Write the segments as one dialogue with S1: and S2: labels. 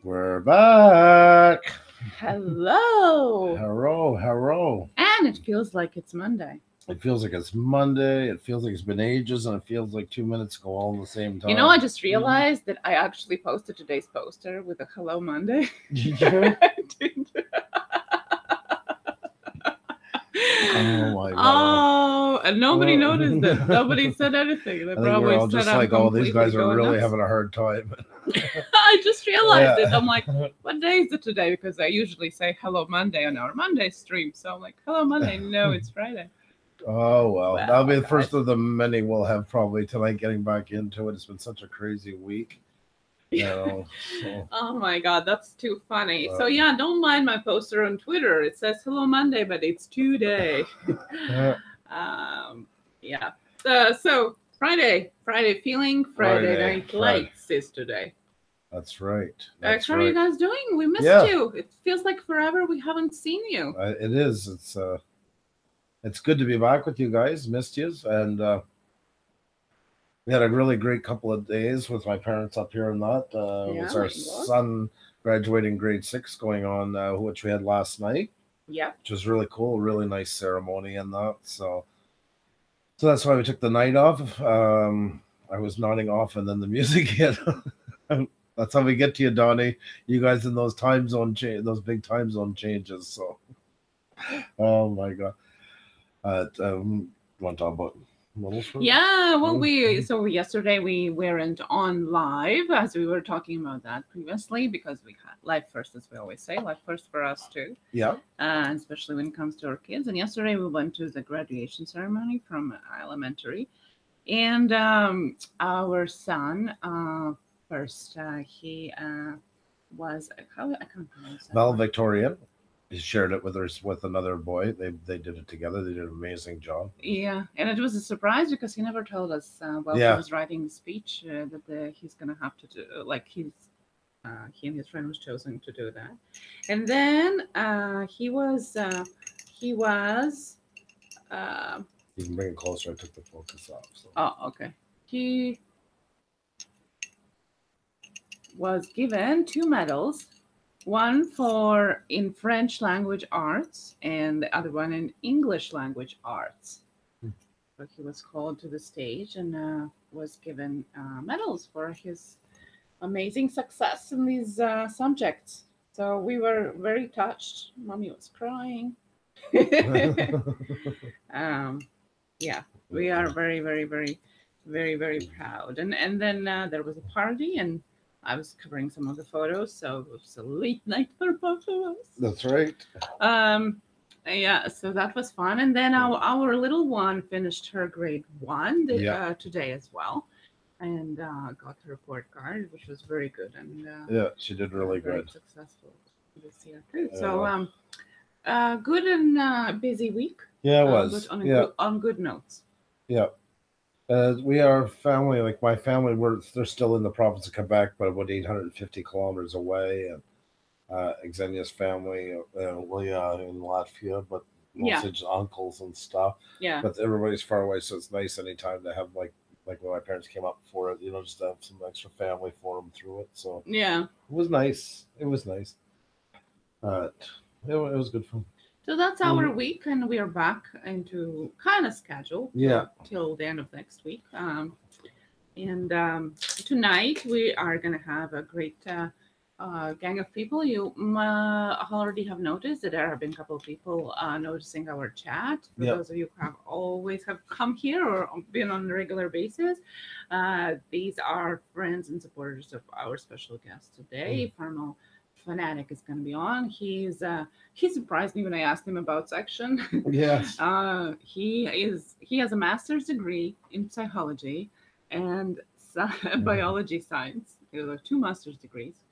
S1: We're back.
S2: Hello.
S1: Hello.
S2: And it feels like it's Monday.
S1: It feels like it's Monday. It feels like it's been ages, and it feels like 2 minutes ago all at the same time.
S2: You know, I just realized that I actually posted today's poster with a Hello Monday.
S1: Yeah. Oh my god.
S2: Oh, and nobody noticed it. Nobody said anything. They
S1: I think
S2: probably
S1: we're all
S2: said
S1: just
S2: I'm
S1: like, oh, these
S2: completely
S1: guys are
S2: going
S1: really
S2: nuts.
S1: having a hard time.
S2: I just realized
S1: Yeah.
S2: it. I'm like, what day is it today? Because I usually say Hello Monday on our Monday stream. So I'm like, Hello Monday. No, it's Friday.
S1: Oh, well.
S2: Well,
S1: That'll be the
S2: guys.
S1: first of the many we'll have probably tonight getting back into it. It's been such a crazy week. You know, so.
S2: Oh my god, that's too funny. So yeah, don't mind my poster on Twitter. It says Hello Monday, but it's today. Yeah. So Friday feeling, Friday Night Lights is today.
S1: That's right.
S2: How are you guys doing? We missed you. It feels like forever we haven't seen you.
S1: It is. It's good to be back with you guys. Missed you, and we had a really great couple of days with my parents up here, and that was our son graduating grade 6 going on, which we had last night.
S2: Yeah,
S1: which was really cool. Really nice ceremony and that. So that's why we took the night off. I was nodding off, and then the music hit. That's how we get to you, Donnie. You guys in those time zone those big time zone changes. So, oh my god. Want to talk about little short?
S2: Yeah, well, yesterday we weren't on live, as we were talking about that previously, because we had live first, as we always say, live first for us too.
S1: Yeah.
S2: Especially when it comes to our kids. And yesterday we went to the graduation ceremony from elementary, and our son first he was I can't pronounce that.
S1: Valedictorian. He shared it with another boy. They did it together. They did an amazing job.
S2: Yeah, and it was a surprise because he never told us while he was writing the speech that he's gonna have to do he and his friend was chosen to do that. And then he was
S1: you can bring it closer. I took the focus off. So.
S2: Oh, okay. He was given 2 medals. One for in French language arts and the other one in English language arts. So he was called to the stage and was given medals for his amazing success in these subjects. So we were very touched. Mommy was crying. Yeah, we are very, very, very, very, very proud. And then there was a party, and I was covering some of the photos, so it was a late night for both of us.
S1: That's right.
S2: Yeah, so that was fun. And then our little one finished her grade 1 today as well, and got her report card, which was very good. And
S1: yeah, she did really good.
S2: Successful this year too. So good and busy week.
S1: Yeah, it was.
S2: But on good notes.
S1: Yeah. We are family, like my family, they're still in the province of Quebec, but about 850 kilometers away. And Xenia's family, in Latvia, but mostly just uncles and stuff.
S2: Yeah.
S1: But everybody's far away, so it's nice anytime to have like when my parents came up for it, just to have some extra family for them through it. So
S2: yeah,
S1: it was nice. It was nice. It was good fun.
S2: So that's our week, and we are back into kind of schedule.
S1: Yeah.
S2: Till the end of next week. And tonight we are going to have a great gang of people. You already have noticed that there have been a couple of people noticing our chat. For those of you who have come here or been on a regular basis, these are friends and supporters of our special guest today, Farmall Fanatic is going to be on. He surprised me when I asked him about section.
S1: Yes.
S2: He has a master's degree in psychology and biology science. There are 2 master's degrees.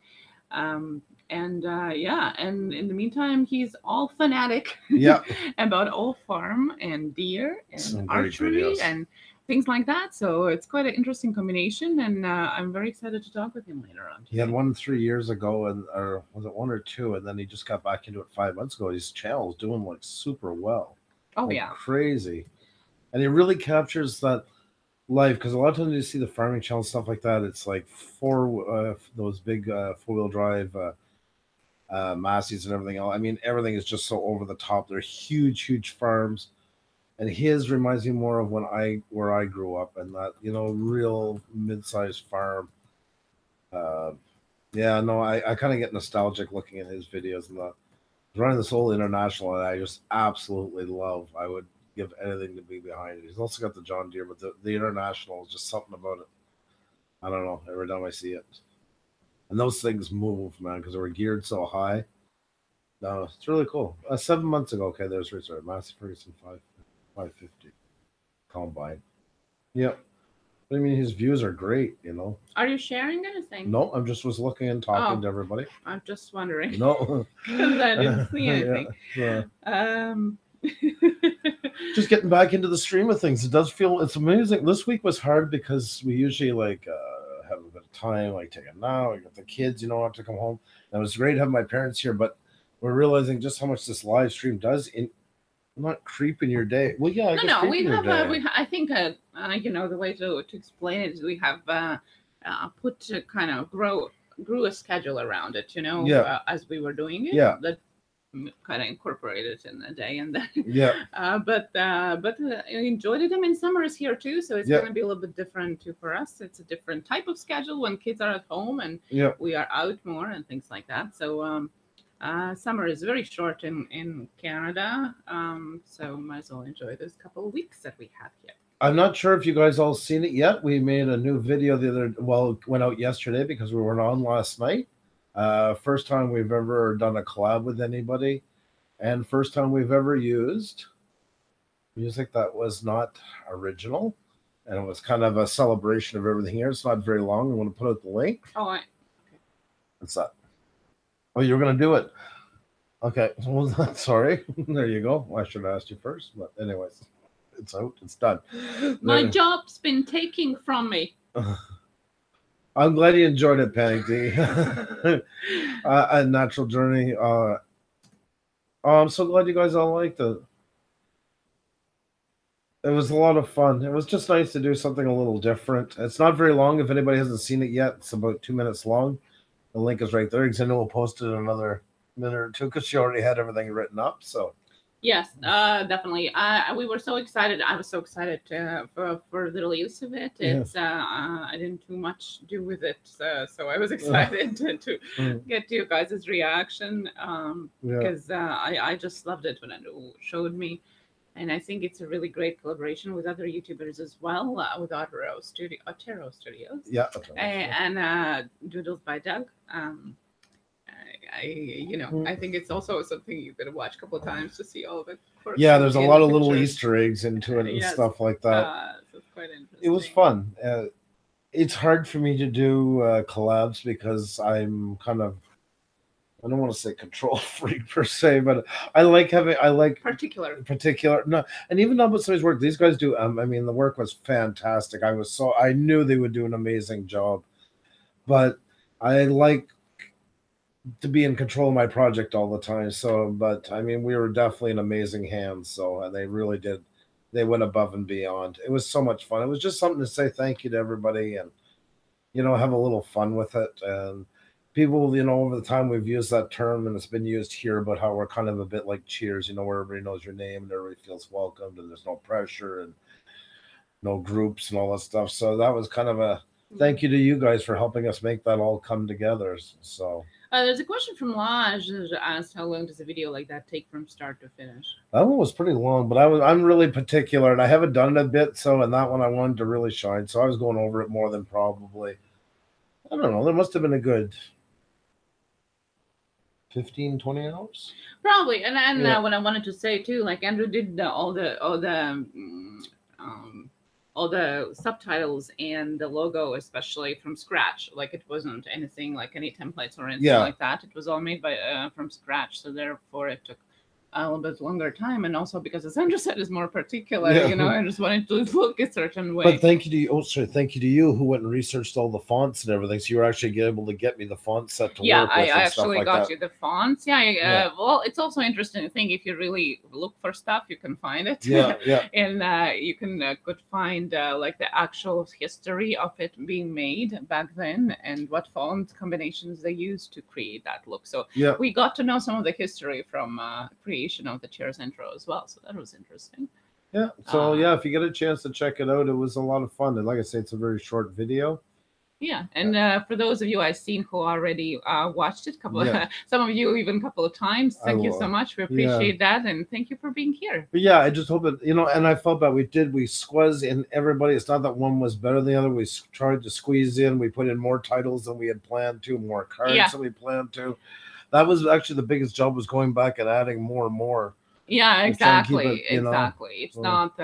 S2: Yeah, and in the meantime, he's all fanatic
S1: Yeah.
S2: about all farm and deer and
S1: Some great
S2: archery
S1: videos.
S2: and things like that. So it's quite an interesting combination, and I'm very excited to talk with him later on
S1: He had
S2: today.
S1: one 3 years ago, and or was it 1 or 2? And then he just got back into it 5 months ago. His channel's doing like super well,
S2: Oh
S1: like
S2: yeah,
S1: crazy, and he really captures that life because a lot of times you see the farming channel stuff like that. It's like those big 4-wheel drive Massey's and everything else. I mean, everything is just so over the top. They're huge, huge farms, and his reminds me more of where I grew up, and that real mid-sized farm. Uh, yeah, no, I kind of get nostalgic looking at his videos and that. Running this whole international, and I just absolutely love. I would give anything to be behind it. He's also got the John Deere, but the international is just something about it. I don't know. Every time I see it, and those things move, man, because they were geared so high. No, it's really cool. 7 months ago, okay, there's Richard Massey Ferguson 550 combine. Yep. I mean, his views are great.
S2: are you sharing anything?
S1: No, I'm just was looking and talking
S2: Oh,
S1: to everybody.
S2: I'm just wondering
S1: No,
S2: because I didn't see anything.
S1: yeah.
S2: Um,
S1: Just getting back into the stream of things. It does feel it's amazing. This week was hard because we usually have a bit of time, like take a nap. I got the kids, have to come home. And it was great having my parents here, but we're realizing just how much this live stream does in not creeping your day. Well, yeah, I guess
S2: no, we
S1: creeping your
S2: have
S1: day.
S2: I think the way to explain it is we have put kind of grew a schedule around it.
S1: Yeah.
S2: As we were doing it.
S1: Yeah.
S2: That kind of incorporated in the day and then.
S1: Yeah.
S2: But I enjoyed it. I mean, summer is here too, so it's
S1: Yeah.
S2: going to be a little bit different too for us. It's a different type of schedule when kids are at home and
S1: Yeah.
S2: we are out more and things like that. So summer is very short in Canada, so might as well enjoy those couple of weeks that we have here.
S1: I'm not sure if you guys all seen it yet. We made a new video it went out yesterday because we weren't on last night. First time we've ever done a collab with anybody, and first time we've ever used music that was not original, and it was kind of a celebration of everything here. It's not very long. I want to put out the link.
S2: Oh,
S1: What's that? Oh, you're going to do it. Okay. Well, sorry. There you go. I should have asked you first, but anyways, it's out. It's done.
S2: My job's been taken from me.
S1: I'm glad you enjoyed it, Panic D. A natural journey. I'm so glad you guys all liked it. It was a lot of fun. It was just nice to do something a little different. It's not very long. If anybody hasn't seen it yet, it's about 2 minutes long. The link is right there. Xenia will post it in another minute or two because she already had everything written up. So
S2: yes, definitely. We were so excited. I was so excited for the release of it. It's I didn't too much do with it, so I was excited to get you guys' reaction because I just loved it when Andrew showed me. And I think it's a really great collaboration with other YouTubers as well, with Otero Studios.
S1: Yeah.
S2: And Doodles by Doug. I think it's also something you got to watch a couple of times to see all the.
S1: Yeah, there's a lot of little Easter eggs into it and stuff like that.
S2: So it's quite interesting.
S1: It was fun. It's hard for me to do collabs because I'm kind of, I don't want to say control freak per se, but I like particular. No, and even though with somebody's work, these guys do. I mean, the work was fantastic. I knew they would do an amazing job, but I like to be in control of my project all the time. So, but I mean, we were definitely in amazing hands. So, and they really did. They went above and beyond. It was so much fun. It was just something to say thank you to everybody and have a little fun with it. And people, over the time we've used that term and it's been used here about how we're kind of a bit like Cheers, where everybody knows your name and everybody feels welcomed and there's no pressure and no groups and all that stuff. So that was kind of a thank you to you guys for helping us make that all come together. So
S2: there's a question from Laj that asked, how long does a video like that take from start to finish?
S1: That one was pretty long, but I'm really particular and I haven't done it a bit. So in that one I wanted to really shine. So I was going over it more than probably, I don't know, there must have been a good 15, 20 hours.
S2: Probably. And what I wanted to say too, like Andrew did all the all the subtitles and the logo, especially from scratch. Like it wasn't anything like any templates or anything like that. It was all made by from scratch. So therefore, it took a little bit longer time, and also because as Andrew said, is more particular. You know, I just wanted to look a certain way.
S1: But thank you to you. Oh, sorry, thank you to you who went and researched all the fonts and everything. So you were actually able to get me the font set to work with.
S2: I
S1: and
S2: actually
S1: stuff like
S2: got
S1: that.
S2: you the fonts. Well, it's also interesting to think if you really look for stuff, you can find it. And you can could find like the actual history of it being made back then and what font combinations they used to create that look. So we got to know some of the history from creation of the Cheers intro as well. So that was interesting.
S1: Yeah. So if you get a chance to check it out, it was a lot of fun. And like I say, it's a very short video.
S2: Yeah, and for those of you I've seen who already watched it, some of you even a couple of times, thank you so much. We appreciate that, and thank you for being here.
S1: But yeah, I just hope it, and I felt that we squeezed in everybody. It's not that one was better than the other. We tried to squeeze in. We put in more titles than we had planned to, more cards than we planned to. That was actually the biggest job, was going back and adding more and more.
S2: Yeah, exactly. It's not,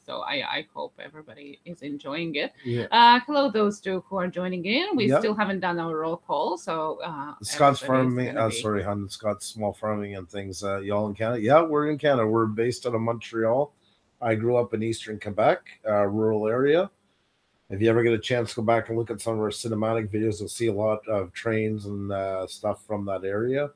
S2: so I hope everybody is enjoying it. Hello, those two who are joining in. We still haven't done our roll call, so
S1: Scott's farming. Sorry, hon. Scott's small farming and things. Y'all in Canada? Yeah, we're in Canada. We're based out of Montreal. I grew up in Eastern Quebec, rural area. If you ever get a chance to go back and look at some of our cinematic videos, you'll see a lot of trains and stuff from that area.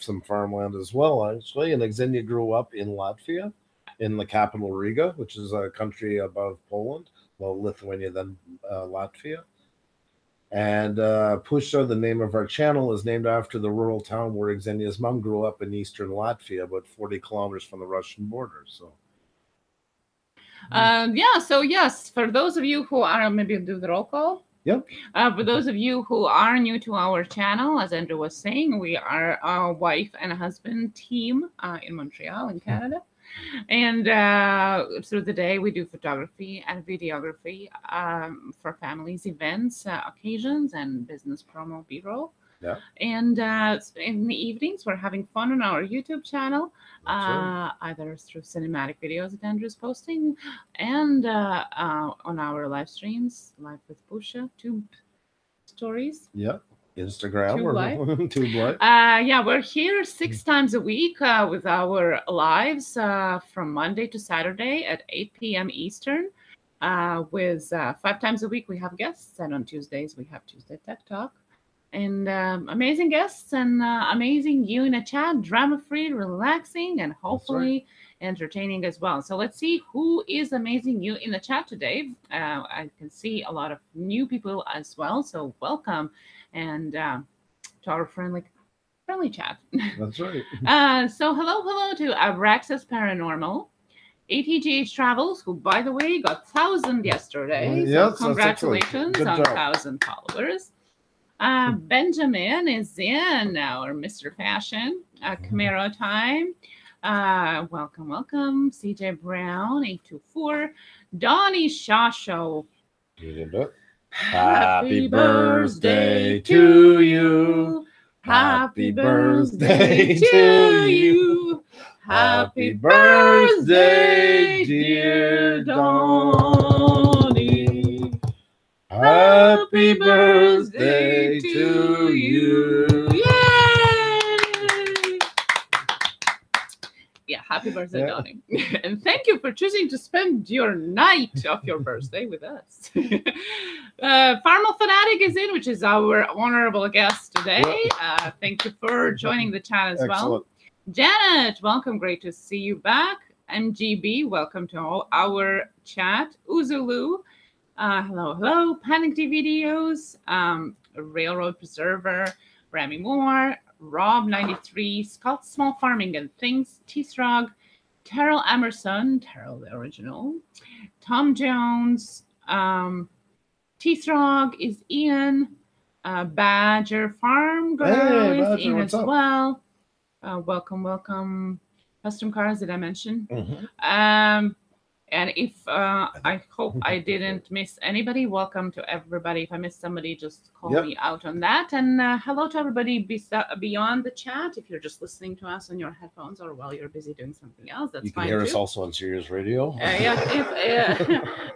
S1: Some farmland as well, actually. And Xenia grew up in Latvia, in the capital Riga, which is a country above Poland, well, Lithuania, then Latvia. And Puša, the name of our channel, is named after the rural town where Xenia's mom grew up in eastern Latvia, about 40 kilometers from the Russian border. So.
S2: So yes, for those of you who are, maybe do the roll call.
S1: Yep.
S2: For those of you who are new to our channel, as Andrew was saying, we are a wife and a husband team in Montreal, in Canada. And through the day, we do photography and videography for families, events, occasions, and business promo B-roll.
S1: Yeah.
S2: And in the evenings, we're having fun on our YouTube channel, either through cinematic videos that Andrew's posting and on our live streams, Live with Puša, Tube Stories.
S1: Yeah. Instagram or Tube Live.
S2: We're here 6 times a week with our lives from Monday to Saturday at 8 p.m. Eastern. With 5 times a week, we have guests, and on Tuesdays, we have Tuesday Tech Talk. And amazing guests and amazing you in a chat, drama-free, relaxing, and hopefully entertaining as well. So let's see who is amazing you in the chat today. I can see a lot of new people as well. So welcome and to our friendly chat.
S1: That's right.
S2: So hello to Abraxas Paranormal. ATGH Travels, who, by the way, got 1,000 yesterday. So congratulations on 1,000 followers. Benjamin is in, our Mr. Fashion. Camaro Time. Welcome. CJ Brown, 824. Donnie Shasho. Happy birthday to you. Happy birthday to you. Happy birthday, dear Donnie. Happy birthday to you. Yay! Yeah, happy birthday, Donnie. And thank you for choosing to spend your night of your birthday with us. Farmall Fanatic is in, which is our honorable guest today. Thank you for joining the chat as well. Janet, welcome. Great to see you back. MGB, welcome to our chat. Uzulu. Hello. Panic D Videos, Railroad Preserver, Rami Moore, Rob93, Scott Small Farming and Things, T-Throg, Terrell Emerson, Terrell the original, Tom Jones, T-Throg is Ian, Badger Farm Girl is Ian as well. Welcome. Custom Cars, did I mention? And if I hope I didn't miss anybody, welcome to everybody. If I missed somebody, just call me out on that. And hello to everybody beyond the chat. If you're just listening to us on your headphones or while you're busy doing something else, that's fine.
S1: You can hear us also on Sirius Radio.
S2: No,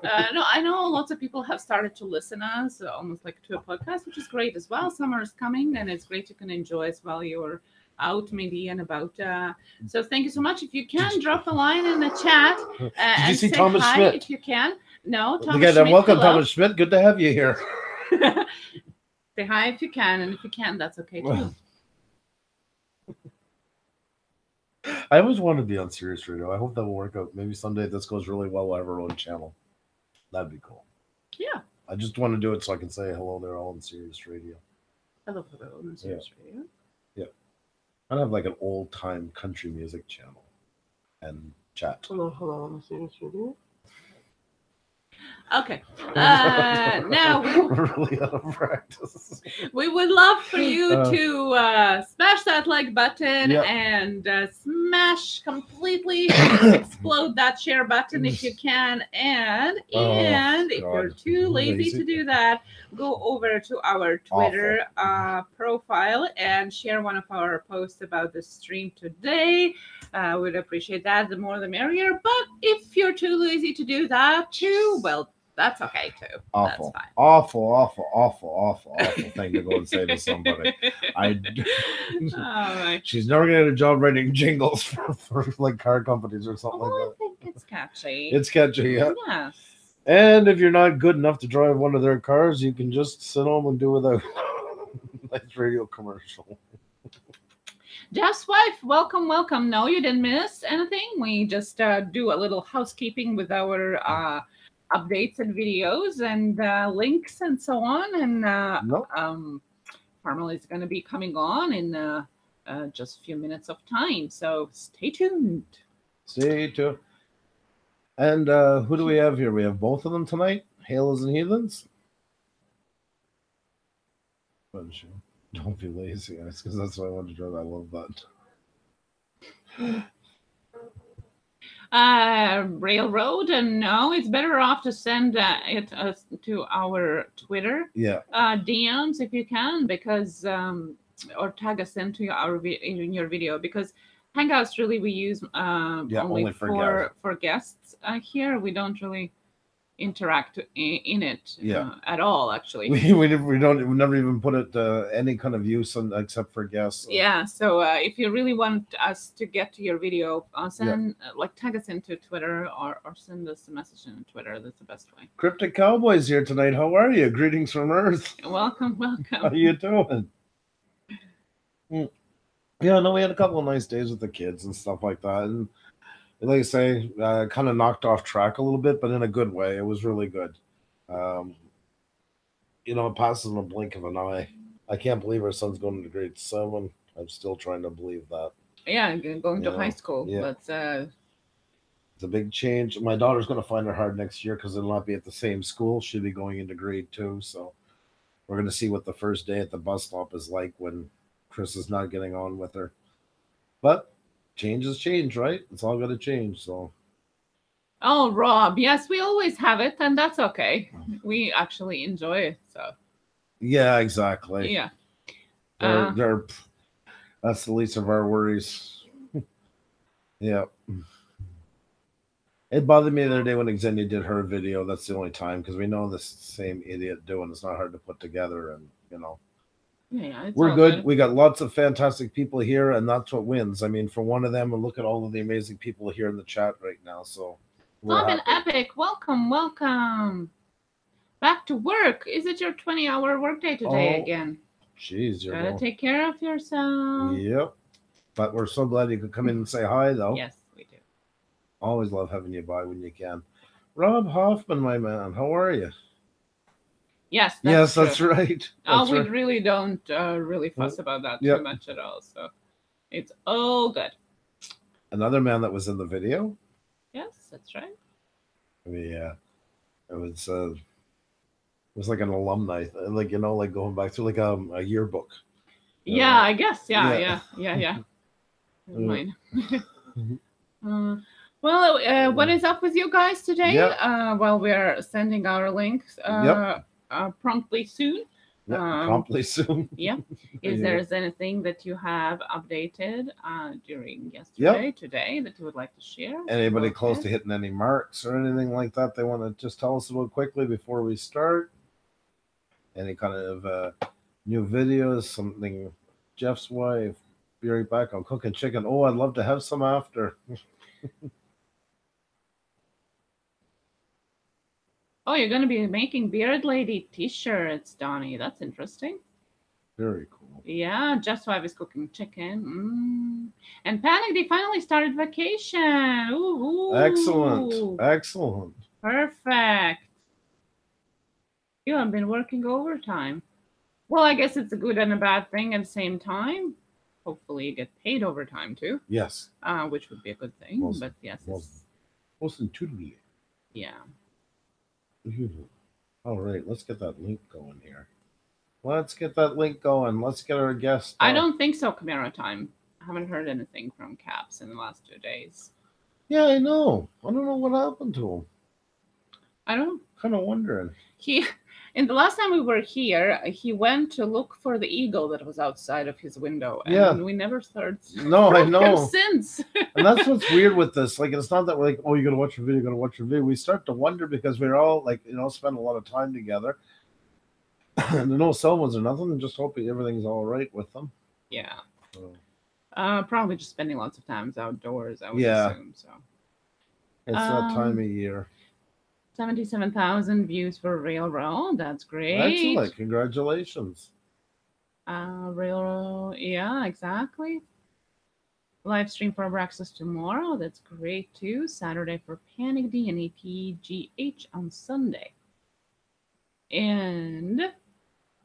S2: I know lots of people have started to listen us almost like to a podcast, which is great as well. Summer is coming, and it's great you can enjoy as well. You're out maybe and about. So thank you so much. If you can, drop a line in the chat.
S1: Did you see
S2: say
S1: Thomas
S2: hi
S1: Schmidt?
S2: If you can. No, Thomas
S1: Again,
S2: Schmidt.
S1: welcome,
S2: hello.
S1: Thomas Schmidt. Good to have you here.
S2: Say hi if you can, and if you can't, that's okay too.
S1: I always wanted to be on Sirius Radio. I hope that will work out. Maybe someday if this goes really well, we'll have our own channel. That'd be cool.
S2: Yeah.
S1: I just want to do it so I can say hello. They're all on Sirius Radio.
S2: Hello on Sirius Radio.
S1: Yeah. I'd have like an old time country music channel and chat.
S2: Hello on Sirius Radio. Okay. Now
S1: we're really out of practice.
S2: We would love for you to smash that like button and smash completely explode that share button if you can. And if you're too lazy to do that, go over to our Twitter profile and share one of our posts about the stream today. We'd appreciate that. The more the merrier. But if you're too lazy to do that too, well, that's okay too.
S1: Awful,
S2: that's fine.
S1: awful thing to go and say to somebody. She's never gonna get a job writing jingles for like car companies or something like that.
S2: I think it's catchy.
S1: It's catchy, yeah.
S2: Yes.
S1: And if you're not good enough to drive one of their cars, you can just sit home and do without nice radio commercial.
S2: Jeff's wife, welcome. No, you didn't miss anything. We just do a little housekeeping with our updates and videos and links and so on. And Farmall is going to be coming on in just a few minutes of time. So stay tuned.
S1: Stay tuned. And who do we have here? We have both of them tonight, Halos and Heathens. Don't be lazy, guys, because that's what I want to drive. I love
S2: that. Railroad, and no, it's better off to send it to our Twitter DMs if you can, because or tag us into in your video, because Hangouts really we use only for guests here. We don't really interact in it at all, actually.
S1: We never even put it any kind of use except for guests.
S2: Yeah, so if you really want us to get to your video, send tag us into Twitter or send us a message on Twitter. That's the best way.
S1: Cryptic Cowboys here tonight. How are you? Greetings from Earth.
S2: Welcome.
S1: How you doing? Yeah, no, we had a couple of nice days with the kids and stuff like that, and like I say, kind of knocked off track a little bit, but in a good way. It was really good. It passes in a blink of an eye. I can't believe our son's going to grade 7. I'm still trying to believe that.
S2: Yeah, going to high school. Yeah. It's a
S1: big change. My daughter's going to find it hard next year because it'll not be at the same school. She'll be going into grade 2. So we're going to see what the first day at the bus stop is like when Chris is not getting on with her. But change is change, right? It's all got to change. So.
S2: Oh, Rob, yes, we always have it, and that's okay. We actually enjoy it. So.
S1: Yeah, exactly.
S2: Yeah.
S1: That's the least of our worries. Yeah. It bothered me the other day when Xenia did her video. That's the only time, because we know this same idiot doing. It's not hard to put together, and
S2: Yeah,
S1: we're good. We got lots of fantastic people here, and that's what wins. I mean, for one of them, and look at all of the amazing people here in the chat right now. So,
S2: Bob Epic, welcome. Back to work. Is it your 20-hour workday today again?
S1: Jeez, you're
S2: gotta take care of yourself.
S1: Yep. But we're so glad you could come in and say hi, though.
S2: Yes, we do.
S1: Always love having you by when you can. Rob Hoffman, my man, how are you?
S2: Yes,
S1: that's right.
S2: We really don't really fuss about that too much at all. So it's all good.
S1: Another man that was in the video?
S2: Yes, that's right.
S1: Yeah. It was like an alumni, like going back to like a yearbook.
S2: Yeah, I guess. Yeah. Never mind. Well, what is up with you guys today?
S1: Yeah.
S2: Well, we're sending our links promptly soon.
S1: Yeah, promptly soon.
S2: Yeah. Is there anything that you have updated during yesterday, today, that you would like to share?
S1: Anybody close to hitting any marks or anything like that they want to just tell us about quickly before we start? Any kind of new videos, something Jeff's wife, be right back. I'm cooking chicken. Oh, I'd love to have some after.
S2: Oh, you're going to be making Beard Lady t-shirts, Donnie. That's interesting.
S1: Very cool.
S2: Yeah, Jeff's wife is cooking chicken. And Panic, they finally started vacation. Ooh.
S1: Excellent. Excellent.
S2: Perfect. You have been working overtime. Well, I guess it's a good and a bad thing at the same time. Hopefully you get paid overtime too.
S1: Yes.
S2: Which would be a good thing. But yes.
S1: Most intuitively.
S2: Yeah.
S1: All right, let's get that link going here. Let's get that link going. Let's get our guest.
S2: I don't think so, Camaro time. I haven't heard anything from Caps in the last 2 days.
S1: Yeah, I know. I don't know what happened to him.
S2: I don't.
S1: Kind of wondering.
S2: In the last time we were here, he went to look for the eagle that was outside of his window, and we never started.
S1: No, I know.
S2: Since.
S1: And that's what's weird with this. Like, it's not that we're like, oh, you gotta watch your video, you gotta watch your video. We start to wonder because we're all like, spend a lot of time together. And no cell phones or nothing. Just hoping everything's all right with them.
S2: Yeah. Probably just spending lots of times outdoors, I would assume. So.
S1: It's that time of year.
S2: 77,000 views for Railroad. That's great.
S1: Excellent. Congratulations.
S2: Railroad. Yeah, exactly. Live stream for Abraxas tomorrow. That's great too. Saturday for Panic D and APGH on Sunday. And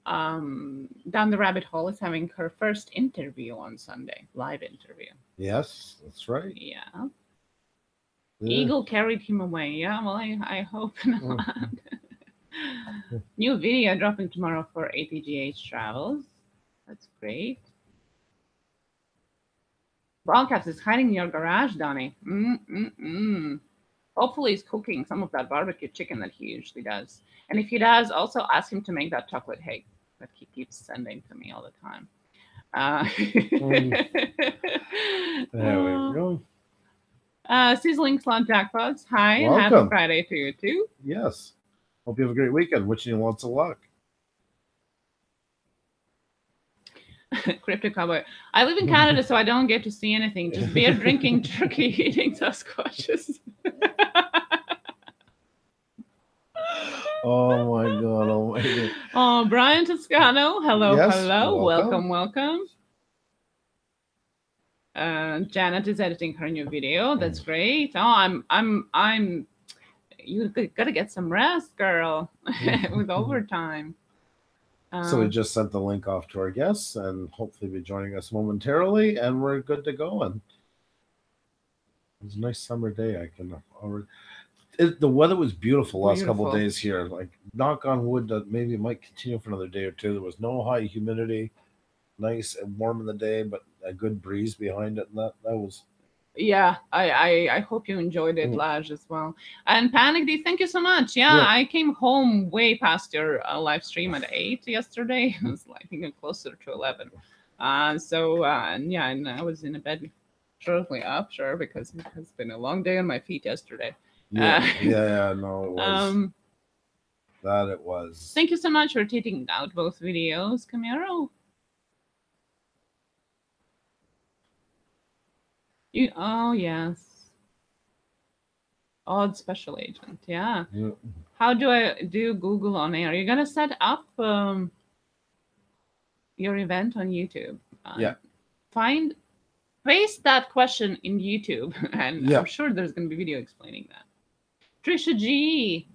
S2: Down the Rabbit Hole is having her first interview on Sunday. Live interview.
S1: Yes, that's right.
S2: Yeah. Eagle carried him away. Yeah, well, I hope not. New video dropping tomorrow for APGH Travels. That's great. Broadcast is hiding in your garage, Donnie. Hopefully he's cooking some of that barbecue chicken that he usually does. And if he does, also ask him to make that chocolate cake that he keeps sending to me all the time.
S1: There we go.
S2: Sizzling Slot Jackpots. Hi,
S1: welcome.
S2: And happy Friday to you too.
S1: Yes. Hope you have a great weekend. Wishing you lots of luck.
S2: Crypto Cowboy. I live in Canada, so I don't get to see anything. Just beer drinking, turkey eating, Sasquatches.
S1: Oh my god! Oh my god!
S2: Oh, Brian Toscano. Hello,
S1: yes,
S2: hello. Welcome. Janet is editing her new video. That's great. Oh, I'm. You gotta get some rest, girl, with overtime.
S1: So we just sent the link off to our guests, and hopefully be joining us momentarily, and we're good to go. And it was a nice summer day. I can already. The weather was beautiful last couple of days here. Like, knock on wood that maybe it might continue for another day or two. There was no high humidity, nice and warm in the day, but a good breeze behind it. And that was.
S2: Yeah, I hope you enjoyed it, Laj, as well. And Panic D, thank you so much. Yeah, I came home way past your live stream at 8 yesterday. It was, I think, closer to 11. Yeah, and I was in a bed shortly after because it has been a long day on my feet yesterday.
S1: No, it was. That it was.
S2: Thank you so much for tweeting out both videos, Camaro. Oh, yes. Odd special agent, yeah. How do I do Google on air? You're going to set up your event on YouTube. Paste that question in YouTube, and I'm sure there's going to be video explaining that. Trisha G.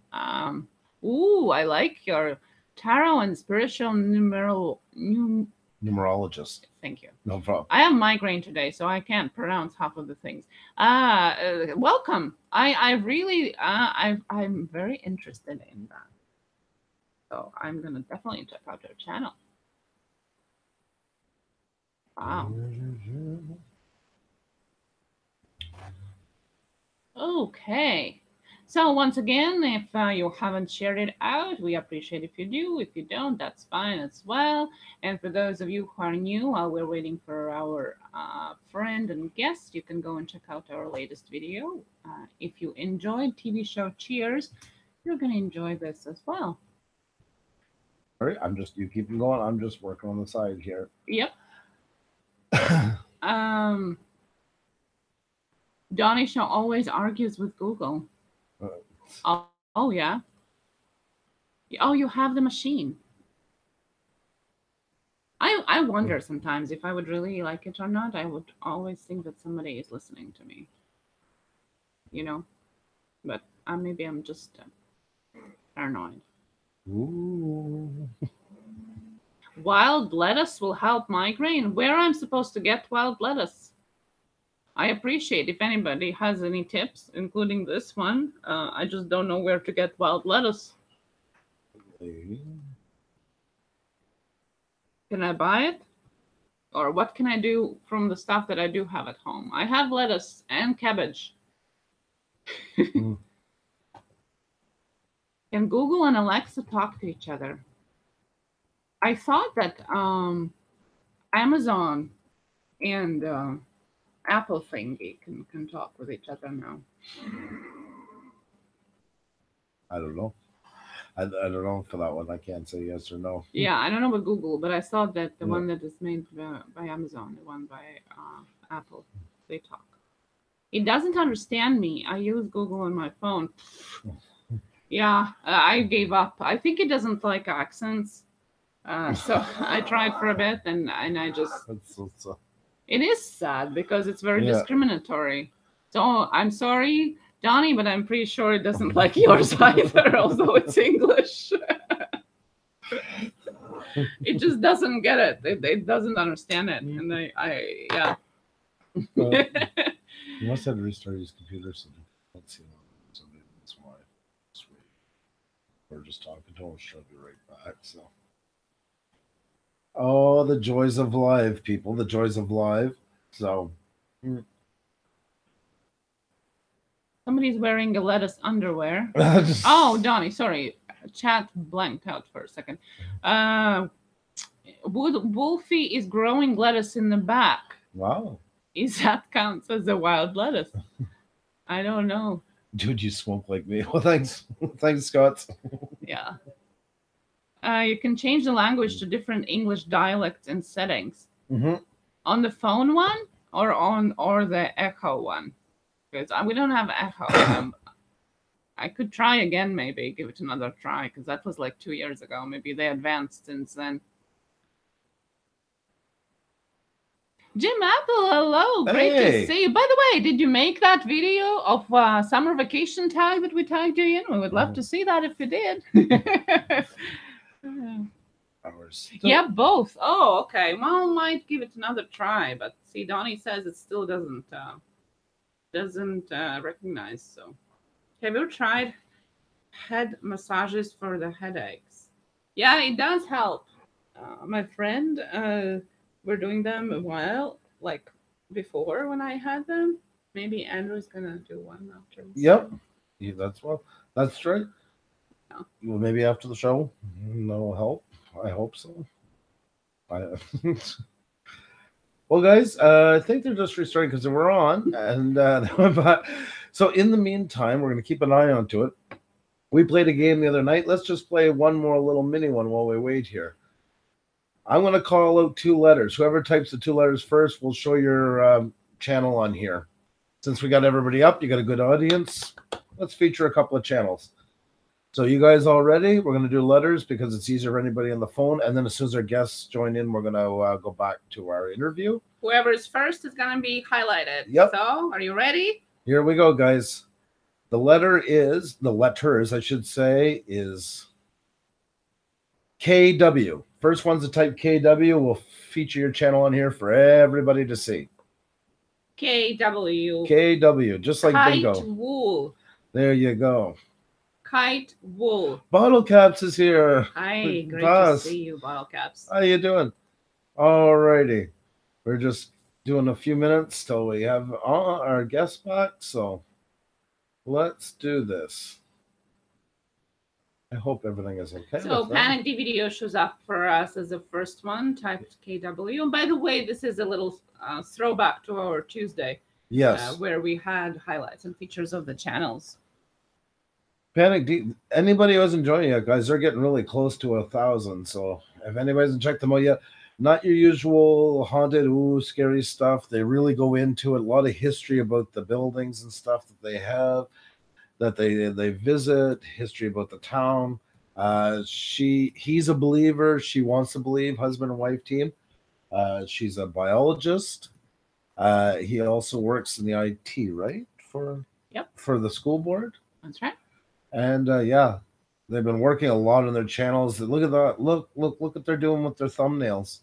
S2: Ooh, I like your tarot and spiritual
S1: numerologist.
S2: Thank you.
S1: No problem.
S2: I have migraine today, so I can't pronounce half of the things. Welcome. I'm very interested in that. So I'm gonna definitely check out their channel. Wow. Okay. So once again, if you haven't shared it out, we appreciate if you do. If you don't, that's fine as well. And for those of you who are new, while we're waiting for our friend and guest, you can go and check out our latest video. If you enjoyed TV show Cheers, you're going to enjoy this as well.
S1: All right, you keep going. I'm just working on the side here.
S2: Yep. Donnie Show always argues with Google. Oh, yeah. Oh, you have the machine. I wonder sometimes if I would really like it or not. I would always think that somebody is listening to me. You know? But maybe I'm just paranoid.
S1: Ooh.
S2: Wild lettuce will help migraine. Where I'm supposed to get wild lettuce? I appreciate if anybody has any tips, including this one. I just don't know where to get wild lettuce. Can I buy it? Or what can I do from the stuff that I do have at home? I have lettuce and cabbage. Can Google and Alexa talk to each other? I thought that Amazon and Apple thingy can talk with each other now.
S1: I don't know. I don't know for that one. I can't say yes or no.
S2: Yeah, I don't know about Google, but I thought that the one that is made by Amazon, the one by Apple, they talk. It doesn't understand me. I use Google on my phone. Yeah, I gave up. I think it doesn't like accents. So I tried for a bit, and I just...
S1: That's so sad.
S2: It is sad because it's very discriminatory. So I'm sorry, Donnie, but I'm pretty sure it doesn't like yours either, although it's English. It just doesn't get it. It doesn't understand it. And yeah.
S1: He must have to restart his computer, so let's see. That's why. Sweet. We're just talking to him. She'll be right back. So. Oh, the joys of live, people. The joys of live. So.
S2: Somebody's wearing a lettuce underwear. Oh, Donnie, sorry. Chat blanked out for a second. Wolfie is growing lettuce in the back.
S1: Wow.
S2: Is that counts as a wild lettuce? I don't know.
S1: Dude, you smoke like me. Well, thanks. Thanks, Scott.
S2: Yeah. You can change the language to different English dialects and settings. On the phone one or the Echo one? Because we don't have Echo. I could try again, maybe give it another try, because that was like 2 years ago. Maybe they advanced since then. Jim Apple, hello, great to see you. By the way, did you make that video of summer vacation tag that we tagged you in? We would love to see that if you did. Yeah, both. Oh, okay. Well, might give it another try, but see, Donnie says it still doesn't recognize. So, have you tried head massages for the headaches? Yeah, it does help. My friend, we're doing them a while, like before when I had them. Maybe Andrew's gonna do one after.
S1: Yep, yeah, that's right. Yeah. Well, maybe after the show, that'll help. I hope so. Well, guys, I think they're just restarting because we're on, and so in the meantime, we're going to keep an eye onto it. We played a game the other night. Let's just play one more little mini one while we wait here. I'm going to call out 2 letters. Whoever types the 2 letters first will show your channel on here. Since we got everybody up, you got a good audience. Let's feature a couple of channels. So you guys all ready? We're going to do letters because it's easier for anybody on the phone. And then as soon as our guests join in, we're going to go back to our interview.
S2: Whoever's first is going to be highlighted.
S1: Yep.
S2: So are you ready?
S1: Here we go, guys. The letters, I should say, is KW. First one's to type KW. We'll feature your channel on here for everybody to see.
S2: KW.
S1: KW, just like
S2: Kite
S1: bingo.
S2: Wool.
S1: There you go.
S2: Kite Wool.
S1: Bottle Caps is here.
S2: Hi, great to see you, Bottle Caps.
S1: How you doing? All righty. We're just doing a few minutes till we have our guests back. So Let's do this. I hope everything is okay.
S2: So Panic DVD shows up for us as the first one, typed KW. And by the way, this is a little throwback to our Tuesday.
S1: Yes.
S2: Where we had highlights and features of the channels.
S1: Panic D, anybody who's enjoying it, guys, they're getting really close to 1,000. So if anybody hasn't checked them out yet, not your usual haunted, scary stuff. They really go into it. A lot of history about the buildings and stuff that they have, that they visit, history about the town. He's a believer. She wants to believe, husband and wife team. She's a biologist. He also works in the IT, right? For the school board.
S2: That's right.
S1: And yeah, they've been working a lot on their channels. Look at that! Look what they're doing with their thumbnails.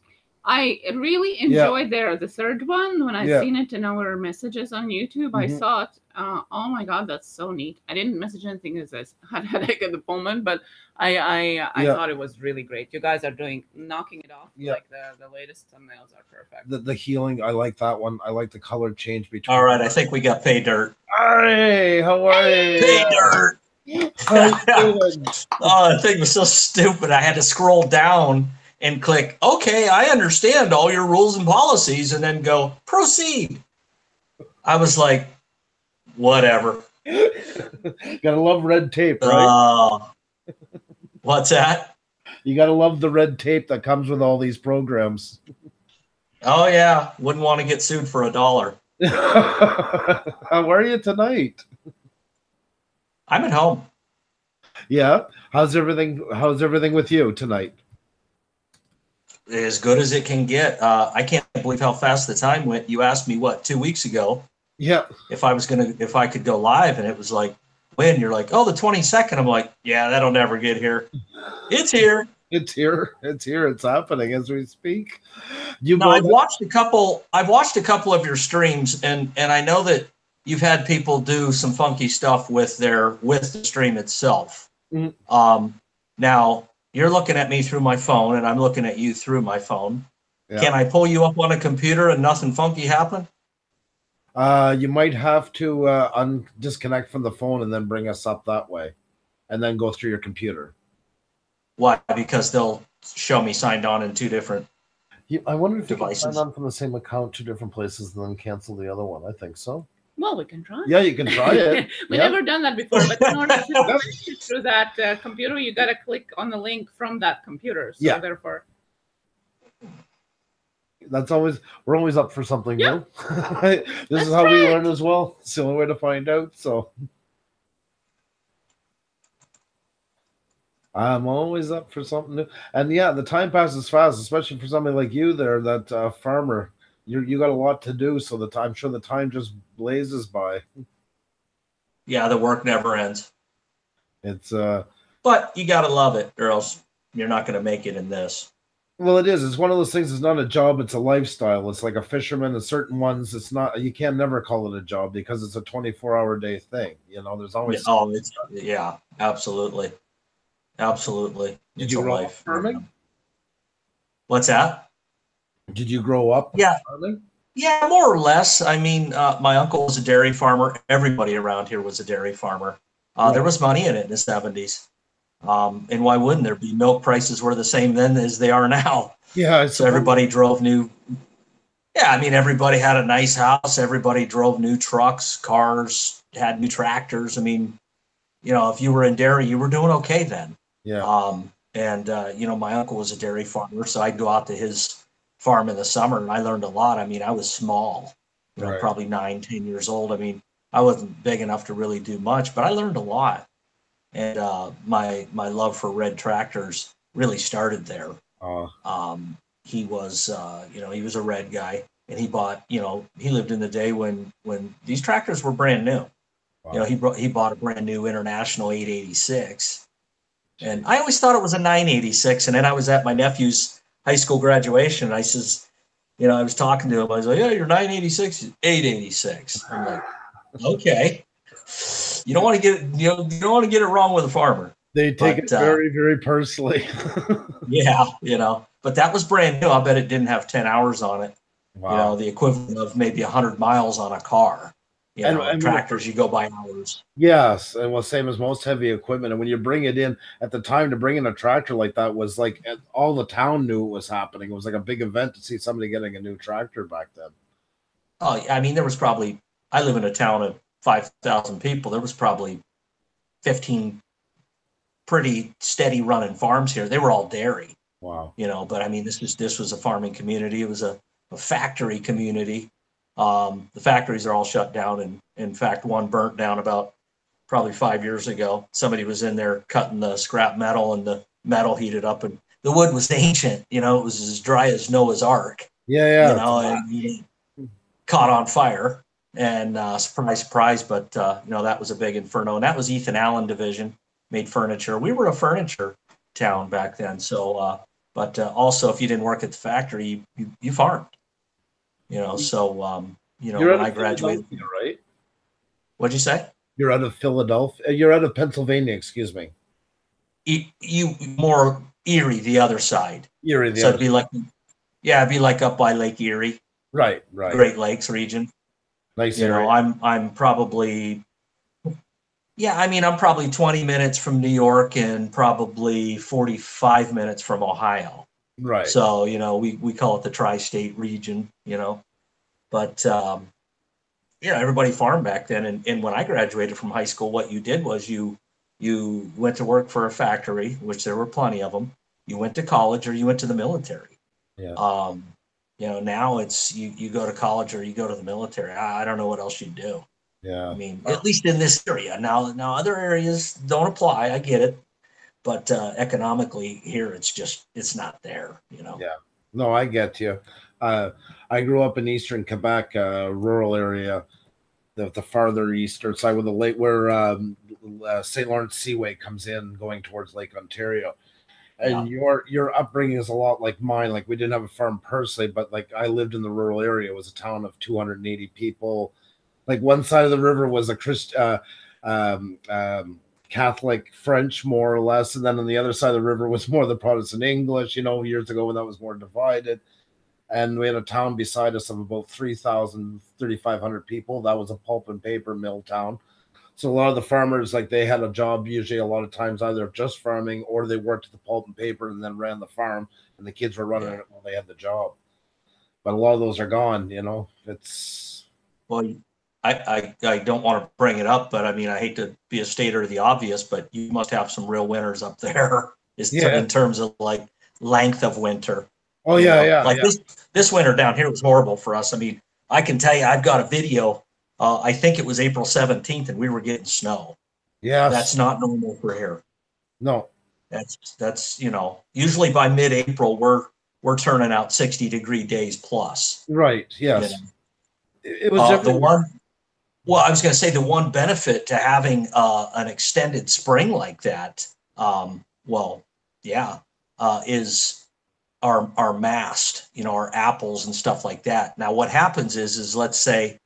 S2: I really enjoyed the third one when I seen it in our messages on YouTube. I saw it. Oh my God, that's so neat. I didn't message anything as I had a headache at the moment, but I thought it was really great. You guys are knocking it off. Like the latest thumbnails are perfect.
S1: The healing, I like that one. I like the color change between.
S3: All right, I think we got Pay Dirt.
S1: Hey, how are you?
S3: Pay Dirt. Oh, the thing was so stupid. I had to scroll down and click, okay, I understand all your rules and policies, and then go, proceed. I was like, whatever.
S1: Gotta love red tape, right?
S3: What's that?
S1: You gotta love the red tape that comes with all these programs.
S3: Oh, yeah. Wouldn't want to get sued for $1.
S1: How are you tonight?
S3: I'm at home.
S1: Yeah. How's everything with you tonight?
S3: As good as it can get. I can't believe how fast the time went. You asked me, what, 2 weeks ago?
S1: Yeah.
S3: If I could go live, and it was like, when? You're like, oh, the 22nd. I'm like, yeah, that'll never get here. It's here.
S1: It's here. It's here. It's happening as we speak.
S3: I've watched a couple of your streams, and I know that you've had people do some funky stuff with the stream itself. Now you're looking at me through my phone, and I'm looking at you through my phone. Yeah. Can I pull you up on a computer and nothing funky happen?
S1: You might have to disconnect from the phone and then bring us up that way, and then go through your computer.
S3: Why? Because they'll show me signed on in two different
S1: I wonder if
S3: devices.
S1: You can sign on from the same account, two different places, and then cancel the other one. I think so.
S2: Well, we can try.
S1: Yeah, you can try it.
S2: We've never done that before, but in order to switch through that computer, you got to click on the link from that computer. So therefore,
S1: we're always up for something new. This is how we learn as well. It's the only way to find out. So I'm always up for something new. And yeah, the time passes fast, especially for somebody like you there, that farmer. You got a lot to do, so I'm sure the time just blazes by.
S3: Yeah, the work never ends.
S1: It's
S3: but you gotta love it, or else you're not gonna make it in this.
S1: Well, it is. It's one of those things. It's not a job. It's a lifestyle. It's like a fisherman. And certain ones, it's not. You can never call it a job because it's a 24-hour day thing. You know, there's always.
S3: Yeah, absolutely, absolutely.
S1: Did you grow up farming?
S3: What's that?
S1: Did you grow up?
S3: Yeah.
S1: farming?
S3: Yeah, more or less. I mean, my uncle was a dairy farmer. Everybody around here was a dairy farmer. There was money in it in the 70s. And why wouldn't there be? Milk prices were the same then as they are now.
S1: Yeah.
S3: So everybody drove new. Yeah, I mean, everybody had a nice house. Everybody drove new trucks, cars, had new tractors. I mean, you know, if you were in dairy, you were doing okay then.
S1: Yeah.
S3: You know, my uncle was a dairy farmer, so I'd go out to his farm in the summer, and I learned a lot. I mean, I was small, you know, probably 9, 10 years old. I mean, I wasn't big enough to really do much, but I learned a lot. And my love for red tractors really started there. He was, you know, he was a red guy, and he bought, you know, he lived in the day when these tractors were brand new. Wow. You know, he bought a brand new International 886, and I always thought it was a 986. And then I was at my nephew's high school graduation, and I says, you know, I was talking to him. I was like, yeah, you're 986, 886. I'm like, okay. You don't want to get it wrong with a farmer.
S1: They take it very, very personally.
S3: Yeah, you know, but that was brand new. I bet it didn't have 10 hours on it. Wow. You know, the equivalent of maybe 100 miles on a car. You know, tractors, you go by hours.
S1: Yes, and well, same as most heavy equipment. And when you bring it in, at the time to bring in a tractor like that was like all the town knew it was happening. It was like a big event to see somebody getting a new tractor back then.
S3: Oh, I mean, there was probably, I live in a town of 5,000 people. There was probably 15 pretty steady running farms here. They were all dairy.
S1: Wow.
S3: You know, but I mean, this was a farming community. It was a factory community. The factories are all shut down, and in fact, one burnt down about probably 5 years ago. Somebody was in there cutting the scrap metal, and the metal heated up, and the wood was ancient. You know, it was as dry as Noah's Ark.
S1: Yeah.
S3: You know, and caught on fire, and surprise, surprise. But you know, that was a big inferno, and that was Ethan Allen Division, made furniture. We were a furniture town back then, so. But also, if you didn't work at the factory, you farmed. You know, so you know, when I graduated,
S1: right?
S3: What'd you say?
S1: You're out of Philadelphia. You're out of Pennsylvania. Excuse me.
S3: You more Erie, the other side.
S1: Erie,
S3: so it'd be like, yeah, it'd be like up by Lake Erie.
S1: Right.
S3: Great Lakes region.
S1: Nice.
S3: You know, I'm probably. Yeah, I mean, I'm probably 20 minutes from New York and probably 45 minutes from Ohio.
S1: Right.
S3: So, you know, we call it the tri-state region, you know. But, you know, everybody farmed back then. And when I graduated from high school, what you did was you went to work for a factory, which there were plenty of them. You went to college or you went to the military.
S1: Yeah.
S3: You know, now it's you go to college or you go to the military. I don't know what else you do.
S1: Yeah.
S3: I mean, at least in this area. Now other areas don't apply. I get it, but economically here, it's not there. You know.
S1: Yeah. No, I get you. I grew up in eastern Quebec, rural area, the farther eastern side where the lake, where St. Lawrence Seaway comes in, going towards Lake Ontario. And your upbringing is a lot like mine. Like, we didn't have a farm personally, but like I lived in the rural area. It was a town of 280 people. Like, one side of the river was a Catholic French, more or less, and then on the other side of the river was more the Protestant English. You know, years ago when that was more divided, and we had a town beside us of about 3,500 people. That was a pulp and paper mill town. So a lot of the farmers, like, they had a job usually a lot of times either just farming or they worked at the pulp and paper and then ran the farm, and the kids were running it while they had the job. But a lot of those are gone. You know, it's
S3: I don't want to bring it up, but I mean, I hate to be a stater of the obvious, but you must have some real winters up there in terms of like length of winter.
S1: Oh, yeah.
S3: Like this winter down here was horrible for us. I mean, I can tell you, I've got a video. I think it was April 17th and we were getting snow.
S1: Yeah.
S3: That's not normal for here.
S1: No.
S3: That's, you know, usually by mid-April, we're turning out 60-degree days plus.
S1: Right. Yes.
S3: You know?
S1: It was
S3: the one. Well, I was going to say the one benefit to having an extended spring like that, is our mast, you know, our apples and stuff like that. Now, what happens is let's say,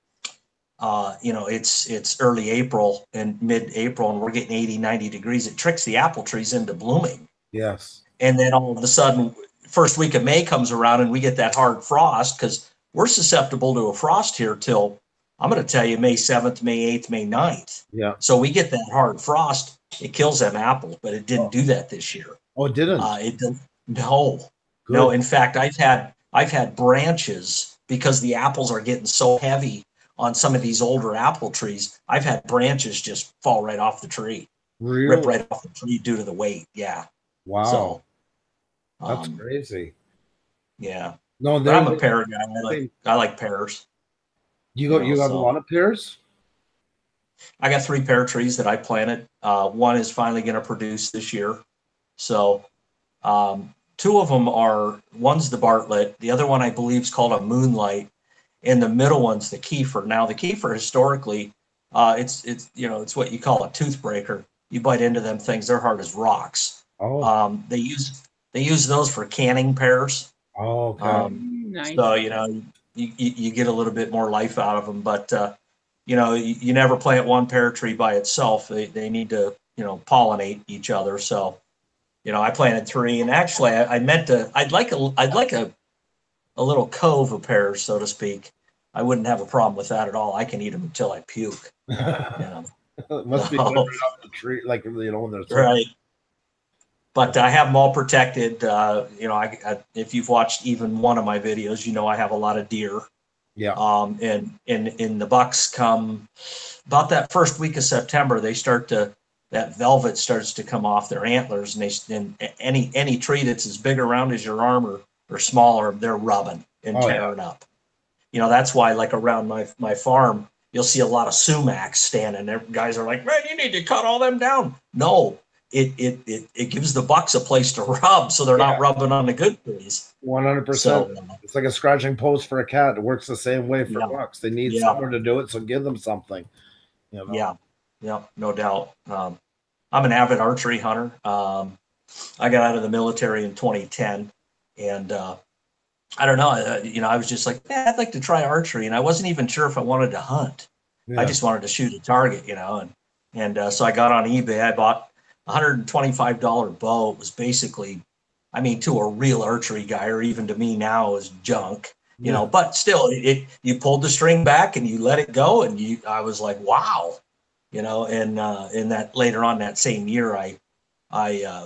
S3: you know, it's early April and mid-April and we're getting 80, 90 degrees. It tricks the apple trees into blooming.
S1: Yes.
S3: And then all of a sudden, first week of May comes around and we get that hard frost because we're susceptible to a frost here till, I'm going to tell you, May 7th, May 8th, May 9th.
S1: Yeah.
S3: So we get that hard frost. It kills them apples, but it didn't do that this year.
S1: Oh, it didn't?
S3: It didn't. No.
S1: Good.
S3: No. In fact, I've had branches, because the apples are getting so heavy on some of these older apple trees. I've had branches just fall right off the tree.
S1: Really?
S3: Rip right off the tree due to the weight. Yeah.
S1: Wow.
S3: So,
S1: that's crazy.
S3: Yeah.
S1: No,
S3: I'm a pear guy. I like pears.
S1: You got a lot of pears?
S3: I got 3 pear trees that I planted. One is finally going to produce this year. So 2 of them one's the Bartlett. The other one I believe is called a Moonlight. And the middle one's the Kiefer. Now the Kiefer historically, it's you know, it's what you call a toothbreaker. You bite into them things, they're hard as rocks.
S1: Oh.
S3: They use those for canning pears.
S1: Oh, okay.
S2: Nice.
S3: So, you know, you get a little bit more life out of them, but you know, you never plant one pear tree by itself. They need to, you know, pollinate each other. So, you know, I planted 3, and actually I'd like a little cove of pears, so to speak. I wouldn't have a problem with that at all. I can eat them until I puke. You know?
S1: It must be good right off the tree, like, you know, when they're
S3: right. But I have them all protected. You know, if you've watched even one of my videos, you know I have a lot of deer.
S1: Yeah.
S3: And the bucks come about that first week of September. They start to, that velvet starts to come off their antlers, and any tree that's as big around as your arm or smaller, they're rubbing and tearing up. You know, that's why, like, around my farm, you'll see a lot of sumacs standing there. Guys are like, man, you need to cut all them down. No, it gives the bucks a place to rub, so they're not rubbing on the good trees.
S1: 100%. So, it's like a scratching post for a cat. It works the same way for bucks. They need somewhere to do it, so give them something. You know?
S3: Yeah, no doubt. I'm an avid archery hunter. I got out of the military in 2010, and I don't know. You know, I was just like, I'd like to try archery, and I wasn't even sure if I wanted to hunt. I just wanted to shoot a target, you know, and so I got on eBay. I bought a $125 bow. It was basically, I mean, to a real archery guy, or even to me now, is junk, you know. But still, you pulled the string back and you let it go, and I was like, wow, you know. And in that later on that same year,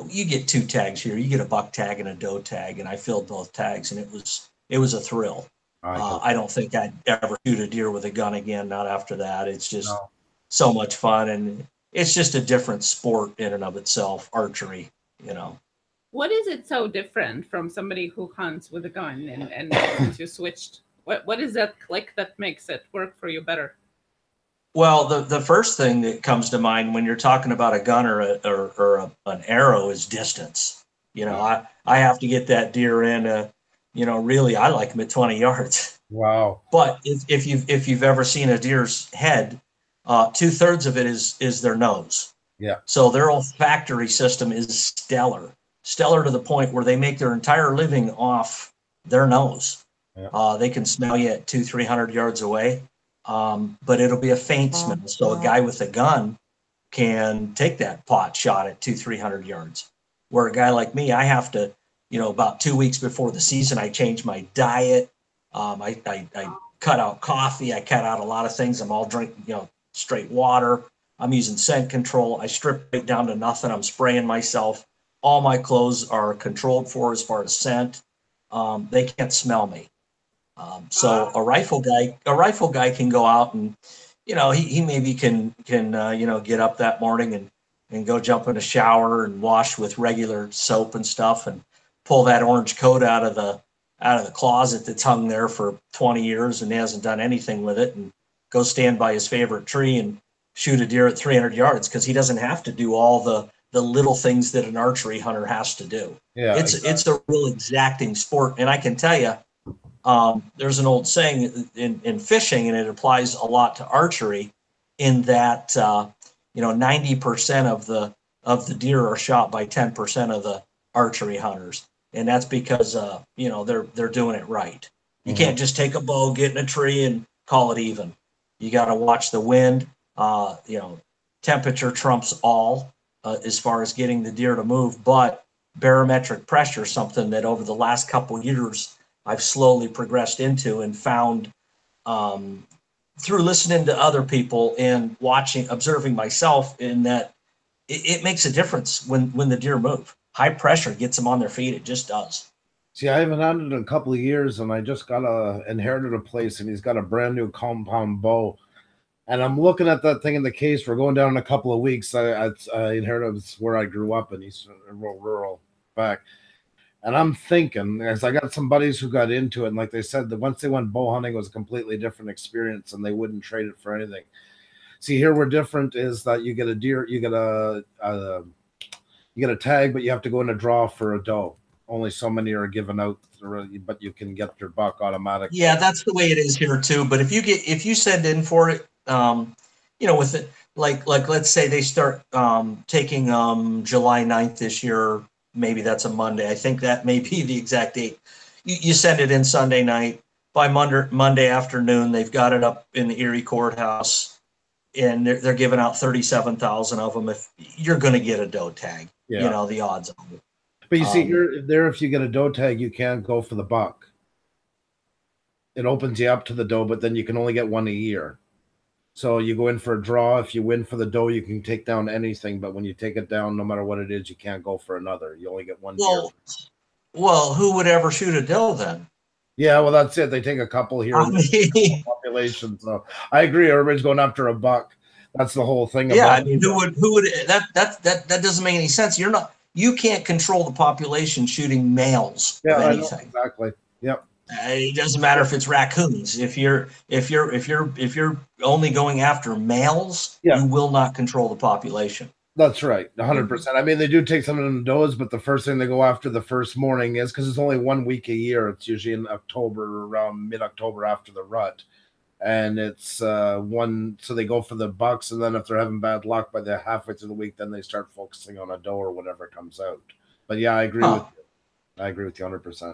S3: you get 2 tags here. You get a buck tag and a doe tag, and I filled both tags, and it was a thrill. I don't think I'd ever shoot a deer with a gun again. Not after that. It's just so much fun, and it's just a different sport in and of itself, archery, you know.
S2: What is it so different from somebody who hunts with a gun and since you switched? What is that click that makes it work for you better?
S3: Well, the first thing that comes to mind when you're talking about a gun or an arrow is distance. You know, I have to get that deer in, you know, really, I like them at 20 yards.
S1: Wow.
S3: But if you've ever seen a deer's head, 2/3 of it is their nose.
S1: Yeah.
S3: So their olfactory system is stellar to the point where they make their entire living off their nose. Yeah. They can smell you at 200-300 yards away, but it'll be a faint smell. So a guy with a gun can take that pot shot at 200-300 yards. Where a guy like me, I have to, you know, about 2 weeks before the season, I change my diet. I cut out coffee. I cut out a lot of things. I'm all drinking, you know, straight water. I'm using scent control. I strip it down to nothing. I'm spraying myself. All my clothes are controlled for as far as scent. They can't smell me. So a rifle guy can go out and, you know, he maybe can you know, get up that morning and go jump in a shower and wash with regular soap and stuff and pull that orange coat out of the closet that's hung there for 20 years and he hasn't done anything with it, and go stand by his favorite tree and shoot a deer at 300 yards, because he doesn't have to do all the little things that an archery hunter has to do. Yeah, it's a real exacting sport. And I can tell you, there's an old saying in fishing, and it applies a lot to archery, in that you know, 90% of the deer are shot by 10% of the archery hunters, and that's because you know, they're doing it right. You can't just take a bow, get in a tree, and call it even. You got to watch the wind. You know, temperature trumps all as far as getting the deer to move, but barometric pressure is something that over the last couple of years I've slowly progressed into and found through listening to other people and observing myself, in that it makes a difference when the deer move. High pressure gets them on their feet. It just does.
S1: See, I haven't had it in a couple of years, and I just inherited a place, and he's got a brand new compound bow. And I'm looking at that thing in the case. We're going down in a couple of weeks. I inherited where I grew up in East rural back. And I'm thinking, as I got some buddies who got into it, and like they said, that once they went bow hunting, it was a completely different experience, and they wouldn't trade it for anything. See, here we're different, is that you get a deer, you get a tag, but you have to go in a draw for a doe. Only so many are given out, but you can get your buck automatically.
S3: Yeah, that's the way it is here too. But if you send in for it, you know, with it, like let's say they start taking July 9th this year. Maybe that's a Monday. I think that may be the exact date. You send it in Sunday night. By Monday afternoon, they've got it up in the Erie courthouse, and they're giving out 37,000 of them. If you're going to get a doe tag, you know, the odds of it.
S1: But you see, if you get a doe tag, you can't go for the buck. it opens you up to the doe, but then you can only get one a year. So you go in for a draw. If you win for the doe, you can take down anything. But when you take it down, no matter what it is, you can't go for another. You only get one deer.
S3: Well, who would ever shoot a doe then?
S1: Yeah, well, that's it. They take a couple here in the population. So I agree. Everybody's going after a buck. That's the whole thing.
S3: Yeah, I mean, who would that doesn't make any sense. You can't control the population shooting males of anything.
S1: I know, exactly. Yep.
S3: It doesn't matter if it's raccoons. If you're only going after males, you will not control the population.
S1: That's right, 100%. I mean, they do take some of them does, but the first thing they go after the first morning is because it's only 1 week a year. It's usually in October, around mid-October after the rut, and it's one. So they go for the bucks, and then if they're having bad luck by the halfway through the week, then they start focusing on a doe or whatever comes out. But yeah, I agree with you. I agree with you 100%.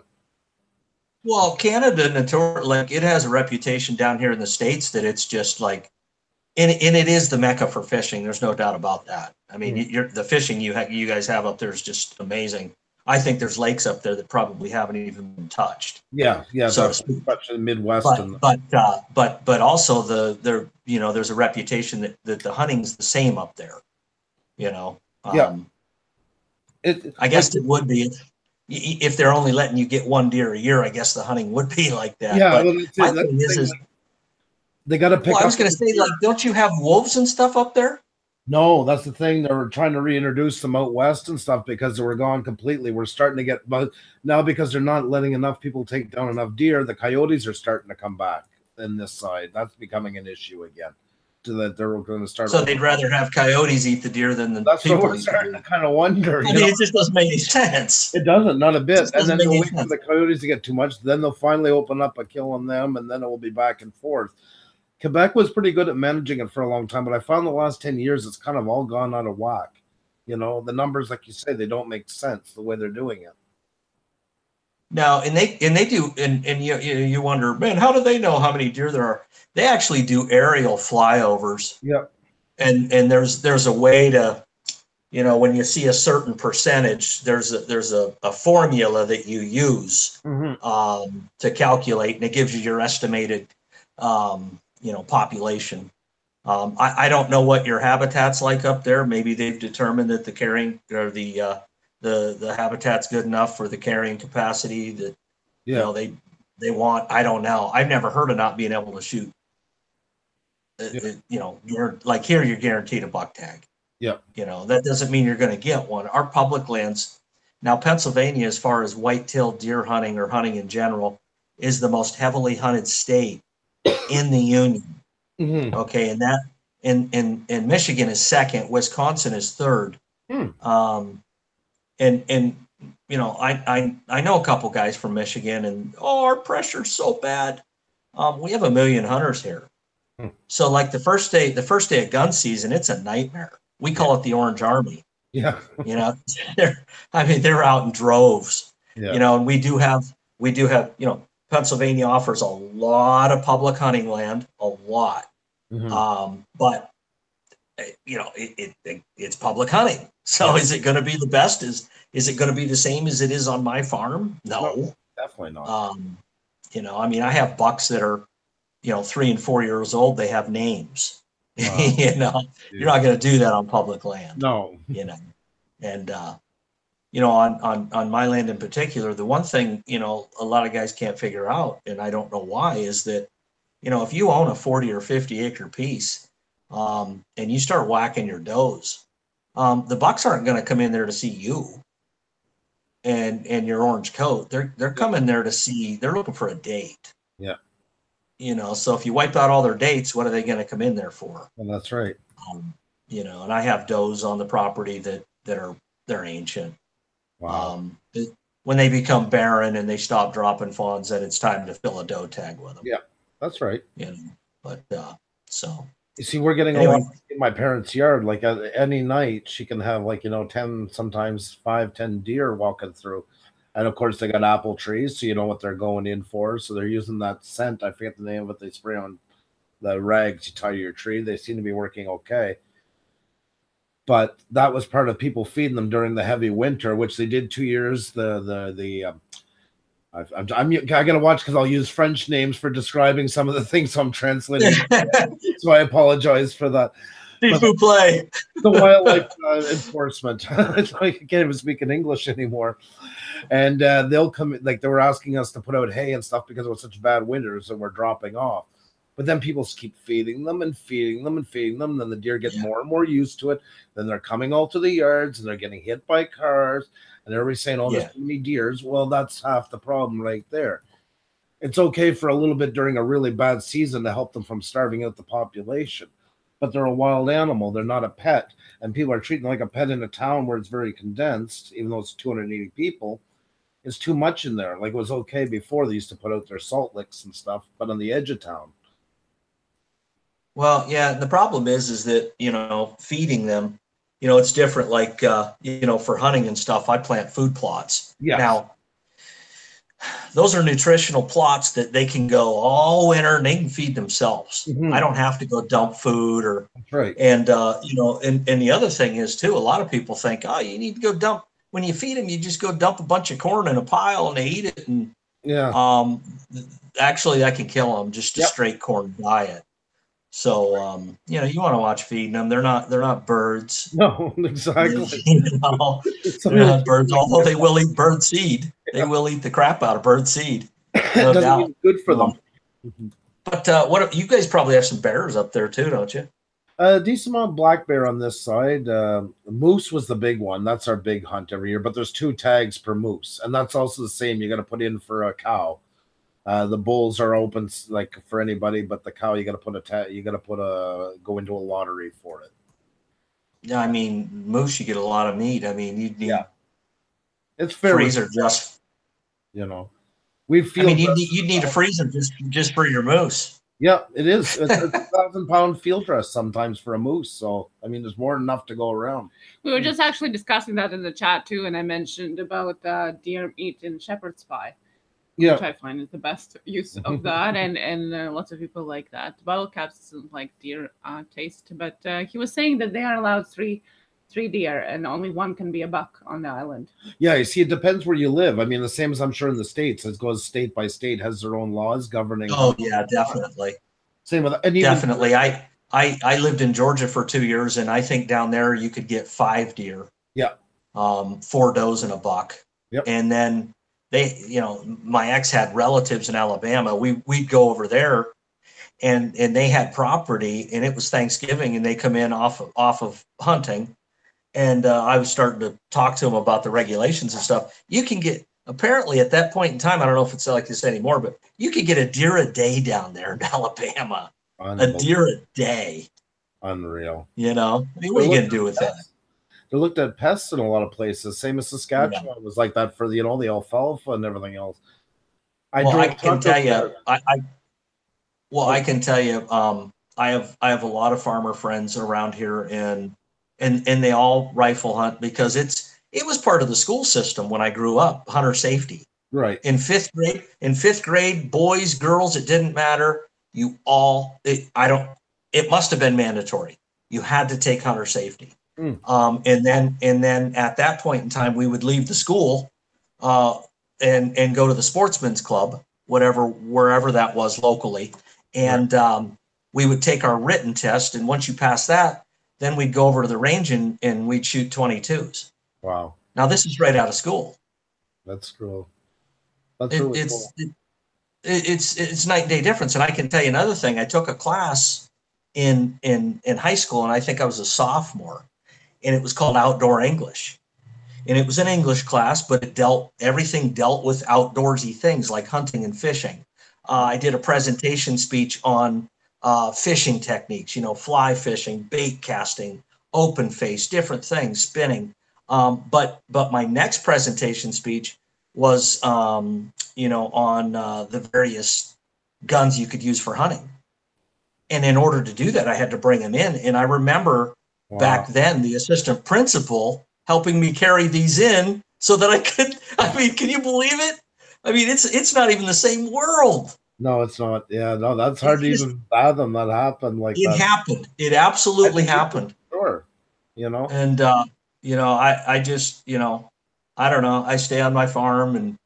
S3: Well, Canada, it has a reputation down here in the States that it's just like, and it is the mecca for fishing. There's no doubt about that. I mean, the fishing you guys have up there is just amazing. I think there's lakes up there that probably haven't even been touched.
S1: Yeah, so especially the Midwest.
S3: But also there's a reputation that the hunting's the same up there. I guess it would be. If they're only letting you get one deer a year, I guess the hunting would be like that.
S1: Yeah,
S3: but my thing is
S1: they got to pick up.
S3: I was going to say, don't you have wolves and stuff up there?
S1: No, that's the thing. They were trying to reintroduce them out west and stuff because they were gone completely. We're starting to get, but now because they're not letting enough people take down enough deer, the coyotes are starting to come back in this side. That's becoming an issue again. So that they're going to start.
S3: So they'd rather have coyotes eat the deer than the
S1: that's
S3: people.
S1: That's what we're starting to kind of wonder.
S3: I mean, it just doesn't make any sense.
S1: It doesn't, not a bit. And then they'll wait for the coyotes to get too much. Then they'll finally open up a kill on them, and then it will be back and forth. Quebec was pretty good at managing it for a long time, but I found the last 10 years it's kind of all gone out of whack. The numbers, like you say, they don't make sense the way they're doing it.
S3: No, and they do, and you wonder, man, how do they know how many deer there are? They actually do aerial flyovers.
S1: Yep.
S3: And there's a way to, when you see a certain percentage, there's a formula that you use to calculate, and it gives you your estimated population. I don't know what your habitat's like up there. Maybe they've determined that the carrying or the habitat's good enough for the carrying capacity that they want. I don't know. I've never heard of not being able to shoot. You're like here, you're guaranteed a buck tag.
S1: Yeah.
S3: That doesn't mean you're going to get one. Our public lands now, Pennsylvania, as far as white-tailed deer hunting or hunting in general, is the most heavily hunted state in the union.
S1: Mm-hmm.
S3: Okay, and that and Michigan is second. Wisconsin is third. I know a couple guys from Michigan, and our pressure's so bad. We have 1 million hunters here. So like the first day of gun season, it's a nightmare. We call it the Orange Army.
S1: Yeah.
S3: They're out in droves.
S1: Yeah.
S3: And we do have, Pennsylvania offers a lot of public hunting land, a lot.
S1: Mm-hmm.
S3: But it's public hunting. So is it going to be the best? Is it going to be the same as it is on my farm? No,
S1: definitely not.
S3: I have bucks that are, 3 and 4 years old. They have names.
S1: Wow.
S3: You're not going to do that on public land.
S1: No.
S3: And on my land in particular, the one thing a lot of guys can't figure out, and I don't know why, is that if you own a 40 or 50 acre piece, and you start whacking your does, the bucks aren't going to come in there to see you and your orange coat. They're coming there to see. They're looking for a date.
S1: Yeah.
S3: So if you wipe out all their dates, what are they going to come in there for?
S1: Well, that's right.
S3: And I have does on the property they're ancient.
S1: Wow.
S3: When they become barren and they stop dropping fawns, then it's time to fill a doe tag with them.
S1: Yeah, that's right.
S3: So.
S1: You see, we're getting a lot in my parents' yard. Like any night, she can have 10, sometimes 5, 10 deer walking through. And of course, they got apple trees, so you know what they're going in for. So they're using that scent. I forget the name of it. They spray on the rags you tie to your tree. They seem to be working okay. But that was part of people feeding them during the heavy winter, which they did 2 years. The I gotta watch because I'll use French names for describing some of the things I'm translating. So I apologize for that.
S3: Play.
S1: The wildlife enforcement. I can't even speak in English anymore. And they'll come, like they were asking us to put out hay and stuff because it was such bad winters and we're dropping off. But then people keep feeding them and feeding them and feeding them. Then the deer get more and more used to it. Then they're coming all to the yards and they're getting hit by cars. And everybody's saying, oh, there's too many deers. Well, that's half the problem right there. It's okay for a little bit during a really bad season to help them from starving out the population. But they're a wild animal. They're not a pet. And people are treating them like a pet in a town where it's very condensed, even though it's 280 people. It's too much in there. Like it was okay before they used to put out their salt licks and stuff, but on the edge of town.
S3: Well, yeah, the problem is that, you know, feeding them, you know, it's different. Like, you know, for hunting and stuff, I plant food plots.
S1: Yeah.
S3: Now, those are nutritional plots that they can go all winter and they can feed themselves. I don't have to go dump food or,
S1: that's right.
S3: And, you know, and the other thing is too, a lot of people think, oh, you need to go dump, when you feed them, you just go dump a bunch of corn in a pile and they eat it. And actually that can kill them, just a straight corn diet. So, you know, you want to watch feeding them. They're not birds.
S1: No, exactly.
S3: You know, they're not birds, although they will eat bird seed. They will eat the crap out of bird seed. No doubt.
S1: Mean good for them.
S3: But what you guys probably have some bears up there too, don't you?
S1: A decent amount of black bear on this side. Moose was the big one. That's our big hunt every year. But there's 2 tags per moose, and that's also the same. You got to put in for a cow. The bulls are open like for anybody, but the cow you got to put a tag. You got to go into a lottery for it.
S3: Yeah, I mean moose, you get a lot of meat. I mean you'd need
S1: it's very
S3: freezer just.
S1: You know, we feel.
S3: I mean you'd need a freezer just for your moose.
S1: Yeah, it is. It's a 1,000-pound field dress sometimes for a moose. So, I mean, there's more than enough to go around.
S2: We were just actually discussing that in the chat too, and I mentioned about deer meat in shepherd's pie, which I find is the best use of that, and lots of people like that. Bottle caps doesn't like deer taste, but he was saying that they are allowed three deer, and only one can be a buck on the island.
S1: Yeah, you see, it depends where you live. I mean, the same as I'm sure in the States, it goes state by state, has their own laws governing.
S3: Oh yeah, definitely.
S1: Same with
S3: definitely. I lived in Georgia for 2 years, and I think down there you could get 5 deer.
S1: Yeah.
S3: 4 does and a buck.
S1: Yep.
S3: And then they, you know, my ex had relatives in Alabama. We'd go over there, and they had property, and it was Thanksgiving, and they come in off of hunting. And I was starting to talk to him about the regulations and stuff. You can get, apparently at that point in time, I don't know if it's like this anymore, but you could get a deer a day down there in Alabama. A deer a day.
S1: Unreal.
S3: You know, I mean, what are you going to do with that?
S1: They looked at pests in a lot of places. Same as Saskatchewan. It was like that for the, you know, the alfalfa and everything else. I can tell you,
S3: I can tell you, I have a lot of farmer friends around here, and they all rifle hunt because it was part of the school system when I grew up, hunter safety.
S1: Right.
S3: In fifth grade, boys, girls, it didn't matter. It must have been mandatory. You had to take hunter safety. And then at that point in time, we would leave the school and go to the sportsman's club, wherever that was locally. And we would take our written test. And once you pass that, then we'd go over to the range and we'd shoot 22s.
S1: Wow.
S3: Now this is right out of school.
S1: That's cool. That's really cool.
S3: It's night and day difference. And I can tell you another thing. I took a class in high school, and I think I was a sophomore, and it was called Outdoor English. And it was an English class, but everything dealt with outdoorsy things like hunting and fishing. I did a presentation speech on fishing techniques, you know, fly fishing, bait casting, open face, different things, spinning. But my next presentation speech was, you know, on the various guns you could use for hunting. And in order to do that, I had to bring them in. And I remember back then the assistant principal helping me carry these in so that I could, I mean, can you believe it? I mean, it's not even the same world.
S1: No, it's not. Yeah, no, that's hard to even fathom that happened like that.
S3: It happened. It absolutely happened.
S1: Sure. You know?
S3: And, you know, I just, you know, I don't know. I stay on my farm and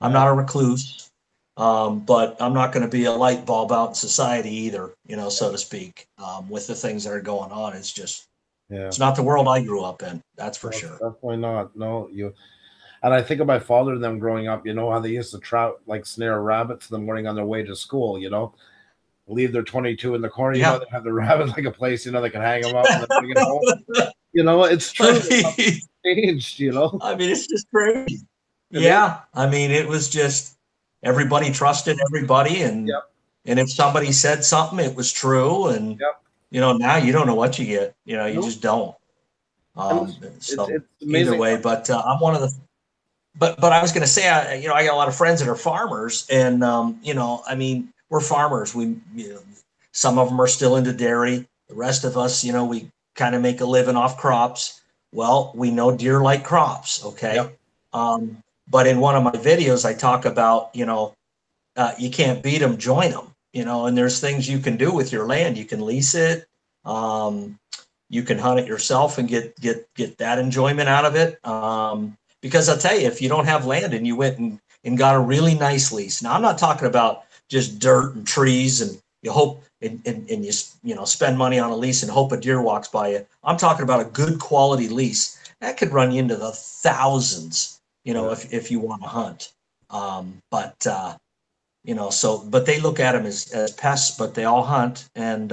S3: I'm not a recluse, but I'm not going to be a light bulb out in society either, you know, so to speak. With the things that are going on, it's just, it's not the world I grew up in. That's for sure.
S1: Definitely not. No, and I think of my father and them growing up, you know, how they used to trout, like snare rabbits in the morning on their way to school, you know, leave their 22 in the corner, you know, they have the rabbit like a place, you know, they can hang them up and then bring it home. You know, it's true. It's changed, you know.
S3: I mean, it's just crazy. Yeah. I mean, it was just everybody trusted everybody. And, and if somebody said something, it was true. And, you know, now you don't know what you get, you know, you just don't. So it's either way, but I'm one of the, but I was going to say, you know, I got a lot of friends that are farmers and, you know, I mean, we're farmers. We, you know, some of them are still into dairy. The rest of us, you know, we kind of make a living off crops. Well, we know deer like crops. Okay. But in one of my videos, I talk about, you know, you can't beat them, join them, you know, and there's things you can do with your land. You can lease it. You can hunt it yourself and get that enjoyment out of it. Because I'll tell you, if you don't have land and you went and got a really nice lease, now I'm not talking about just dirt and trees and you hope and you know, spend money on a lease and hope a deer walks by you. I'm talking about a good quality lease that could run you into the thousands, you know, if you want to hunt. But you know, so, but they look at them as pests, but they all hunt and,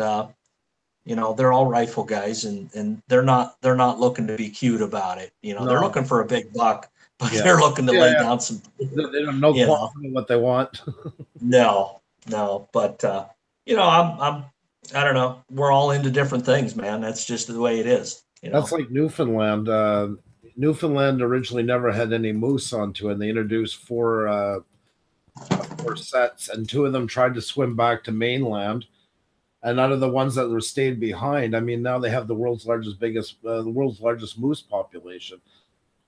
S3: you know, they're all rifle guys and they're not looking to be cute about it. You know, they're looking for a big buck, but they're looking to lay down some,
S1: they don't know what they want.
S3: No, but, you know, I don't know. We're all into different things, man. That's just the way it is. You know?
S1: That's like Newfoundland. Newfoundland originally never had any moose onto it. And they introduced four sets and two of them tried to swim back to mainland. And out of the ones that were stayed behind, I mean, now they have the world's largest moose population.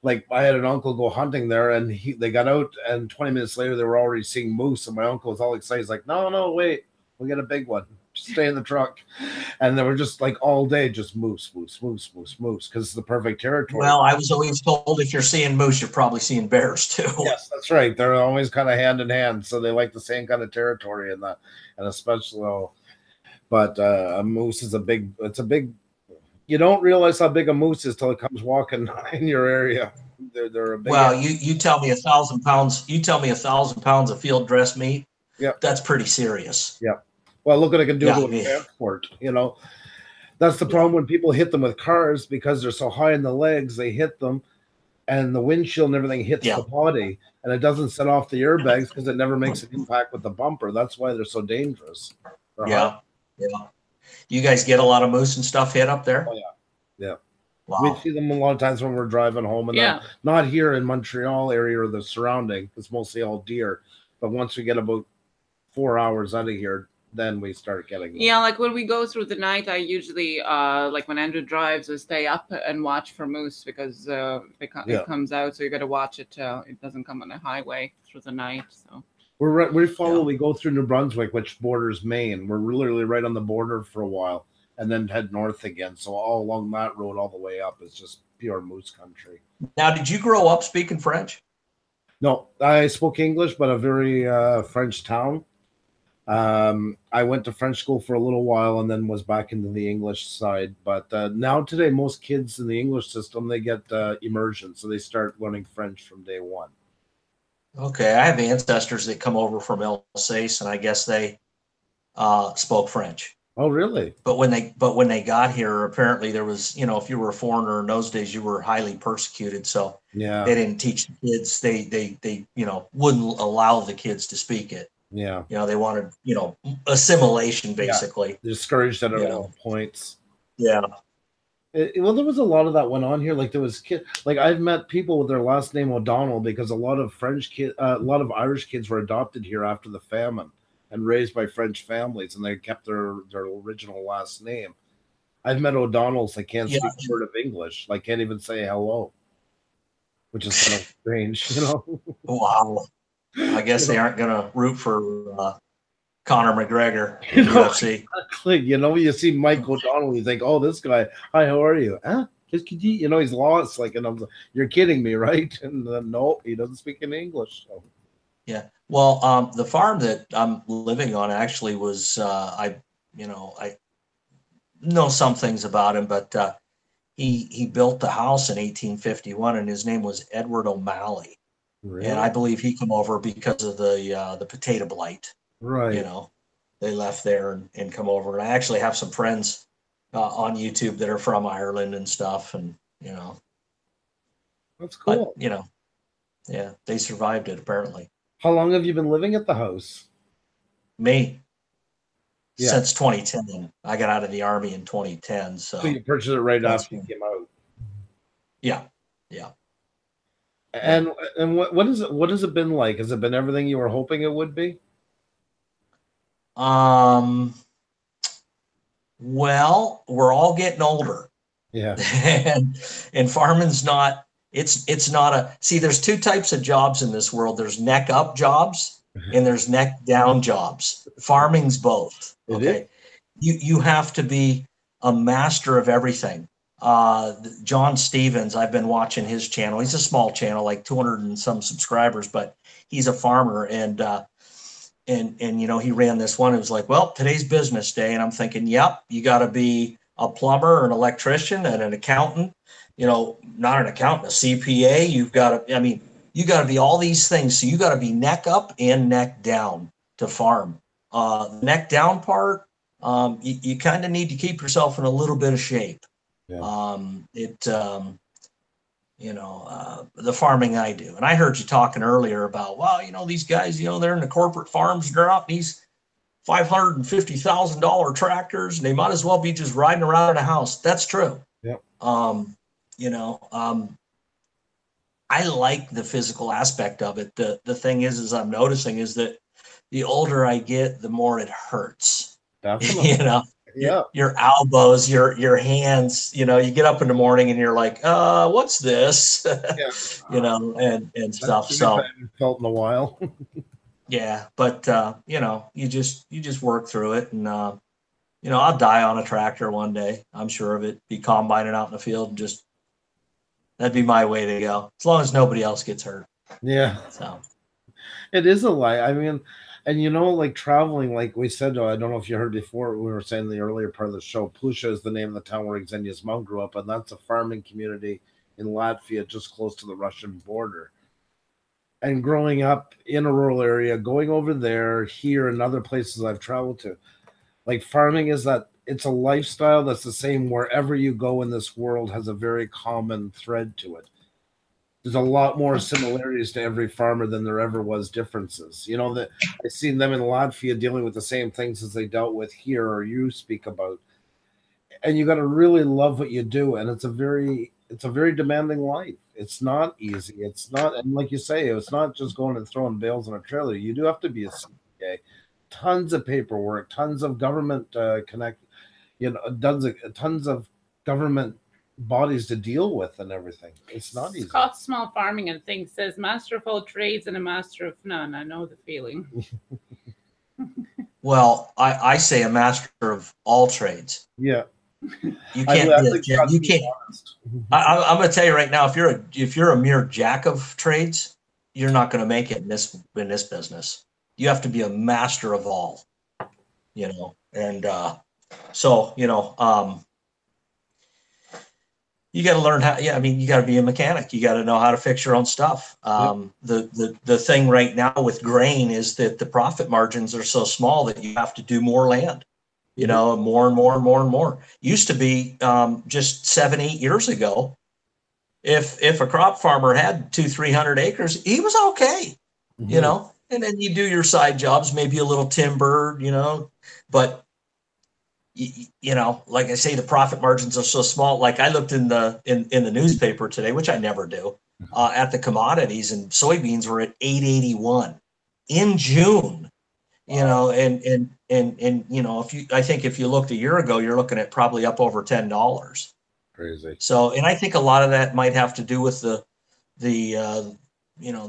S1: Like I had an uncle go hunting there, and they got out, and 20 minutes later they were already seeing moose. And my uncle was all excited. He's like, "No, wait, we'll get a big one. Just stay in the truck." And they were just like all day, just moose, because it's the perfect territory.
S3: Well, I was always told if you're seeing moose, you're probably seeing bears too.
S1: Yes, that's right. They're always kind of hand in hand, so they like the same kind of territory in that, and especially. But a moose is a big. You don't realize how big a moose is till it comes walking in your area. They're a big.
S3: Well, you tell me 1,000 pounds. You tell me 1,000 pounds of field dress meat.
S1: Yeah,
S3: that's pretty serious.
S1: Yeah. Well, look what I can do to a transport. You know, that's the problem when people hit them with cars because they're so high in the legs. They hit them, and the windshield and everything hits the body, and it doesn't set off the airbags because it never makes an impact with the bumper. That's why they're so dangerous.
S3: Yeah. You guys get a lot of moose and stuff hit up there?
S1: Oh, yeah.
S3: Wow.
S1: We see them a lot of times when we're driving home, and not here in Montreal area or the surrounding. It's mostly all deer. But once we get about 4 hours out of here, then we start getting them.
S2: Yeah, like when we go through the night, I usually like when Andrew drives, I stay up and watch for moose because it comes out, so you got to watch it. It doesn't come on the highway through the night. So.
S1: We go through New Brunswick, which borders Maine. We're literally right on the border for a while, and then head north again. So all along that road, all the way up, is just pure moose country.
S3: Now, did you grow up speaking French?
S1: No, I spoke English, but a very French town. I went to French school for a little while, and then was back into the English side. But now today, most kids in the English system, they get immersion, so they start learning French from day one.
S3: Okay, I have ancestors that come over from Alsace, and I guess they spoke French.
S1: Oh, really?
S3: But when they got here, apparently there was, you know, if you were a foreigner in those days, you were highly persecuted. So they didn't teach the kids. They you know, wouldn't allow the kids to speak it.
S1: Yeah.
S3: You know, they wanted, you know, assimilation basically.
S1: Yeah. Discouraged at all points.
S3: Yeah.
S1: Well, there was a lot of that went on here. Like there was like I've met people with their last name O'Donnell because a lot of a lot of Irish kids were adopted here after the famine and raised by French families, and they kept their original last name. I've met O'Donnells that can't speak a word of English, like can't even say hello, which is kind of strange, you know.
S3: Wow. I guess they aren't going to root for Conor McGregor in UFC.
S1: Exactly. You know, you see Mike O'Donnell, you think, oh, this guy, hi, how are you? Huh? You know, he's lost. Like, and I'm like, you're kidding me, right? And no, he doesn't speak in English. So.
S3: Yeah. Well, the farm that I'm living on actually was, I know some things about him, but he built the house in 1851, and his name was Edward O'Malley.
S1: Really?
S3: And I believe he came over because of the potato blight.
S1: Right.
S3: You know, they left there and come over. And I actually have some friends on YouTube that are from Ireland and stuff, and
S1: That's cool.
S3: but yeah, they survived it apparently.
S1: How long have you been living at the house?
S3: Me,
S1: Yeah.
S3: since 2010. I got out of the Army in 2010. So
S1: you purchased it right
S3: that's
S1: after you came out.
S3: yeah.
S1: And what has it been like? Has it been everything you were hoping it would be?
S3: Well, we're all getting older.
S1: Yeah.
S3: and farming's not, it's not see, there's two types of jobs in this world. There's neck up jobs and there's neck down jobs. Farming's both. Okay. You have to be a master of everything. John Stevens, I've been watching his channel. He's a small channel, like 200 and some subscribers, but he's a farmer, and he ran this one. It was like, well, today's business day, and I'm thinking, yep, you got to be a plumber or an electrician and an accountant. Not an accountant, a CPA. You got to be all these things. So you got to be neck up and neck down to farm. The neck down part, you kind of need to keep yourself in a little bit of shape. Yeah. The farming I do. And I heard you talking earlier about, well, these guys, they're in the corporate farms, they're out in these $550,000 tractors, and they might as well be just riding around in a house. That's true.
S1: Yep.
S3: I like the physical aspect of it. The thing is I'm noticing is that the older I get, the more it hurts.
S1: Definitely.
S3: Yeah. Your elbows, your hands, you get up in the morning and you're like, what's this? Yeah. And stuff. So
S1: I haven't felt in a while.
S3: yeah, but you just work through it, and I'll die on a tractor one day. I'm sure of it. Be combining out in the field, and just that'd be my way to go, as long as nobody else gets hurt.
S1: Yeah.
S3: So
S1: it is a lie. I mean, and like traveling, like we said, I don't know if you heard before, we were saying in the earlier part of the show, Puša is the name of the town where Xenia's mom grew up, and that's a farming community in Latvia, just close to the Russian border. And growing up in a rural area, going over there, here, and other places I've traveled to, like farming is that it's a lifestyle that's the same wherever you go in this world, has a very common thread to it. There's a lot more similarities to every farmer than there ever was differences. That I've seen them in Latvia dealing with the same things as they dealt with here, or you speak about. And you got to really love what you do, and it's a very demanding life. It's not easy. It's not, and like you say, it's not just going and throwing bales on a trailer. You do have to be a CPA. Tons of paperwork, tons of government tons of government bodies to deal with and everything. It's not easy.
S2: Scott's Small Farming and Things says master of all trades and a master of none. I know the feeling.
S3: Well, I say a master of all trades.
S1: Yeah.
S3: You can't. You can't. I'm going to tell you right now, if you're a mere jack of trades, you're not going to make it in this business. You have to be a master of all. And so you got to learn how. Yeah, I mean, you got to be a mechanic. You got to know how to fix your own stuff. The thing right now with grain is that the profit margins are so small that you have to do more land. More and more and more and more. Used to be just 7-8 years ago. If a crop farmer had 200-300 acres, he was okay.
S1: Mm-hmm.
S3: And then you do your side jobs, maybe a little timber, but like I say, the profit margins are so small. Like I looked in the newspaper today, which I never do, at the commodities, and soybeans were at $8.81 in June.
S1: Wow.
S3: And I think if you looked a year ago, you're looking at probably up over $10.
S1: Crazy.
S3: So, and I think a lot of that might have to do with the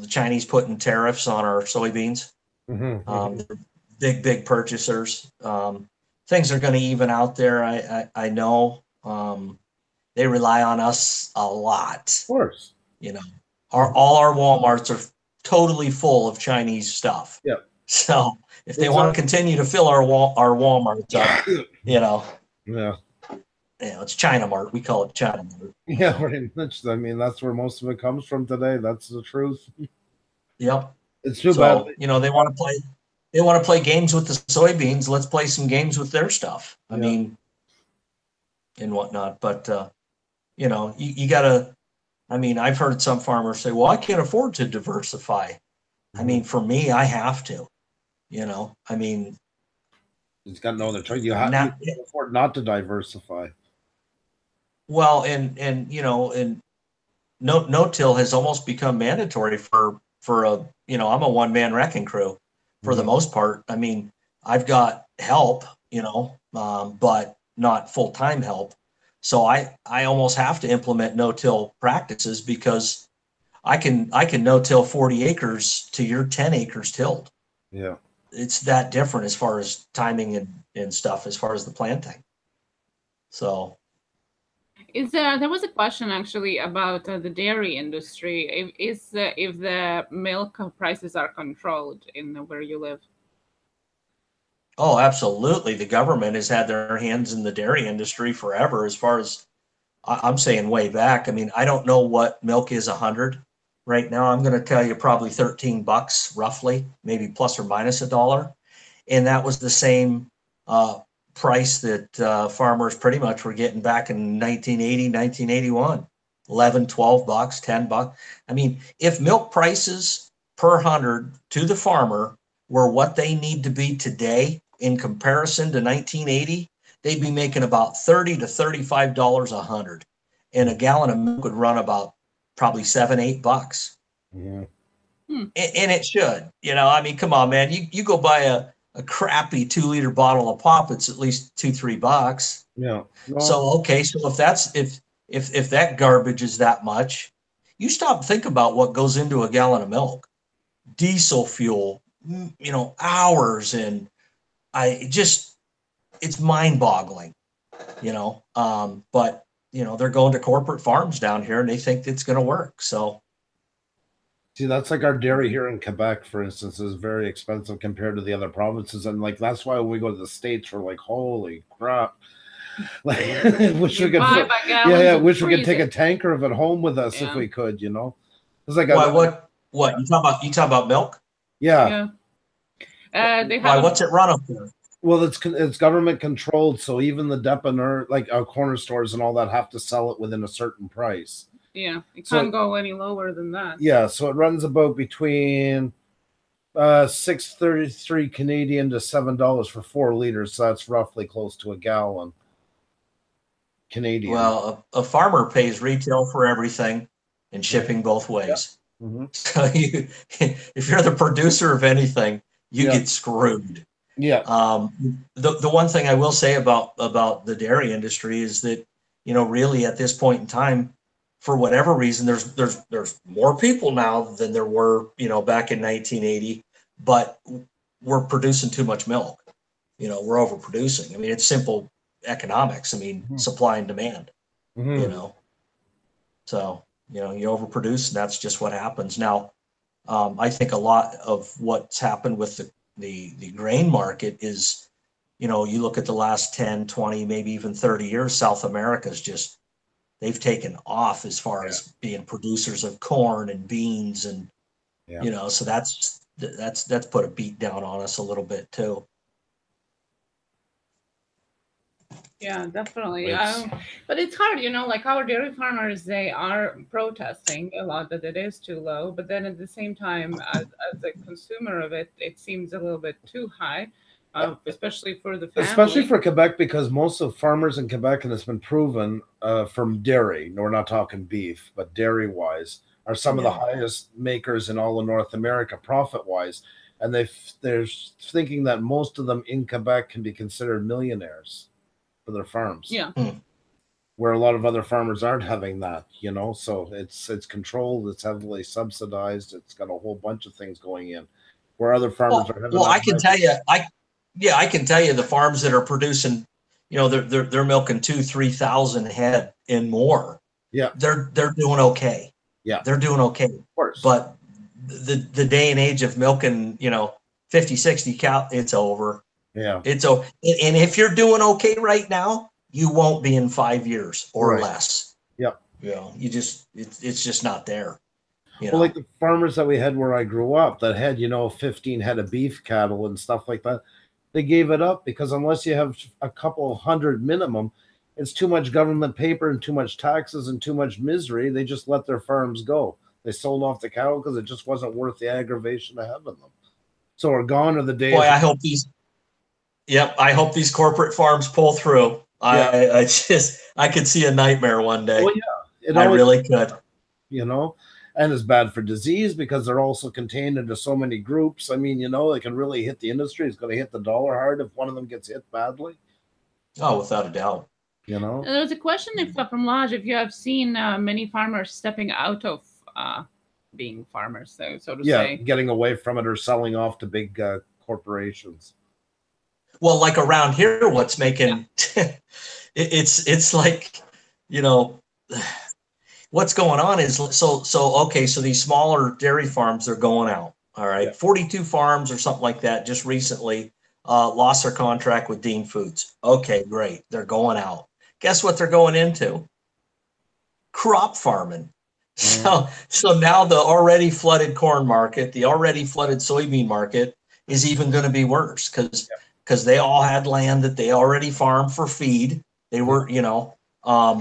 S3: Chinese putting tariffs on our soybeans.
S1: Mm-hmm.
S3: Big purchasers. Things are going to even out there. I know they rely on us a lot.
S1: Of course.
S3: All our Walmarts are totally full of Chinese stuff.
S1: Yeah.
S3: So if they want to continue to fill our Walmarts up, you know,
S1: yeah,
S3: it's China Mart. We call it China Mart.
S1: Yeah, pretty much. I mean, that's where most of it comes from today. That's the truth.
S3: Yep.
S1: It's too bad.
S3: You know, they want to play games with the soybeans. Let's play some games with their stuff. I mean, and whatnot. But you know, you gotta. I mean, I've heard some farmers say, "Well, I can't afford to diversify." I mean, for me, I have to. You know, I mean,
S1: it's got no other choice. You have to afford not to diversify.
S3: Well, and you know, and no-till has almost become mandatory for a, you know, I'm a one-man wrecking crew for the most part. I mean, I've got help, you know, but not full-time help. So I almost have to implement no-till practices because I can no-till 40 acres to your 10 acres tilled.
S1: Yeah.
S3: It's that different as far as timing and stuff, as far as the planting. So
S2: there was a question actually about the dairy industry. If the milk prices are controlled in where you live?
S3: Oh, absolutely. The government has had their hands in the dairy industry forever, as far as I'm saying way back. I mean, I don't know what milk is 100 right now. I'm going to tell you probably $13 roughly, maybe plus or minus $1. And that was the same price that farmers pretty much were getting back in 1980, 1981, 11, 12 bucks, 10 bucks. I mean, if milk prices per 100 to the farmer were what they need to be today in comparison to 1980, they'd be making about $30 to $35 a 100. And a gallon of milk would run about probably $7, $8.
S1: Yeah.
S3: And it should, you know, I mean, come on, man, you go buy a crappy 2-liter bottle of pop, it's at least $2, $3.
S1: Yeah. No.
S3: So, okay. So if that garbage is that much, you stop and think about what goes into a gallon of milk, diesel fuel, you know, hours. And it's mind boggling, you know, but you know, they're going to corporate farms down here and they think it's going to work. So,
S1: see, that's like our dairy here in Quebec, for instance, is very expensive compared to the other provinces. And like, that's why when we go to the States, we're like, holy crap. Like, wish we could, wish we could take a tanker of it home with us if we could, you know. It's like
S3: what you talking about milk?
S1: Yeah.
S3: What's it run up there?
S1: Well, it's government controlled, so even the depanneur, like our corner stores and all that, have to sell it within a certain price.
S2: Yeah, it can't go any lower than that.
S1: Yeah, so it runs about between $6.33 Canadian to $7 for 4 liters. So that's roughly close to a gallon Canadian.
S3: Well, a farmer pays retail for everything and shipping both ways.
S1: Yep. Mm-hmm.
S3: So if you're the producer of anything, you get screwed.
S1: Yeah.
S3: The one thing I will say about the dairy industry is that, you know, really at this point in time, for whatever reason, there's more people now than there were, you know, back in 1980, but we're producing too much milk. You know, we're overproducing. I mean, it's simple economics. I mean, supply and demand, you know, so, you know, you overproduce and that's just what happens. Now, I think a lot of what's happened with the grain market is, you know, you look at the last 10, 20, maybe even 30 years, South America's just, they've taken off as far as being producers of corn and beans and, you know, so that's put a beat down on us a little bit too.
S2: Yeah, definitely. But it's hard, you know, like our dairy farmers, they are protesting a lot that it is too low. But then at the same time, as a consumer of it, it seems a little bit too high, especially for the family.
S1: Especially for Quebec, because most of farmers in Quebec, and it's been proven from dairy, we're not talking beef, but dairy-wise, are some of the highest makers in all of North America, profit-wise. And they're thinking that most of them in Quebec can be considered millionaires for their farms.
S2: Yeah.
S1: Where a lot of other farmers aren't having that, you know, so it's controlled, it's heavily subsidized, it's got a whole bunch of things going in where other farmers are having.
S3: Well, I can tell you the farms that are producing, you know, they're milking 2,000-3,000 head and more.
S1: Yeah.
S3: They're doing okay.
S1: Yeah.
S3: They're doing okay.
S1: Of course.
S3: But the day and age of milking, 50, 60 cow, it's over.
S1: Yeah.
S3: It's over. And if you're doing okay right now, you won't be in 5 years or less.
S1: Yep.
S3: It's just not there.
S1: Well, like the farmers that we had where I grew up that had, 15 head of beef cattle and stuff like that, they gave it up because unless you have a couple hundred minimum, it's too much government paper and too much taxes and too much misery. They just let their farms go. They sold off the cattle because it just wasn't worth the aggravation of having them. So we're gone are the days.
S3: Boy, I hope these corporate farms pull through. Yeah. I could see a nightmare one day.
S1: Well, yeah,
S3: I really could.
S1: And it's bad for disease because they're also contained into so many groups. I mean, they can really hit the industry. It's going to hit the dollar hard if one of them gets hit badly.
S3: Oh, without a doubt.
S2: There was a question from Lodge if you have seen many farmers stepping out of being farmers, so to say.
S1: Yeah, getting away from it or selling off to big corporations.
S3: Well, like around here, what's making it's like, what's going on is so these smaller dairy farms are going out. All right. Yeah. 42 farms or something like that just recently lost their contract with Dean Foods. Okay, great. They're going out. Guess what they're going into? Crop farming. So now the already flooded corn market, the already flooded soybean market is even going to be worse because they all had land that they already farmed for feed. They were, I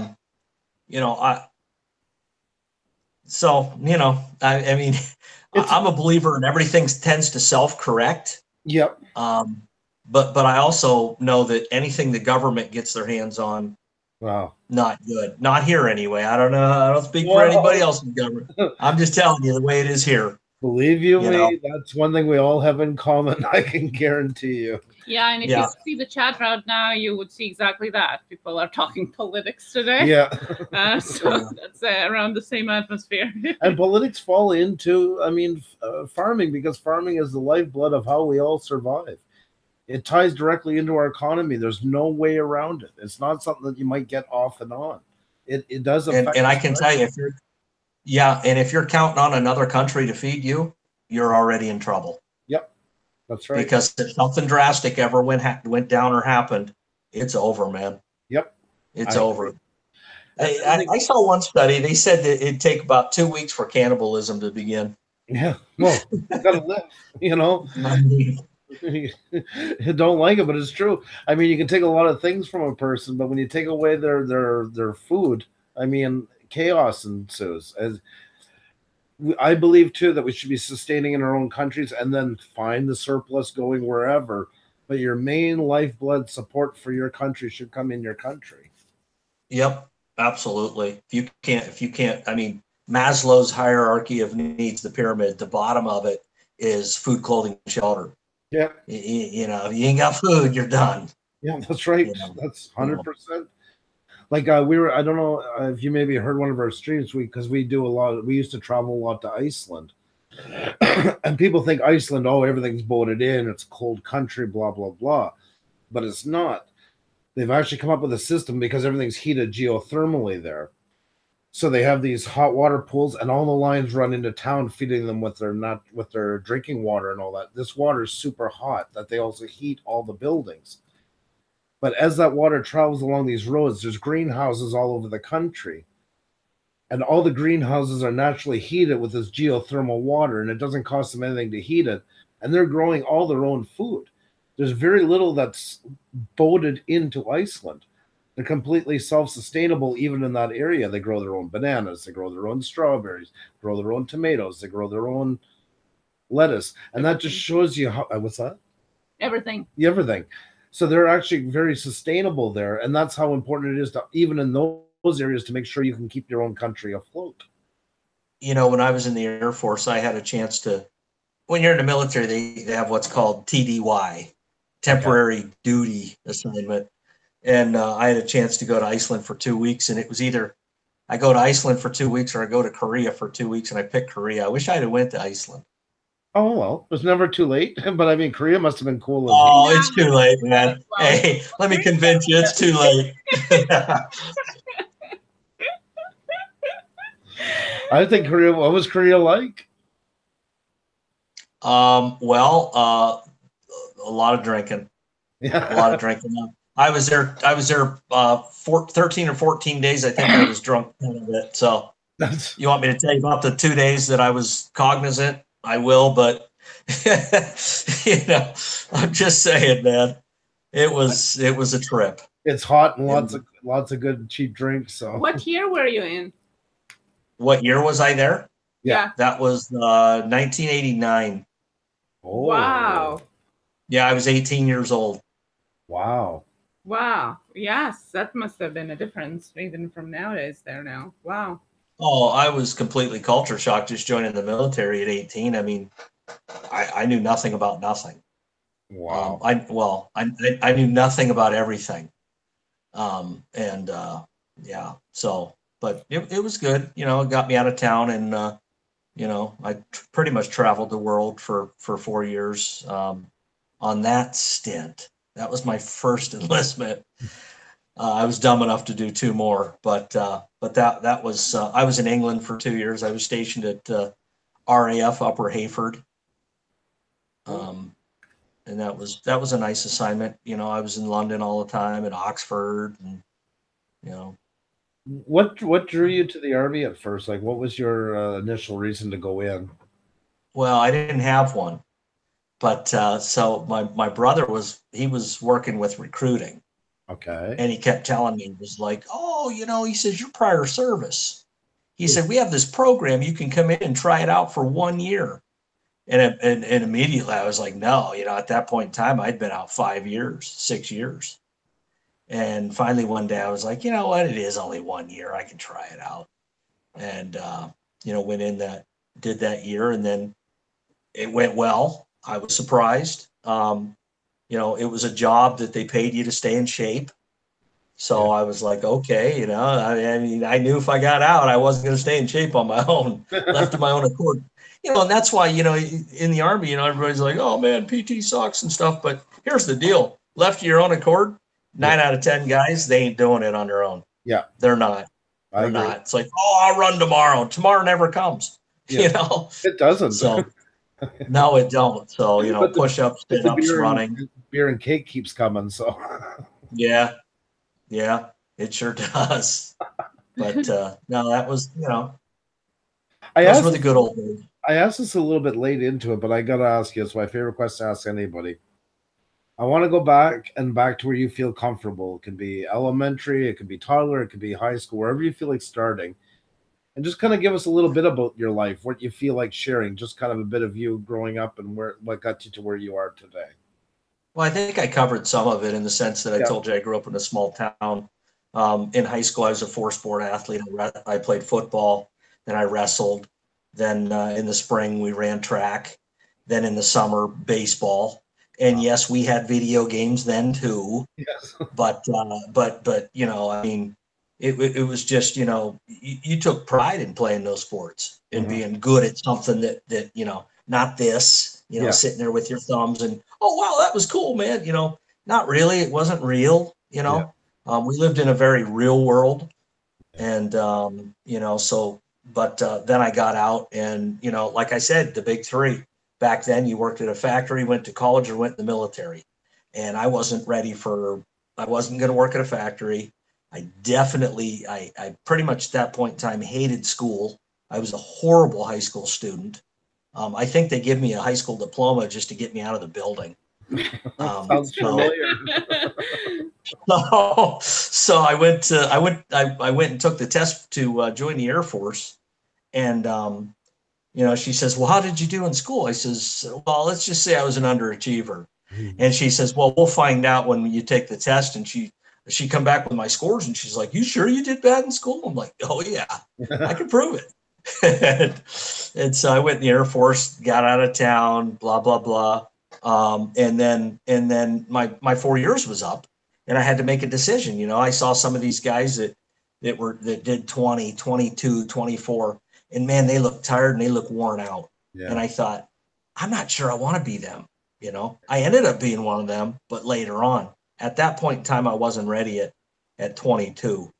S3: mean, I'm a believer in everything tends to self-correct.
S1: Yep.
S3: But I also know that anything the government gets their hands on,
S1: wow,
S3: not good. Not here anyway. I don't know. I don't speak for anybody else in government. I'm just telling you the way it is here.
S1: Believe you me, that's one thing we all have in common. I can guarantee you.
S2: Yeah, and if you see the chat route now, you would see exactly that. People are talking politics today.
S1: Yeah.
S2: So that's around the same atmosphere.
S1: And politics fall into, farming, because farming is the lifeblood of how we all survive. It ties directly into our economy. There's no way around it. It's not something that you might get off and on. It does affect.
S3: And I can tell you, if you're counting on another country to feed you, you're already in trouble.
S1: Yep, that's right.
S3: Because if something drastic ever went down or happened, it's over, man.
S1: Yep,
S3: it's over. I saw one study. They said that it'd take about 2 weeks for cannibalism to begin.
S1: Yeah, well, you gotta live, You don't like it, but it's true. I mean, you can take a lot of things from a person, but when you take away their food, chaos ensues. As I believe too that we should be sustaining in our own countries and then find the surplus going wherever. But your main lifeblood support for your country should come in your country.
S3: Yep, absolutely. If you can't, Maslow's hierarchy of needs, the pyramid, the bottom of it is food, clothing, shelter.
S1: Yeah.
S3: If you ain't got food, you're done.
S1: Yeah, that's right. That's 100%. Like I don't know if you maybe heard one of our streams, because we used to travel a lot to Iceland. And people think Iceland, everything's boated in, it's a cold country, blah, blah, blah. But it's not. They've actually come up with a system because everything's heated geothermally there. So they have these hot water pools, and all the lines run into town, feeding them with their drinking water and all that. This water is super hot that they also heat all the buildings. But as that water travels along these roads, there's greenhouses all over the country. And all the greenhouses are naturally heated with this geothermal water, and it doesn't cost them anything to heat it. And they're growing all their own food. There's very little that's boated into Iceland. They're completely self-sustainable even in that area. They grow their own bananas. They grow their own strawberries, grow their own tomatoes. They grow their own lettuce. And that just shows you how, what's that?
S2: Everything.
S1: Everything. So they're actually very sustainable there. And that's how important it is to, even in those areas, to make sure you can keep your own country afloat.
S3: When I was in the Air Force, I had a chance to, when you're in the military, they have what's called TDY, temporary duty assignment. And I had a chance to go to Iceland for 2 weeks, and it was either I go to Iceland for 2 weeks or I go to Korea for 2 weeks, and I picked Korea. I wish I'd have went to Iceland.
S1: Oh, well, it was never too late. But Korea must have been cool.
S3: It's too late, man. Hey, let me convince you, it's too late.
S1: I think Korea, what was Korea like?
S3: Well, a lot of drinking.
S1: Yeah.
S3: A lot of drinking. I was there 13 or 14 days. I think I was drunk a bit. So you want me to tell you about the 2 days that I was cognizant? I will, but I'm just saying, man, it was a trip.
S1: It's hot and lots of good cheap drinks. So
S2: What year were you in?
S3: What year was I there?
S2: Yeah.
S3: That was 1989.
S1: Oh.
S2: Wow.
S3: Yeah, I was 18 years old.
S1: Wow.
S2: Wow. Yes, that must have been a difference even from nowadays there now. Wow.
S3: Oh, I was completely culture shocked just joining the military at 18. I mean, I knew nothing about nothing.
S1: Wow.
S3: I knew nothing about everything. Yeah, so, but it was good. It got me out of town, and I pretty much traveled the world for 4 years on that stint. That was my first enlistment. I was dumb enough to do 2 more, but that was I was in England for 2 years. I was stationed at RAF Upper Hayford, and that was a nice assignment. I was in London all the time, and Oxford, and
S1: What drew you to the Army at first? Like, what was your initial reason to go in?
S3: Well, I didn't have one, but so my brother was working with recruiting.
S1: Okay.
S3: And he kept telling me, he was like, oh, he says, your prior service. He said, we have this program. You can come in and try it out for 1 year. And immediately I was like, no, at that point in time, I'd been out 5 years, 6 years. And finally one day I was like, you know what? It is only 1 year. I can try it out. And, went in did that year, and then it went well. I was surprised. It was a job that they paid you to stay in shape. So I was like, okay, I mean, I knew if I got out, I wasn't going to stay in shape on my own, left to my own accord. And that's why, in the Army, everybody's like, oh man, PT sucks and stuff. But here's the deal. Left to your own accord, 9 out of 10 guys, they ain't doing it on their own.
S1: Yeah.
S3: They're not. They're not. It's like, oh, I'll run tomorrow. Tomorrow never comes.
S1: Yeah. It doesn't.
S3: So no, it don't. So, push-ups, sit-ups, running.
S1: Beer and cake keeps coming, so.
S3: Yeah, it sure does. But no, that was, those were the good old days.
S1: I asked this a little bit late into it, but I got to ask you. It's my favorite question to ask anybody. I want to go back to where you feel comfortable. It could be elementary, it could be toddler, it could be high school, wherever you feel like starting. And just kind of give us a little bit about your life, what you feel like sharing, just kind of a bit of you growing up and what got you to where you are today.
S3: Well, I think I covered some of it in the sense that I told you I grew up in a small town. In high school, I was a 4-sport athlete. I played football, then I wrestled. Then in the spring, we ran track. Then in the summer, baseball. And yes, we had video games then too.
S1: Yes.
S3: But I mean, it was just, you took pride in playing those sports and being good at something that not this, sitting there with your thumbs and, oh, wow, that was cool, man. Not really. It wasn't real, we lived in a very real world. And, then I got out and, like I said, the big 3. Back then, you worked at a factory, went to college, or went in the military. And I wasn't ready I wasn't going to work at a factory. I pretty much at that point in time hated school. I was a horrible high school student. I think they give me a high school diploma just to get me out of the building.
S1: Sounds familiar.
S3: So I went and took the test to join the Air Force. And, she says, well, how did you do in school? I says, well, let's just say I was an underachiever. And she says, well, we'll find out when you take the test. And she come back with my scores and she's like, you sure you did bad in school? I'm like, oh yeah, I can prove it. and so I went in the Air Force, got out of town, blah, blah, blah. And then my 4 years was up and I had to make a decision. I saw some of these guys that did 20, 22, 24. And man, they look tired and they look worn out. Yeah. And I thought, I'm not sure I want to be them. I ended up being one of them, but later on. At that point in time, I wasn't ready at 22.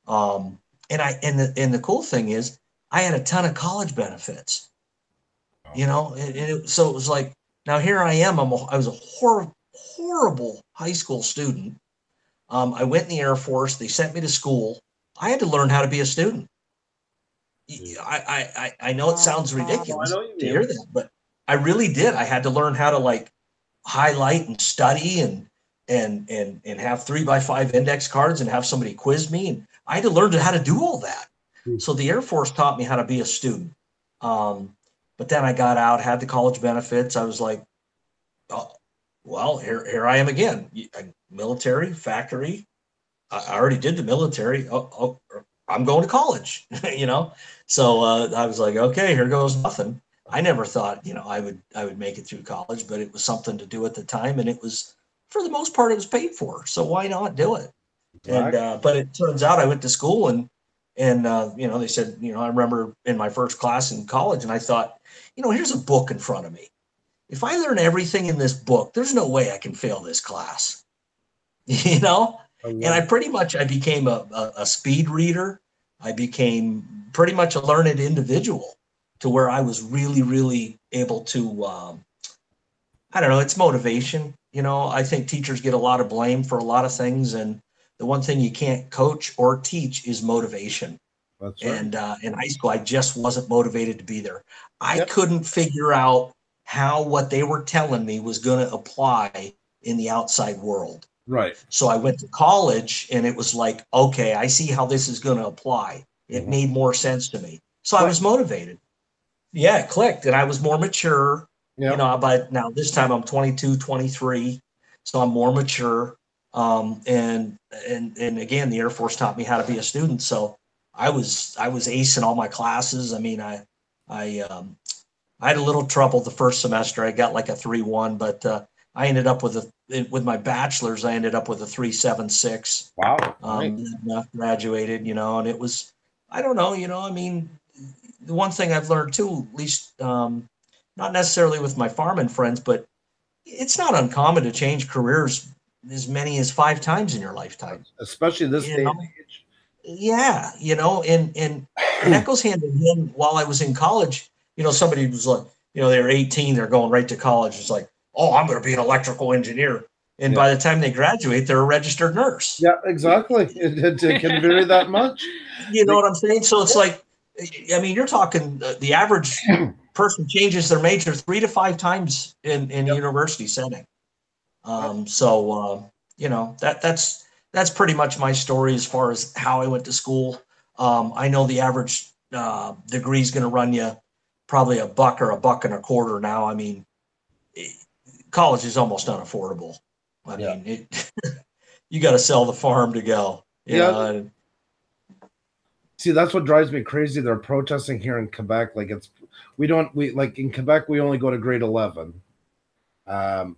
S3: And the cool thing is, I had a ton of college benefits. you know, so it was like, now here I am. I was a horrible high school student. I went in the Air Force. They sent me to school. I had to learn how to be a student. I know it sounds ridiculous to hear that, but I really did. I had to learn how to like highlight and study and have 3x5 index cards and have somebody quiz me. And I had to learn how to do all that. So the Air Force taught me how to be a student. But then I got out, had the college benefits. I was like, oh, well, here I am again. Military, factory. I already did the military. I'm going to college, you know? So I was like, okay, here goes nothing. I never thought, you know, I would make it through college, but it was something to do at the time. And it was, for the most part, it was paid for. So why not do it? Right. And, but it turns out I went to school and you know, they said, you know, I remember in my first class in college and I thought, you know, here's a book in front of me. If I learn everything in this book, there's no way I can fail this class, you know? And I became a speed reader. I became pretty much a learned individual to where I was really, really able to, I don't know, it's motivation. You know, I think teachers get a lot of blame for a lot of things. And the one thing you can't coach or teach is motivation. That's right. And in high school, I just wasn't motivated to be there. I couldn't figure out how what they were telling me was going to apply in the outside world.
S1: Right.
S3: So I went to college and it was like, okay, I see how this is going to apply. It made more sense to me. So I was motivated. Yeah, it clicked. And I was more mature. You know, but now this time I'm 22, 23. So I'm more mature. And again, the Air Force taught me how to be a student. So I was acing all my classes. I mean, I had a little trouble the first semester. I got like a 3.1, but I ended up with my bachelor's. I ended up with a 3.76.
S1: Wow!
S3: Graduated, you know, and it was, I don't know, you know, I mean, the one thing I've learned too, at least not necessarily with my farming friends, but it's not uncommon to change careers as many as 5 times in your lifetime,
S1: especially this day and age.
S3: Yeah, you know, and that goes hand in hand. While I was in college, you know, somebody was like, you know, they were 18, they're going right to college. It's like, oh, I'm going to be an electrical engineer. And by the time they graduate, they're a registered nurse.
S1: Yeah, exactly. It can vary that much.
S3: You know what I'm saying? So it's like, I mean, you're talking the average person changes their major 3 to 5 times in a university setting. So, you know, that's pretty much my story as far as how I went to school. I know the average degree is going to run you probably $1 or $1.25 now. I mean, college is almost unaffordable. I mean, you got to sell the farm to go. Yeah.
S1: See, that's what drives me crazy. They're protesting here in Quebec. Like we like in Quebec, we only go to grade 11. The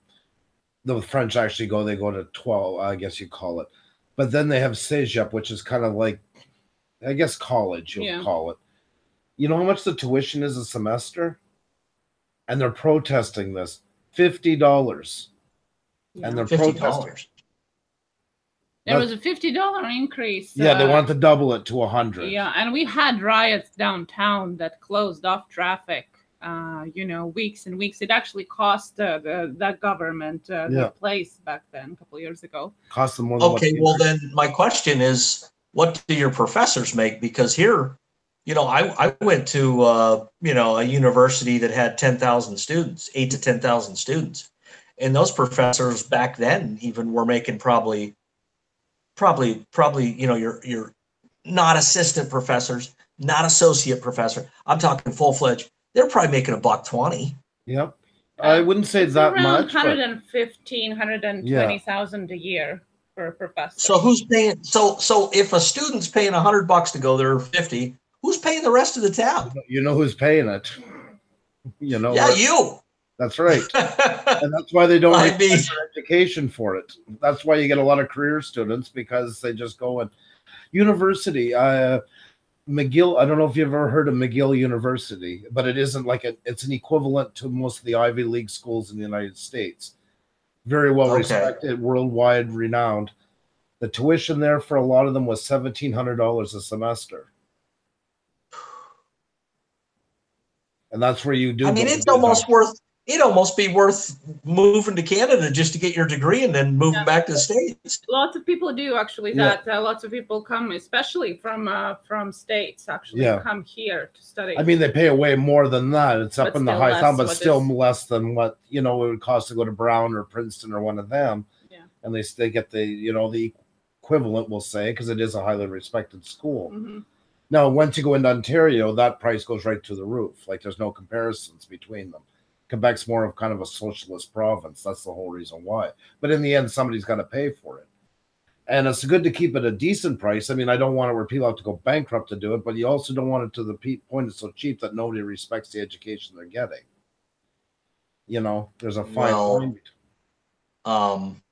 S1: French actually they go to 12, I guess you call it. But then they have Cégep, which is kind of like, I guess, college, you'll call it. You know how much the tuition is a semester? And they're protesting this. $50. Yeah. And they're protesting.
S2: There was a $50 increase.
S1: Yeah, they want to double it to 100.
S2: Yeah, and we had riots downtown that closed off traffic. You know, weeks and weeks. It actually cost that government the place back then, a couple of years ago.
S1: Cost them more than
S3: well, then my question is, what do your professors make? Because here, you know, I went to, you know, a university that had 10,000 students, 8 to 10,000 students. And those professors back then even were making probably, you know, you're not assistant professors, not associate professor. I'm talking full-fledged. They're probably making $120.
S1: Yep. I wouldn't say it's that
S2: around
S1: much.
S2: 115, 120,000 a year for a professor.
S3: So who's paying? So if a student's paying $100 to go there, 50, who's paying the rest of the tab?
S1: You know who's paying it. You know.
S3: Yeah, you.
S1: That's right. And that's why they don't require education for it. That's why you get a lot of career students, because they just go and university. McGill, I don't know if you've ever heard of McGill University, but it isn't like it's an equivalent to most of the Ivy League schools in the United States. Very well respected, worldwide renowned. The tuition there for a lot of them was $1,700 a semester. And that's where you do.
S3: I mean, it's almost it'd almost be worth moving to Canada just to get your degree and then moving back to the States.
S2: Lots of people do actually that. Lots of people come, especially from States, actually come here to study.
S1: I mean, they pay way more than that. It's up in the high town, but still less than what, you know, it would cost to go to Brown or Princeton or one of them.
S2: Yeah.
S1: And they get the, you know, the equivalent, we'll say, because it is a highly respected school.
S2: Mm-hmm.
S1: Now, once you go into Ontario, that price goes right to the roof. Like, there's no comparisons between them. Quebec's more of kind of a socialist province. That's the whole reason why. But in the end, somebody's got to pay for it. And it's good to keep it a decent price. I mean, I don't want it where people have to go bankrupt to do it, but you also don't want it to the point it's so cheap that nobody respects the education they're getting. You know, there's a fine line.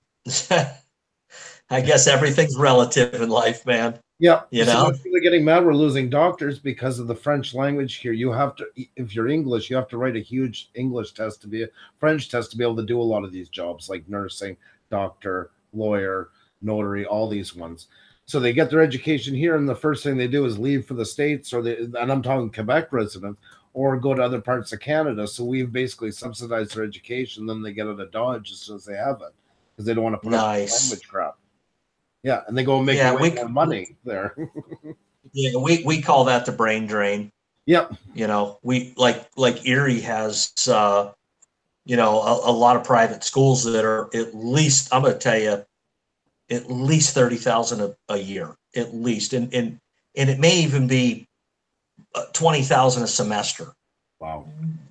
S3: I guess everything's relative in life, man.
S1: Yeah,
S3: you
S1: know,
S3: so
S1: people are getting mad. We're losing doctors because of the French language here. You have to, if you're English, you have to write a huge English test to be a French test to be able to do a lot of these jobs, like nursing, doctor, lawyer, notary, all these ones. So they get their education here, and the first thing they do is leave for the States, or and I'm talking Quebec residents, or go to other parts of Canada. So we've basically subsidized their education. Then they get out of Dodge as soon as they have it because they don't want to put up language crap. Yeah, and they go and make way more money there.
S3: Yeah, we call that the brain drain.
S1: Yep.
S3: You know, we like Erie has you know, a lot of private schools that are at least, I'm going to tell you, at least 30,000 a year, at least, and it may even be 20,000 a semester.
S1: Wow.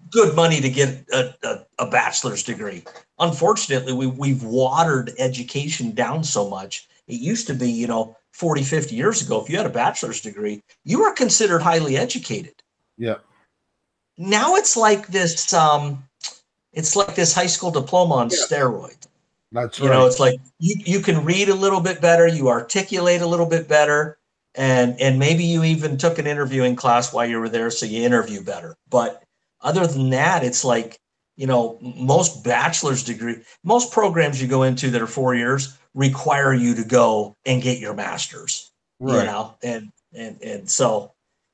S3: Good money to get a bachelor's degree. Unfortunately, we've watered education down so much. It used to be, you know, 40, 50 years ago, if you had a bachelor's degree, you were considered highly educated.
S1: Yeah.
S3: Now it's like this high school diploma on steroids.
S1: That's
S3: right. You know, it's like you can read a little bit better, you articulate a little bit better, and maybe you even took an interviewing class while you were there, so you interview better. But other than that, it's like, you know, most bachelor's degree, most programs you go into that are 4 years require you to go and get your master's, right. You know, and so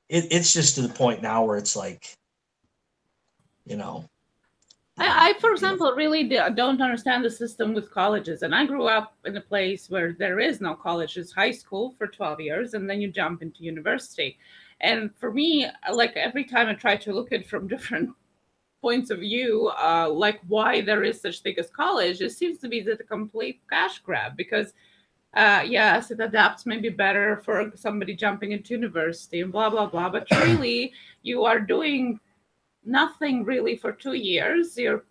S3: it's just to the point now where it's like, you know,
S2: I for example, really don't understand the system with colleges. And I grew up in a place where there is no college. It's high school for 12 years, and then you jump into university. And for me, like every time I try to look at it from different points of view, like why there is such thing as college, it seems to be that a complete cash grab because, yes, it adapts maybe better for somebody jumping into university and blah, blah, blah. But really, you are doing nothing really for 2 years. You're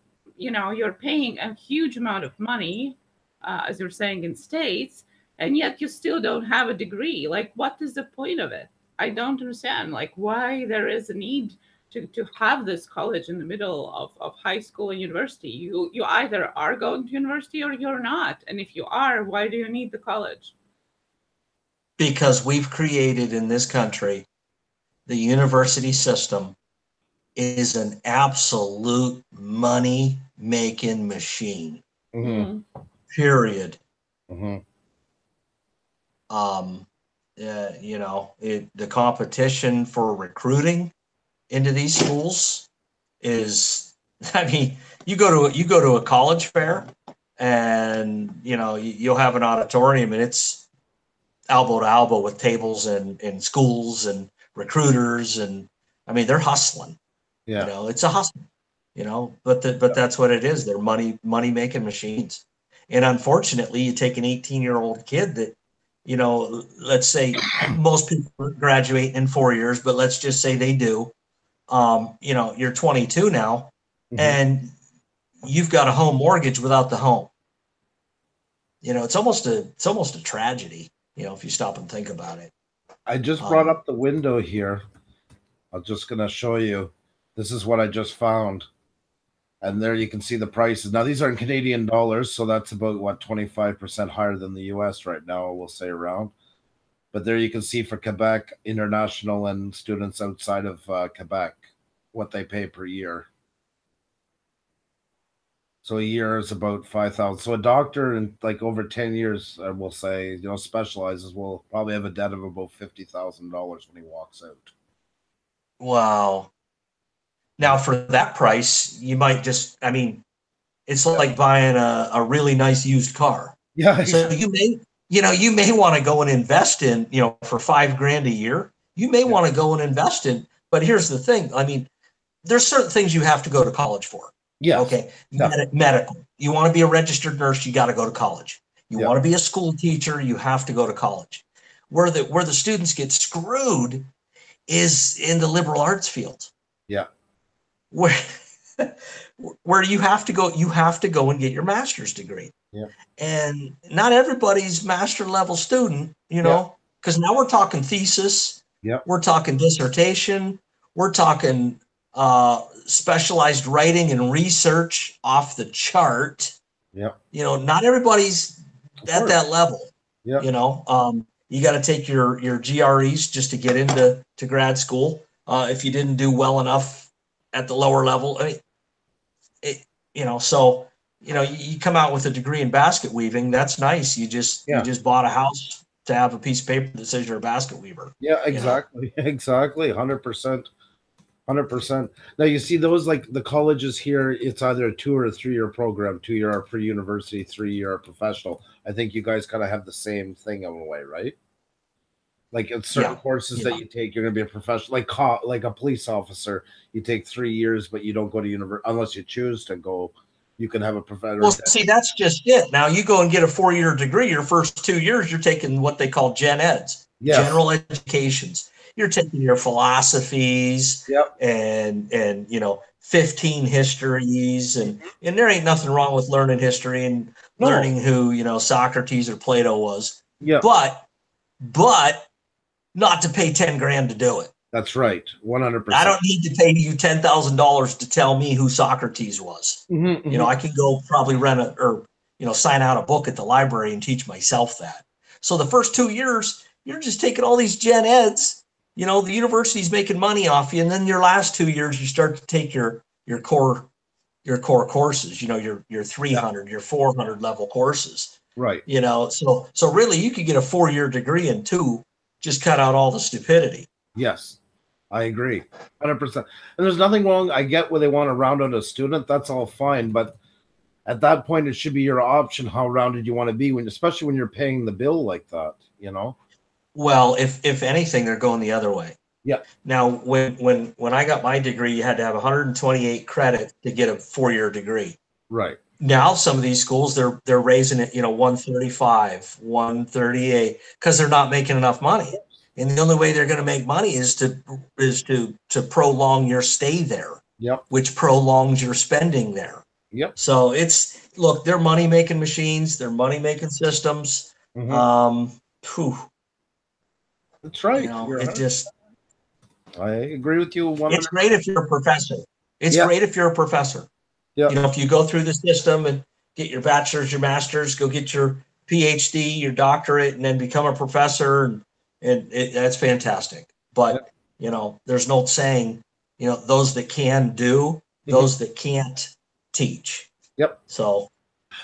S2: paying a huge amount of money, as you're saying, in States, and yet you still don't have a degree. Like, what is the point of it? I don't understand, like, why there is a need to have this college in the middle of high school and university. You either are going to university or you're not. And if you are, why do you need the college?
S3: Because we've created in this country, the university system is an absolute money-making machine.
S1: Mm-hmm.
S3: Period.
S1: Mm-hmm.
S3: You know, the competition for recruiting into these schools is, I mean, you go to a college fair and, you know, you'll have an auditorium and it's elbow to elbow with tables and schools and recruiters. And I mean, they're hustling. Yeah. You know, it's a hustle, you know, but that's what it is. They're money making machines. And unfortunately, you take an 18-year-old kid that, you know, let's say most people graduate in 4 years, but let's just say they do. You know, you're 22 now, mm-hmm. and you've got a home mortgage without the home. You know, it's almost a tragedy, you know, if you stop and think about it.
S1: I just brought up the window here. I'm just going to show you. This is what I just found. And there you can see the prices. Now, these are in Canadian dollars, so that's about, what, 25% higher than the U.S. right now, we'll say around. But there you can see for Quebec, international, and students outside of Quebec, what they pay per year. So a year is about $5,000. So a doctor in like over 10 years, we'll say, you know, specializes, will probably have a debt of about $50,000 when he walks out.
S3: Wow. Now for that price, you might just, I mean, it's like buying a really nice used car.
S1: Yeah.
S3: So you may want to go and invest in, for $5,000 a year, you may want to go and invest in, but here's the thing. I mean, there's certain things you have to go to college for.
S1: Yeah.
S3: Okay. Medical. You want to be a registered nurse, you got to go to college. You want to be a school teacher, you have to go to college. Where the students get screwed is in the liberal arts field.
S1: Yeah.
S3: Where you have to go and get your master's degree.
S1: Yeah.
S3: And not everybody's master level student, because now we're talking thesis.
S1: Yeah.
S3: We're talking dissertation. We're talking specialized writing and research off the chart.
S1: Yeah.
S3: Not everybody's at that level.
S1: Yeah.
S3: You got to take your GREs just to get into grad school. If you didn't do well enough at the lower level, I mean, so you come out with a degree in basket weaving. That's nice. You just bought a house to have a piece of paper that says you're a basket weaver.
S1: Yeah, exactly. Exactly. 100%. 100%. Now you see those, like the colleges here, it's either a 2 or a 3-year program, 2-year pre-university, 3-year professional. I think you guys kind of have the same thing in a way, right? Like in certain courses that you take, you're going to be a professional, like a police officer. You take 3 years, but you don't go to university unless you choose to go. You can have a professor.
S3: Well, see, that's just it. Now you go and get a 4-year degree. Your first 2 years, you're taking what they call gen eds, general educations. You're taking your philosophies and 15 histories, and there ain't nothing wrong with learning history and learning who Socrates or Plato was.
S1: Yeah,
S3: but not to pay $10,000 to do it.
S1: That's right, 100%.
S3: I don't need to pay you $10,000 to tell me who Socrates was.
S1: Mm-hmm,
S3: I can go probably rent sign out a book at the library and teach myself that. So the first 2 years, you're just taking all these gen eds. The university's making money off you, and then your last 2 years, you start to take your core courses. Your 300, your 400 level courses.
S1: Right.
S3: So really, you could get a 4-year degree in 2. Just cut out all the stupidity.
S1: Yes, I agree, 100%. And there's nothing wrong. I get where they want to round out a student. That's all fine, but at that point, it should be your option how rounded you want to be, especially when you're paying the bill like that.
S3: Well, if anything, they're going the other way.
S1: Yeah. Now,
S3: when I got my degree, you had to have 128 credit to get a 4-year degree.
S1: Right.
S3: Now, some of these schools, they're raising it, 135, 138, because they're not making enough money. And the only way they're going to make money is to prolong your stay there.
S1: Yep.
S3: Which prolongs your spending there.
S1: Yep.
S3: So they're money making machines, they're money making systems.
S1: Mm-hmm. That's right. I agree with you 100%.
S3: It's great if you're a professor. It's great if you're a professor.
S1: Yeah.
S3: If you go through the system and get your bachelor's, your master's, go get your PhD, your doctorate, and then become a professor, and that's fantastic. But there's no saying, those that can do, those that can't teach.
S1: Yep.
S3: So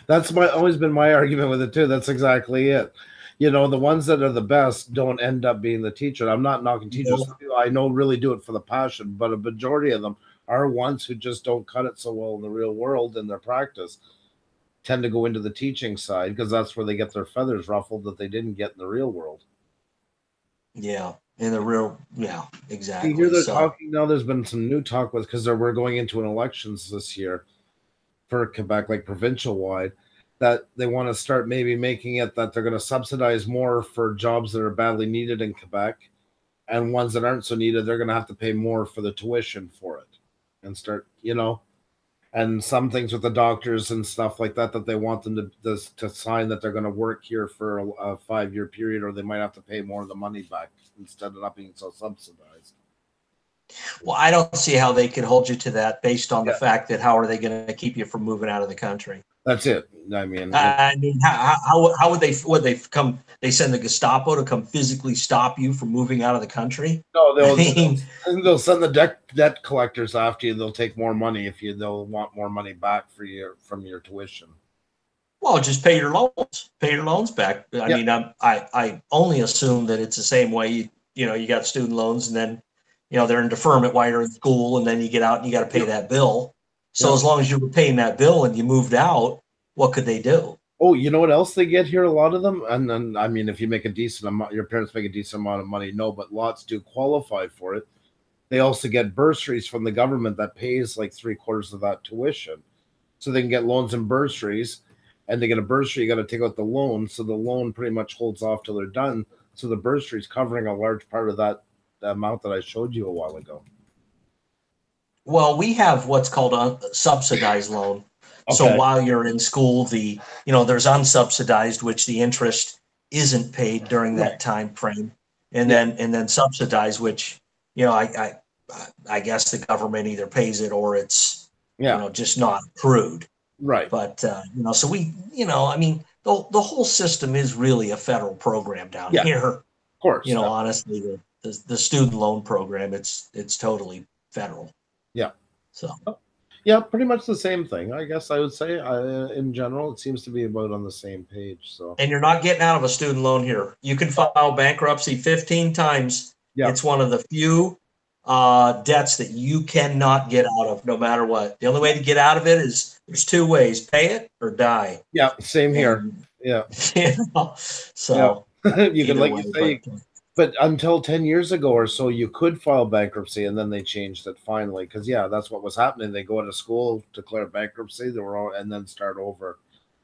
S1: that's always been my argument with it too. That's exactly it. The ones that are the best don't end up being the teacher. I'm not knocking teachers. No. I know really do it for the passion, but a majority of them are ones who just don't cut it so well in the real world in their practice, tend to go into the teaching side because that's where they get their feathers ruffled that they didn't get in the real world.
S3: Yeah, in the real, exactly.
S1: You hear they're talking now. There's been some new talk because we're going into an elections this year for Quebec, like provincial wide, that they want to start maybe making it that they're going to subsidize more for jobs that are badly needed in Quebec, and ones that aren't so needed, they're going to have to pay more for the tuition for it, and start, and some things with the doctors and stuff like that they want them to sign that they're going to work here for a 5-year period, or they might have to pay more of the money back instead of not being so subsidized.
S3: Well, I don't see how they could hold you to that based on the fact that how are they going to keep you from moving out of the country?
S1: That's it. I mean,
S3: how would they come? They send the Gestapo to come physically stop you from moving out of the country?
S1: No, they'll send the debt collectors after you. They'll take more money they'll want more money back from your tuition.
S3: Well, just pay your loans. Pay your loans back. I mean, I only assume that it's the same way. You got student loans, and then they're in deferment while you're in school, and then you get out and you got to pay that bill. So as long as you were paying that bill and you moved out, what could they do?
S1: Oh, you know what else they get here? A lot of them, and I mean, if you make a decent amount, your parents make a decent amount of money. No, but lots do qualify for it. They also get bursaries from the government that pays like 3/4 of that tuition, so they can get loans and bursaries. And they get a bursary, you got to take out the loan, so the loan pretty much holds off till they're done. So the bursary is covering a large part of that amount that I showed you a while ago.
S3: Well, we have what's called a subsidized loan. Okay. So while you're in school, there's unsubsidized, which the interest isn't paid during that time frame, and then subsidized, which I guess the government either pays it or it's just not accrued.
S1: Right.
S3: But so we, I mean, the whole system is really a federal program down here.
S1: Of course.
S3: Honestly, the student loan program, it's totally federal.
S1: Yeah.
S3: So.
S1: Yeah, pretty much the same thing. I guess I would say in general, it seems to be about on the same page. So.
S3: And you're not getting out of a student loan here. You can file bankruptcy 15 times. Yeah. It's one of the few debts that you cannot get out of no matter what. The only way to get out of it is there's two ways: pay it or die.
S1: Yeah, same here. Yeah.
S3: So
S1: you can, like you say, but until 10 years ago or so, you could file bankruptcy, and then they changed it finally because that's what was happening. They go into school, declare bankruptcy, and then start over.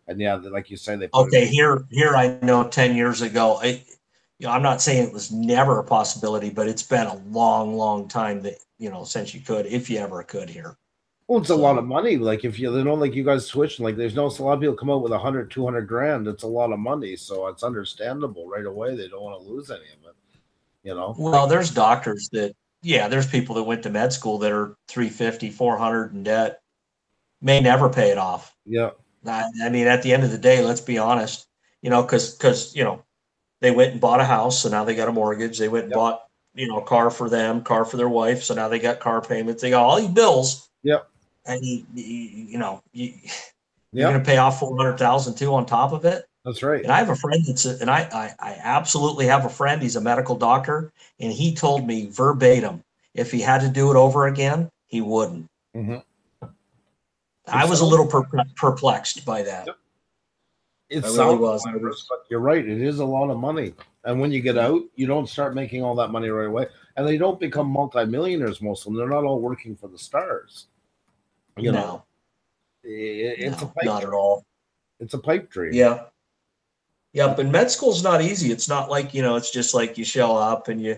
S1: And like you say, they put
S3: here I know 10 years ago. I'm not saying it was never a possibility, but it's been a long, long time that since you could, if you ever could here.
S1: Well, it's a lot of money. Like if like you guys switch, like there's a lot of people come out with 100, 200 grand. It's a lot of money, so it's understandable right away. They don't want to lose any of it,
S3: Well, there's doctors that, there's people that went to med school that are 350, 400 in debt, may never pay it off.
S1: Yeah.
S3: I mean, at the end of the day, let's be honest, because they went and bought a house, so now they got a mortgage. They went and bought, a car for them, car for their wife, so now they got car payments. They got all these bills.
S1: Yep.
S3: And you're going to pay off $400,000 too on top of it.
S1: That's right.
S3: And I have a friend I absolutely have a friend. He's a medical doctor, and he told me verbatim, if he had to do it over again, he wouldn't.
S1: Mm-hmm.
S3: I was a little perplexed by that.
S1: Yep. It really was. But you're right. It is a lot of money. And when you get out, you don't start making all that money right away. And they don't become multimillionaires, most of them. They're not all working for the stars. It's a pipe
S3: not
S1: dream.
S3: At all.
S1: It's a pipe dream.
S3: Yeah. Yeah, but med school's not easy. It's not like, it's just like you show up and you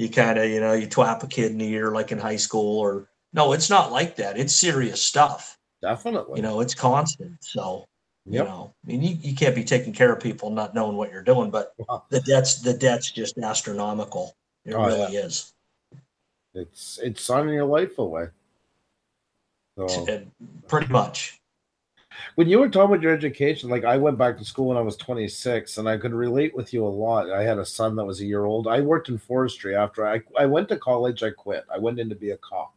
S3: kind of, you twap a kid in the ear like in high school no, it's not like that. It's serious stuff.
S1: Definitely.
S3: It's constant. So, I mean, you can't be taking care of people not knowing what you're doing, but the debt's just astronomical. It really is.
S1: It's signing your life away. So.
S3: Pretty much.
S1: When you were talking about your education, like I went back to school when I was 26, and I could relate with you a lot. I had a son that was a year old. I worked in forestry after I went to college. I quit. I went in to be a cop.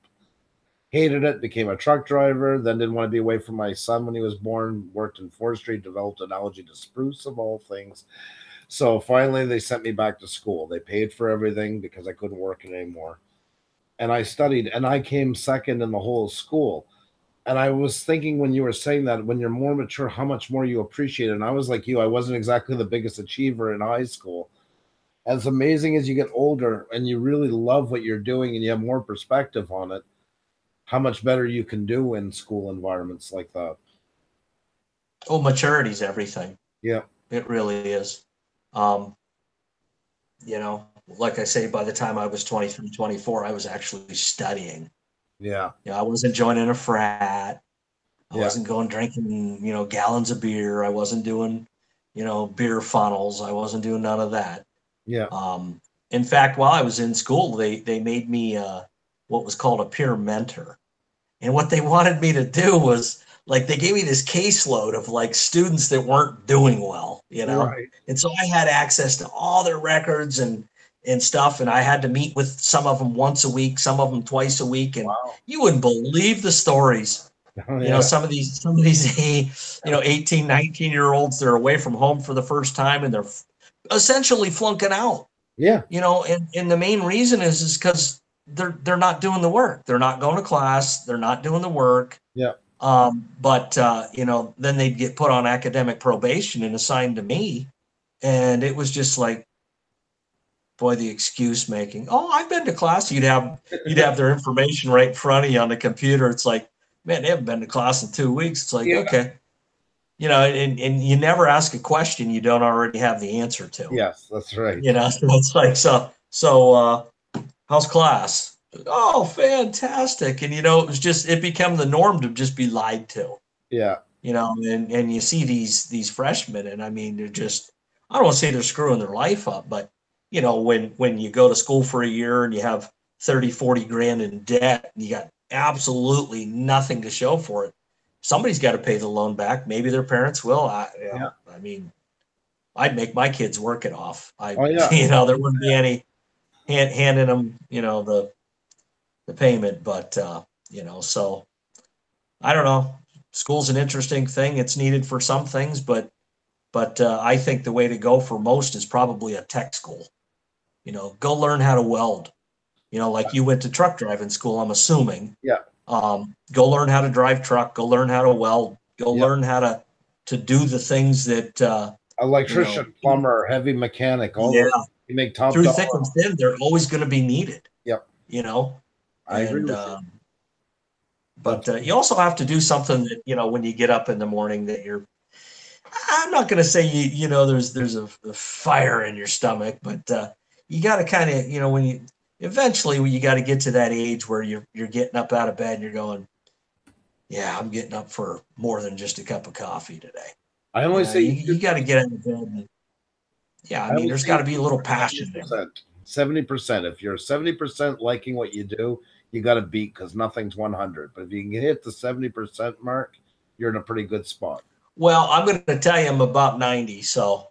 S1: Hated it, became a truck driver, then didn't want to be away from my son when he was born, worked in forestry, developed an allergy to spruce of all things. So finally they sent me back to school. They paid for everything because I couldn't work it anymore. And I studied, and I came second in the whole school. And I was thinking when you were saying that, when you're more mature, how much more you appreciate it. And I was like you, I wasn't exactly the biggest achiever in high school. As amazing as you get older and you really love what you're doing and you have more perspective on it, how much better you can do in school environments like that.
S3: Oh, maturity is everything.
S1: Yeah.
S3: It really is. Like I say, by the time I was 23, 24, I was actually studying.
S1: Yeah.
S3: I wasn't joining a frat. I wasn't going drinking, gallons of beer. I wasn't doing, beer funnels. I wasn't doing none of that.
S1: Yeah.
S3: In fact, while I was in school, they made me what was called a peer mentor. And what they wanted me to do was, like, they gave me this caseload of like students that weren't doing well,
S1: Right.
S3: And so I had access to all their records and stuff. And I had to meet with some of them once a week, some of them twice a week. And you wouldn't believe the stories. Some of these 18, 19-year-olds, they're away from home for the first time and they're essentially flunking out.
S1: Yeah.
S3: And the main reason is because they're not doing the work. They're not going to class. They're not doing the work.
S1: Yeah.
S3: But you know, then they'd get put on academic probation and assigned to me, and it was just like, boy, the excuse making. Oh, I've been to class. You'd have their information right in front of you on the computer. It's like, man, they haven't been to class in 2 weeks. It's like, okay, you know, and you never ask a question you don't already have the answer to.
S1: Yes, that's right.
S3: You know, so it's like, so how's class? Oh, fantastic. And, you know, it became the norm to just be lied to.
S1: Yeah.
S3: You know, and you see these freshmen, and I mean, they're just, I don't want to say they're screwing their life up, but, you know, when you go to school for a year and you have 30, 40 grand in debt, and you got absolutely nothing to show for it, somebody's got to pay the loan back. Maybe their parents will. I mean, I'd make my kids work it off. You know, there wouldn't be any handing them, you know, the payment, but you know, so I don't know. School's an interesting thing. It's needed for some things, but I think the way to go for most is probably a tech school. You know, go learn how to weld. You know, like you went to truck driving school, I'm assuming.
S1: Yeah.
S3: Go learn how to drive truck. Go learn how to weld. Go learn how to do the things that
S1: electrician,
S3: you know,
S1: plumber, heavy mechanic, all those. You make top
S3: through
S1: dollar.
S3: thick and thin, they're always going to be needed.
S1: Yep.
S3: You know,
S1: I agree with you.
S3: But you also have to do something that, you know, when you get up in the morning that I'm not going to say you know, there's a fire in your stomach, but you got to kind of, you know, when you got to get to that age where you're getting up out of bed and you're going, yeah, I'm getting up for more than just a cup of coffee today.
S1: I only say
S3: you got to get out of bed. And, yeah, I mean, there's got to be a little passion there.
S1: 70%. If you're 70% liking what you do, you got to beat, because nothing's 100. But if you can hit the 70% mark, you're in a pretty good spot.
S3: Well, I'm going to tell you, I'm about 90. So,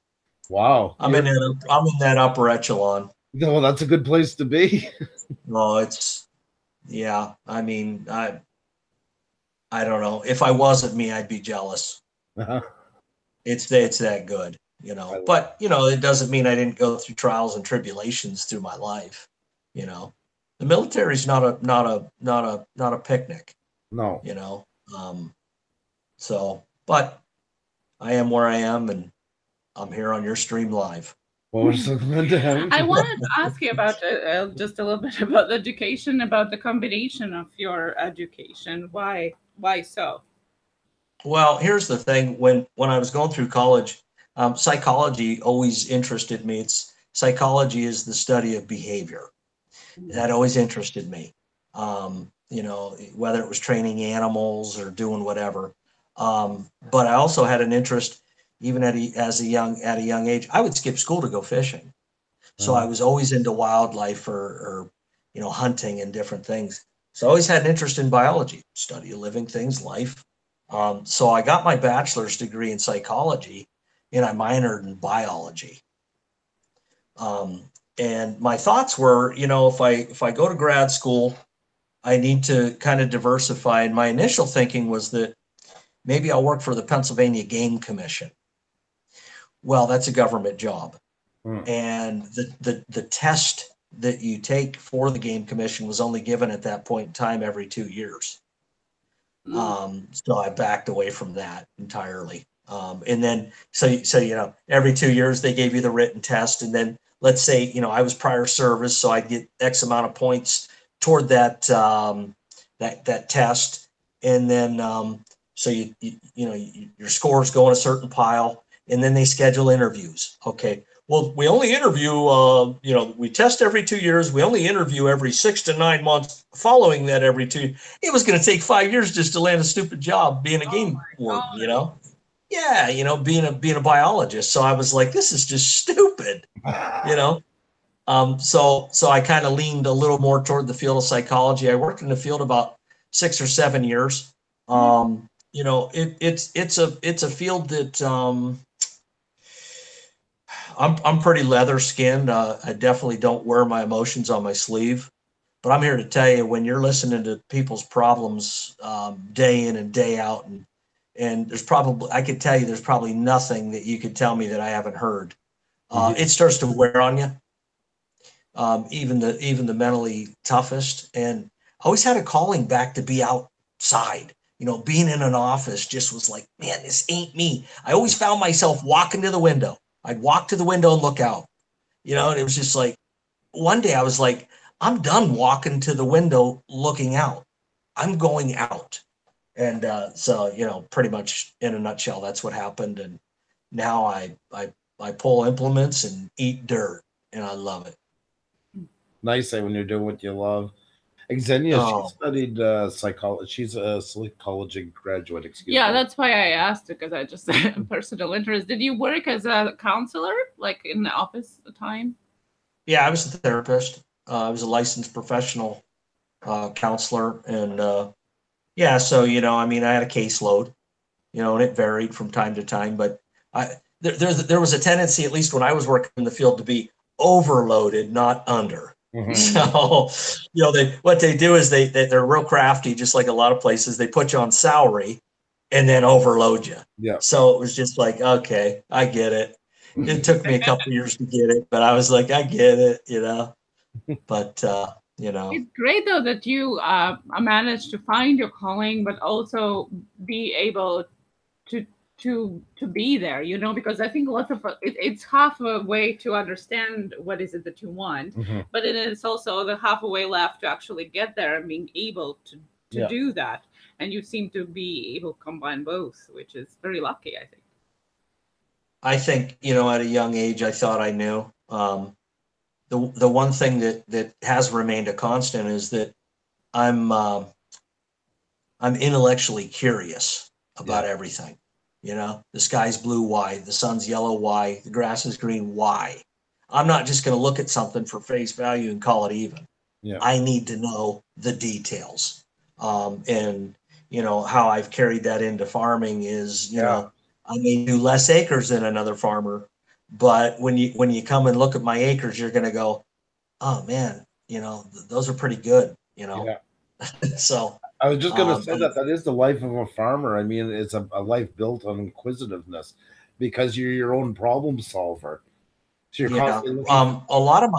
S1: wow,
S3: I'm in that upper echelon.
S1: Well, that's a good place to be.
S3: No, yeah. I mean, I don't know. If I wasn't me, I'd be jealous.
S1: Uh-huh.
S3: It's that good, you know. But you know, it doesn't mean I didn't go through trials and tribulations through my life. You know, the military's not a picnic.
S1: No.
S3: You know, so, but I am where I am, and I'm here on your stream live.
S1: Well, we're so glad to have you.
S2: I wanted to ask you about just a little bit about the education, about the combination of your education. Why so?
S3: Well, here's the thing. When I was going through college, psychology always interested me. Psychology is the study of behavior. That always interested me. You know, whether it was training animals or doing whatever. But I also had an interest, even at a young age. I would skip school to go fishing. So I was always into wildlife or you know, hunting and different things. So I always had an interest in biology, study of living things, life. So I got my bachelor's degree in psychology, and I minored in biology. And my thoughts were, you know, if I go to grad school, I need to kind of diversify. And my initial thinking was that maybe I'll work for the Pennsylvania Game Commission. Well, that's a government job. And the test that you take for the Game Commission was only given at that point in time every 2 years. So I backed away from that entirely. And then, so, you know, every 2 years they gave you the written test. And then let's say, you know, I was prior service, so I'd get X amount of points toward that, that test. And then, so you know, your scores go in a certain pile, and then they schedule interviews. Okay. Well, we only interview, you know, we test every 2 years. We only interview every 6 to 9 months following that every 2. It was going to take 5 years just to land a stupid job being a game warden, you know? Yeah. You know, being a biologist. So I was like, this is just stupid, you know? So I kind of leaned a little more toward the field of psychology. I worked in the field about 6 or 7 years. You know, it's a field that, I'm pretty leather skinned. I definitely don't wear my emotions on my sleeve, but I'm here to tell you, when you're listening to people's problems day in and day out, and I could tell you there's probably nothing that you could tell me that I haven't heard. It starts to wear on you. even the mentally toughest. And I always had a calling back to be outside. You know, being in an office just was like, man, this ain't me. I always found myself walking to the window. I'd walk to the window and look out, you know, and it was just like, one day I was like, I'm done walking to the window looking out. I'm going out. And so, you know, pretty much in a nutshell, that's what happened. And now I pull implements and eat dirt, and I love it.
S1: Nice when you're doing what you love. Xenia, she studied psychology. She's a psychology graduate. Excuse me.
S2: Yeah, that's why I asked, because I just personal interest. Did you work as a counselor, like in the office time?
S3: Yeah, I was a therapist. I was a licensed professional counselor, and yeah, so you know, I mean, I had a caseload, you know, and it varied from time to time. But there was a tendency, at least when I was working in the field, to be overloaded, not under. Mm-hmm. So, you know, what they do is they're real crafty, just like a lot of places. They put you on salary and then overload you.
S1: Yeah.
S3: So it was just like, okay, I get it. It took me a couple of years to get it, but I was like, I get it, you know. But you know,
S2: it's great though that you managed to find your calling, but also be able to be there, you know, because I think lots of it's half a way to understand what is it that you want, but it is also the half a way left to actually get there and being able to do that. And you seem to be able to combine both, which is very lucky, I think.
S3: I think, you know, at a young age, I thought I knew. The one thing that has remained a constant is that I'm intellectually curious about everything. You know, the sky's blue, why? The sun's yellow, why? The grass is green, why? I'm not just going to look at something for face value and call it even. Yeah. I need to know the details. And, you know, how I've carried that into farming is, you know, I may do less acres than another farmer, but when you come and look at my acres, you're going to go, oh man, you know, those are pretty good, you know? Yeah. So
S1: I was just going to say that is the life of a farmer. I mean, it's a life built on inquisitiveness because you're your own problem solver. So you're constantly
S3: a lot of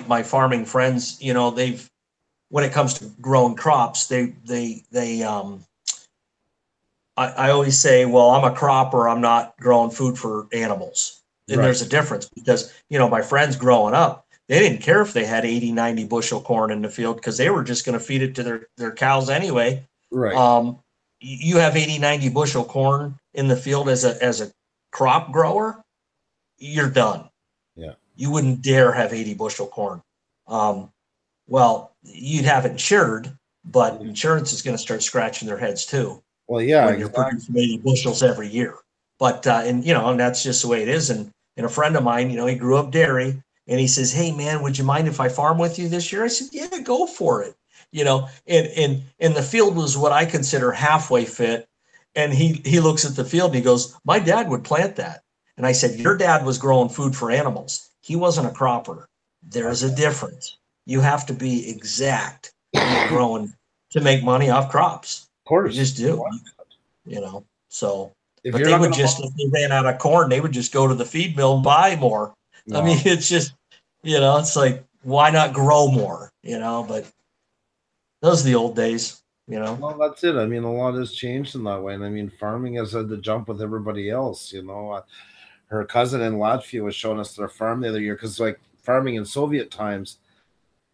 S3: my farming friends, you know, when it comes to growing crops, I always say, well, I'm a cropper. I'm not growing food for animals. And there's a difference because, you know, my friends growing up, they didn't care if they had 80, 90 bushel corn in the field because they were just going to feed it to their cows anyway.
S1: Right.
S3: You have 80, 90 bushel corn in the field as a crop grower, you're done.
S1: Yeah.
S3: You wouldn't dare have 80 bushel corn. Well, you'd have it insured, but insurance is going to start scratching their heads too.
S1: Well, yeah,
S3: when you're producing 80 bushels every year. But and you know, and that's just the way it is. And a friend of mine, you know, he grew up dairy, and he says, "Hey man, would you mind if I farm with you this year?" I said, "Yeah, go for it." You know, and the field was what I consider halfway fit. And he looks at the field and he goes, "My dad would plant that." And I said, "Your dad was growing food for animals. He wasn't a cropper. There's a difference. You have to be exact when you're growing to make money off crops.
S1: Of course,
S3: you just do. You know, so." But they would just, if they ran out of corn, they would just go to the feed mill and buy more. No. I mean, it's just, you know, it's like, why not grow more, you know? But those are the old days, you know?
S1: Well, that's it. I mean, a lot has changed in that way. And I mean, farming has had to jump with everybody else, you know? Her cousin in Latvia was showing us their farm the other year because, like, farming in Soviet times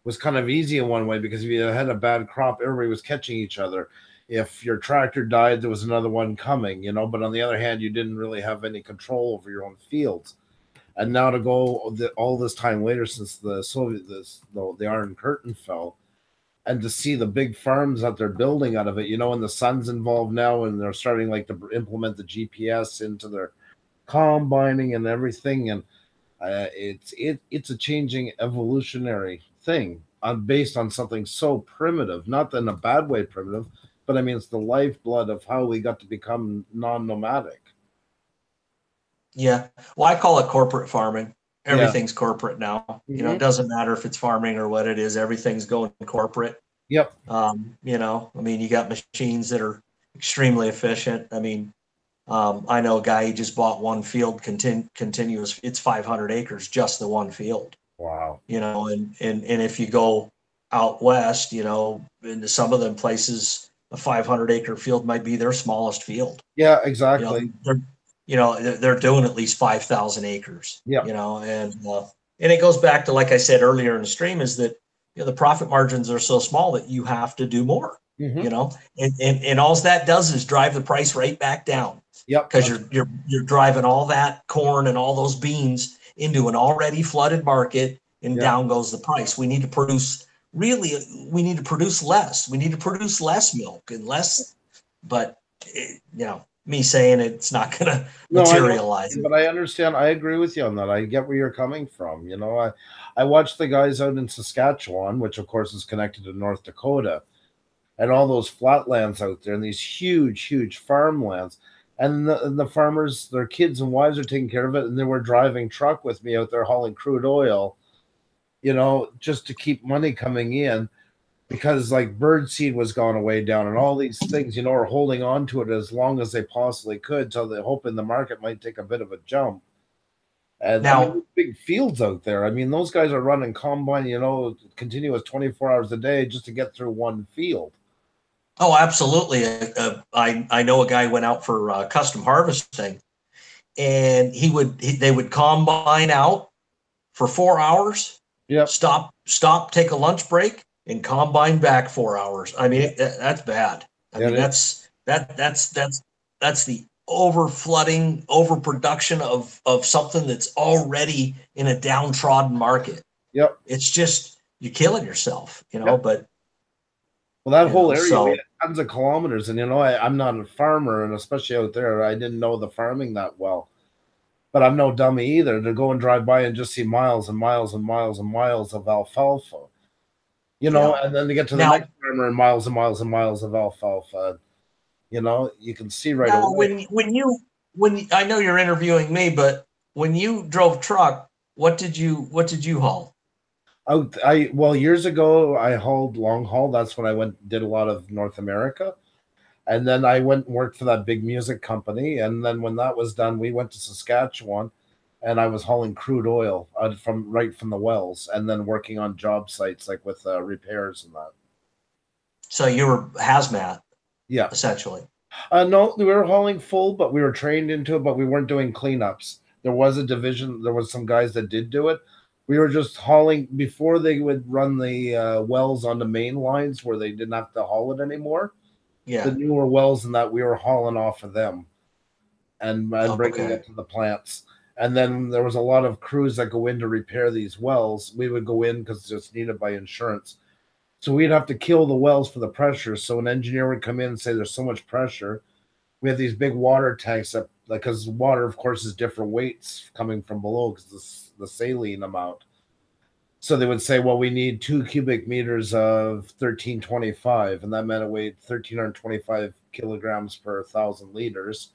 S1: was kind of easy in one way because if you had a bad crop, everybody was catching each other. If your tractor died, there was another one coming, you know, but on the other hand, you didn't really have any control over your own fields. And now to go all this time later since the Iron Curtain fell, and to see the big farms that they're building out of it, you know, and the sun's involved now, and they're starting like to implement the GPS into their combining and everything. And it's a changing evolutionary thing based on something so primitive, not in a bad way primitive, but I mean, it's the lifeblood of how we got to become non-nomadic.
S3: Yeah. Well, I call it corporate farming. Everything's corporate now. Mm-hmm. You know, it doesn't matter if it's farming or what it is. Everything's going corporate.
S1: Yep.
S3: You know, I mean, you got machines that are extremely efficient. I mean, I know a guy, he just bought one field continuous. It's 500 acres, just the one field.
S1: Wow.
S3: You know, and if you go out west, you know, into some of them places, a 500-acre field might be their smallest field.
S1: Yeah,
S3: You
S1: exactly.
S3: know, they're doing at least 5,000 acres.
S1: Yeah.
S3: You know, and it goes back to, like I said earlier in the stream, is that, you know, the profit margins are so small that you have to do more. You know, and all that does is drive the price right back down.
S1: Yep.
S3: Because you're driving all that corn and all those beans into an already flooded market, and down goes the price. We need to produce less. We need to produce less milk and less, but you know, me saying it's not going to materialize.
S1: But I understand. I agree with you on that. I get where you're coming from. You know, I watched the guys out in Saskatchewan, which of course is connected to North Dakota, and all those flatlands out there and these huge farmlands. And the farmers, their kids and wives are taking care of it. And they were driving truck with me out there hauling crude oil, you know, just to keep money coming in, because like bird seed was gone way down and all these things, you know, are holding on to it as long as they possibly could. So they're hoping the market might take a bit of a jump. And now, I mean, big fields out there. I mean, those guys are running combine, you know, continuous 24 hours a day just to get through one field.
S3: Oh, absolutely. I know a guy went out for custom harvesting, and they would combine out for 4 hours.
S1: Yeah.
S3: Stop, take a lunch break, and combine back 4 hours. I mean, that's bad. I mean, that's the overflooding, overproduction of something that's already in a downtrodden market.
S1: Yep.
S3: It's just, you're killing yourself, you know, but.
S1: Well, that whole area, we had tons of kilometers, and you know, I'm not a farmer, and especially out there, I didn't know the farming that well. But I'm no dummy either to go and drive by and just see miles and miles and miles and miles of alfalfa, you know, and then to get to the next farmer and miles and miles and miles of alfalfa. You know, you can see right away.
S3: When I know you're interviewing me, but when you drove truck, what did you haul?
S1: Well, years ago I hauled long haul. That's when I did a lot of North America. And then I went and worked for that big music company. And then when that was done, we went to Saskatchewan, and I was hauling crude oil from the wells, and then working on job sites like with repairs and that.
S3: So you were hazmat,
S1: yeah,
S3: essentially.
S1: No, we were hauling full, but we were trained into it. But we weren't doing cleanups. There was a division. There was some guys that did do it. We were just hauling before they would run the wells on the main lines where they didn't have to haul it anymore.
S3: Yeah.
S1: The newer wells and that, we were hauling off of them and bringing it to the plants. And then there was a lot of crews that go in to repair these wells. We would go in because it's needed by insurance. So we'd have to kill the wells for the pressure. So an engineer would come in and say, there's so much pressure. We have these big water tanks that, because water, of course, is different weights coming from below because the saline amount. So they would say, well, we need 2 cubic meters of 1325, and that meant it weighed 1,325 kilograms per 1,000 liters,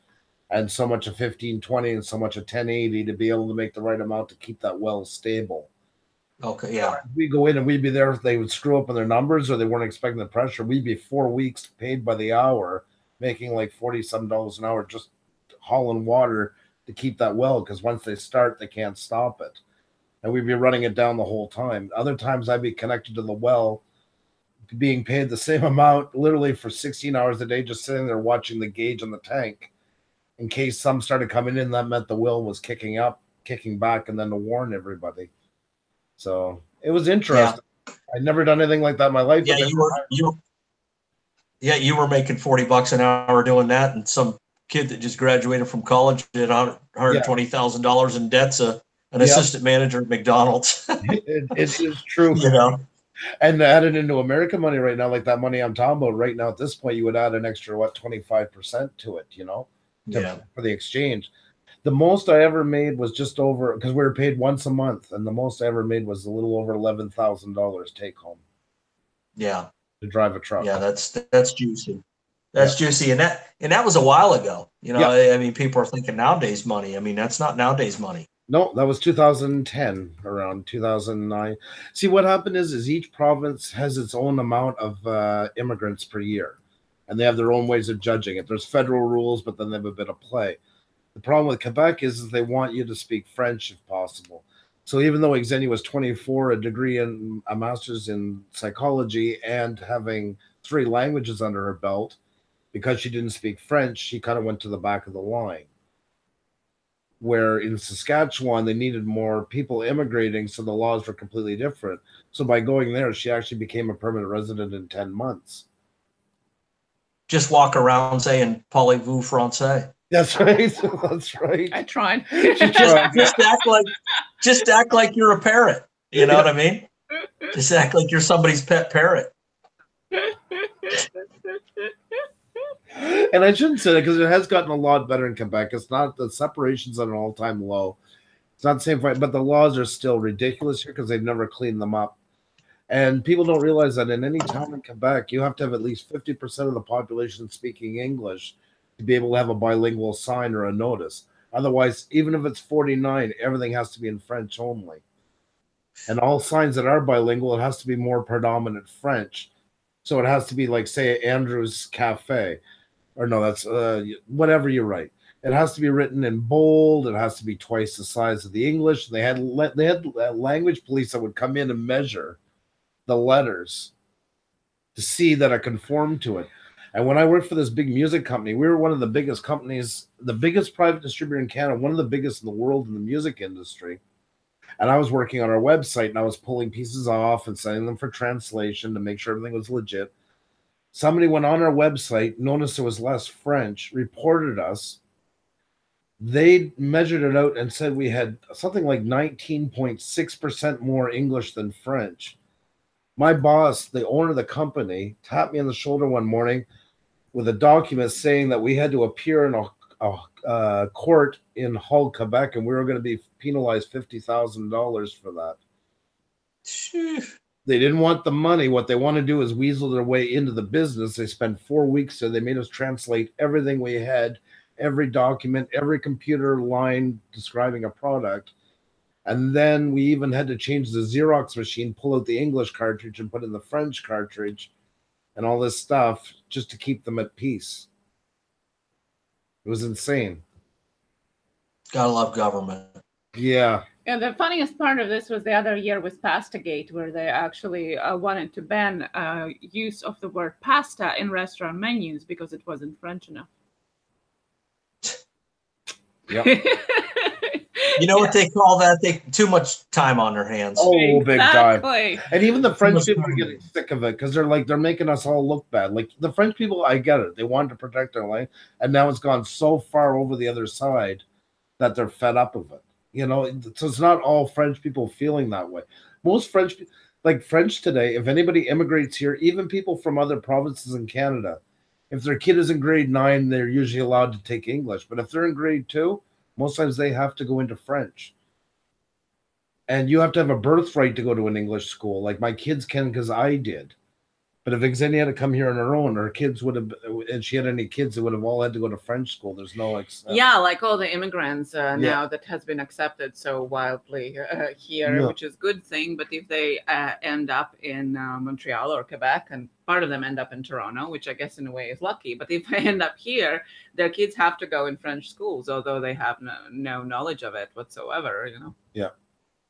S1: and so much of 1520 and so much of 1080 to be able to make the right amount to keep that well stable.
S3: Okay, yeah.
S1: We go in and we'd be there if they would screw up on their numbers or they weren't expecting the pressure. We'd be 4 weeks paid by the hour, making like $40-some an hour just hauling water to keep that well, because once they start, they can't stop it. And we'd be running it down the whole time. Other times I'd be connected to the well, being paid the same amount, literally for 16 hours a day, just sitting there watching the gauge on the tank. In case some started coming in, that meant the well was kicking back, and then to warn everybody. So it was interesting. Yeah. I'd never done anything like that in my life.
S3: Yeah, you were making $40 an hour doing that, and some kid that just graduated from college did $120,000 in debt's an assistant manager at McDonald's.
S1: it is true.
S3: You know,
S1: and add it into American money right now, like that money I'm talking about right now at this point, you would add an extra 25% to it, you know, for the exchange. The most I ever made was just over, because we were paid once a month, and the most I ever made was a little over $11,000 take home.
S3: Yeah,
S1: to drive a truck.
S3: Yeah, that's juicy. That's juicy, and that was a while ago. You know, I mean, people are thinking nowadays money. I mean, that's not nowadays money.
S1: No, that was 2010, around 2009. See, what happened is each province has its own amount of immigrants per year. and they have their own ways of judging it. There's federal rules, but then they have a bit of play. The problem with Quebec is they want you to speak French if possible. So even though Xenia was 24, a degree and a master's in psychology, and having 3 languages under her belt, because she didn't speak French, she kind of went to the back of the line. Where in Saskatchewan, they needed more people immigrating, so the laws were completely different. So by going there, she actually became a permanent resident in 10 months.
S3: Just walk around saying "Parlez-vous français"?
S1: That's right. That's right.
S2: I tried.
S3: just act like you're a parrot. You know what I mean? Just act like you're somebody's pet parrot.
S1: And I shouldn't say that because it has gotten a lot better in Quebec. It's not, the separation's at an all-time low. It's not the same fight, but the laws are still ridiculous here because they've never cleaned them up. And people don't realize that in any town in Quebec, you have to have at least 50% of the population speaking English to be able to have a bilingual sign or a notice. Otherwise, even if it's 49, everything has to be in French only. And all signs that are bilingual, it has to be more predominant French. So it has to be like, say, Andrew's Cafe. Or no, that's whatever you write. It has to be written in bold. It has to be twice the size of the English. They had language police that would come in and measure the letters to see that it conformed to it. And when I worked for this big music company, we were one of the biggest companies, the biggest private distributor in Canada, one of the biggest in the world in the music industry. And I was working on our website, and I was pulling pieces off and sending them for translation to make sure everything was legit. Somebody went on our website, noticed there was less French, reported us. They measured it out and said we had something like 19.6% more English than French. My boss, the owner of the company, tapped me on the shoulder one morning with a document saying that we had to appear in a court in Hull, Quebec, and we were going to be penalized $50,000 for that. They didn't want the money. What they want to do is weasel their way into the business. They spent 4 weeks there. They made us translate everything we had, every document, every computer line describing a product. And then we even had to change the Xerox machine, pull out the English cartridge and put in the French cartridge and all this stuff just to keep them at peace. It was insane.
S3: Gotta love government.
S1: Yeah.
S2: Yeah, the funniest part of this was the other year with Pastagate, where they actually wanted to ban use of the word pasta in restaurant menus because it wasn't French enough.
S1: Yep.
S3: You know what they call that? Too much time on their hands.
S1: Oh, big time.
S2: Exactly.
S1: And even the French people are getting sick of it because they're making us all look bad. Like the French people, I get it. They wanted to protect their land, and now it's gone so far over the other side that they're fed up of it. You know, so it's not all French people feeling that way. Most French, like French today, if anybody immigrates here, even people from other provinces in Canada, if their kid is in grade 9, they're usually allowed to take English. But if they're in grade 2, most times they have to go into French. And you have to have a birthright to go to an English school. Like my kids can because I did. But if Xenia had to come here on her own, her kids would have, and she had any kids, they would have all had to go to French school. There's no
S2: yeah, like all the immigrants now that has been accepted so wildly here, which is a good thing. But if they end up in Montreal or Quebec, and part of them end up in Toronto, which I guess in a way is lucky. But if they end up here, their kids have to go in French schools, although they have no knowledge of it whatsoever, you know?
S1: Yeah.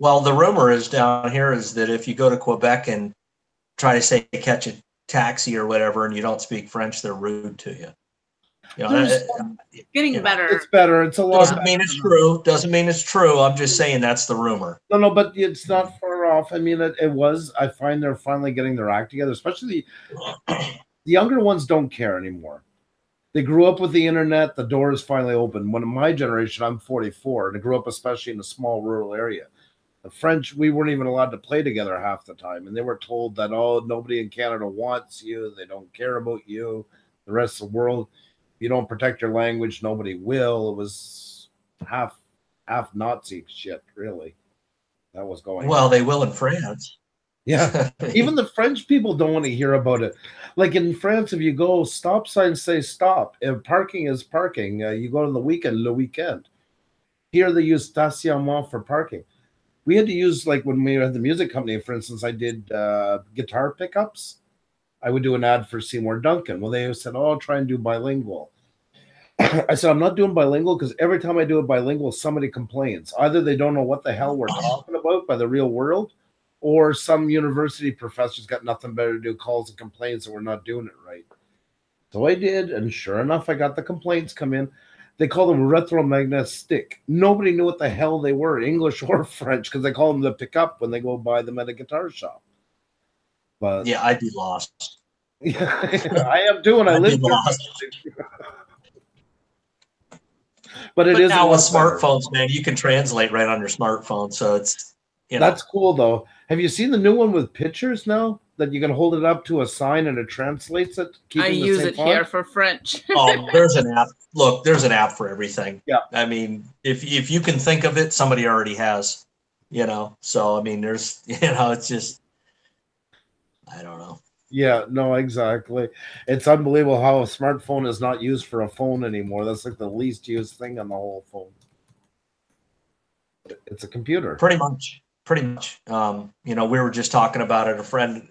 S3: Well, the rumor is down here is that if you go to Quebec and try to say catch a taxi or whatever and you don't speak French, they're rude to you. You know,
S2: getting better.
S1: It's better. It's a lot.
S3: Doesn't mean it's true. Doesn't mean it's true. I'm just saying that's the rumor.
S1: No, but it's not far off. I mean, it was. I find they're finally getting their act together, especially the younger ones don't care anymore. They grew up with the internet. The door is finally open. When in my generation, I'm 44, and I grew up especially in a small rural area. The French, we weren't even allowed to play together half the time. And they were told that, oh, nobody in Canada wants you. They don't care about you. The rest of the world, if you don't protect your language, nobody will. It was half Nazi shit, really. That was going on.
S3: Well, they will in France.
S1: Yeah. Even the French people don't want to hear about it. Like in France, if you go, stop signs say stop. If parking is parking, you go to the weekend, le weekend. Here they use stationnement for parking. We had to use, like when we had the music company, for instance, I did guitar pickups. I would do an ad for Seymour Duncan. Well, they said, "Oh, try and do bilingual." I said, "I'm not doing bilingual because every time I do it bilingual, somebody complains. Either they don't know what the hell we're talking about by the real world, or some university professor's got nothing better to do, calls and complains that we're not doing it right." So I did, and sure enough, I got the complaints come in. They call them retromagnetic. Nobody knew what the hell they were, English or French, because they call them the pickup when they go buy them at a guitar shop. But
S3: yeah, I'd be lost.
S1: I am too, and I
S3: I'd
S1: live
S3: be lost.
S1: But
S3: But
S1: is
S3: now with smartphones, man, you can translate right on your smartphone. So it's, you know.
S1: That's cool, though. Have you seen the new one with pictures now? That you can hold it up to a sign and it translates it?
S2: I use it here for French.
S3: Oh, there's an app. Look, there's an app for everything.
S1: Yeah.
S3: I mean, if you can think of it, somebody already has, you know. So, I mean, there's, you know, it's just, I don't know.
S1: Yeah, no, exactly. It's unbelievable how a smartphone is not used for a phone anymore. That's like the least used thing on the whole phone. It's a computer.
S3: Pretty much. You know, we were just talking about it, a friend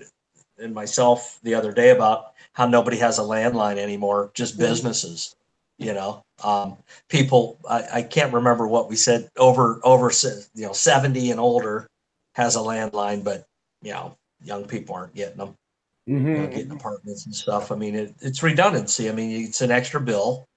S3: and myself the other day, about how nobody has a landline anymore, just businesses, you know. People, I can't remember what we said, over 70 and older has a landline, but, you know, young people aren't getting them. You know, getting apartments and stuff. I mean, it's redundancy. I mean, it's an extra bill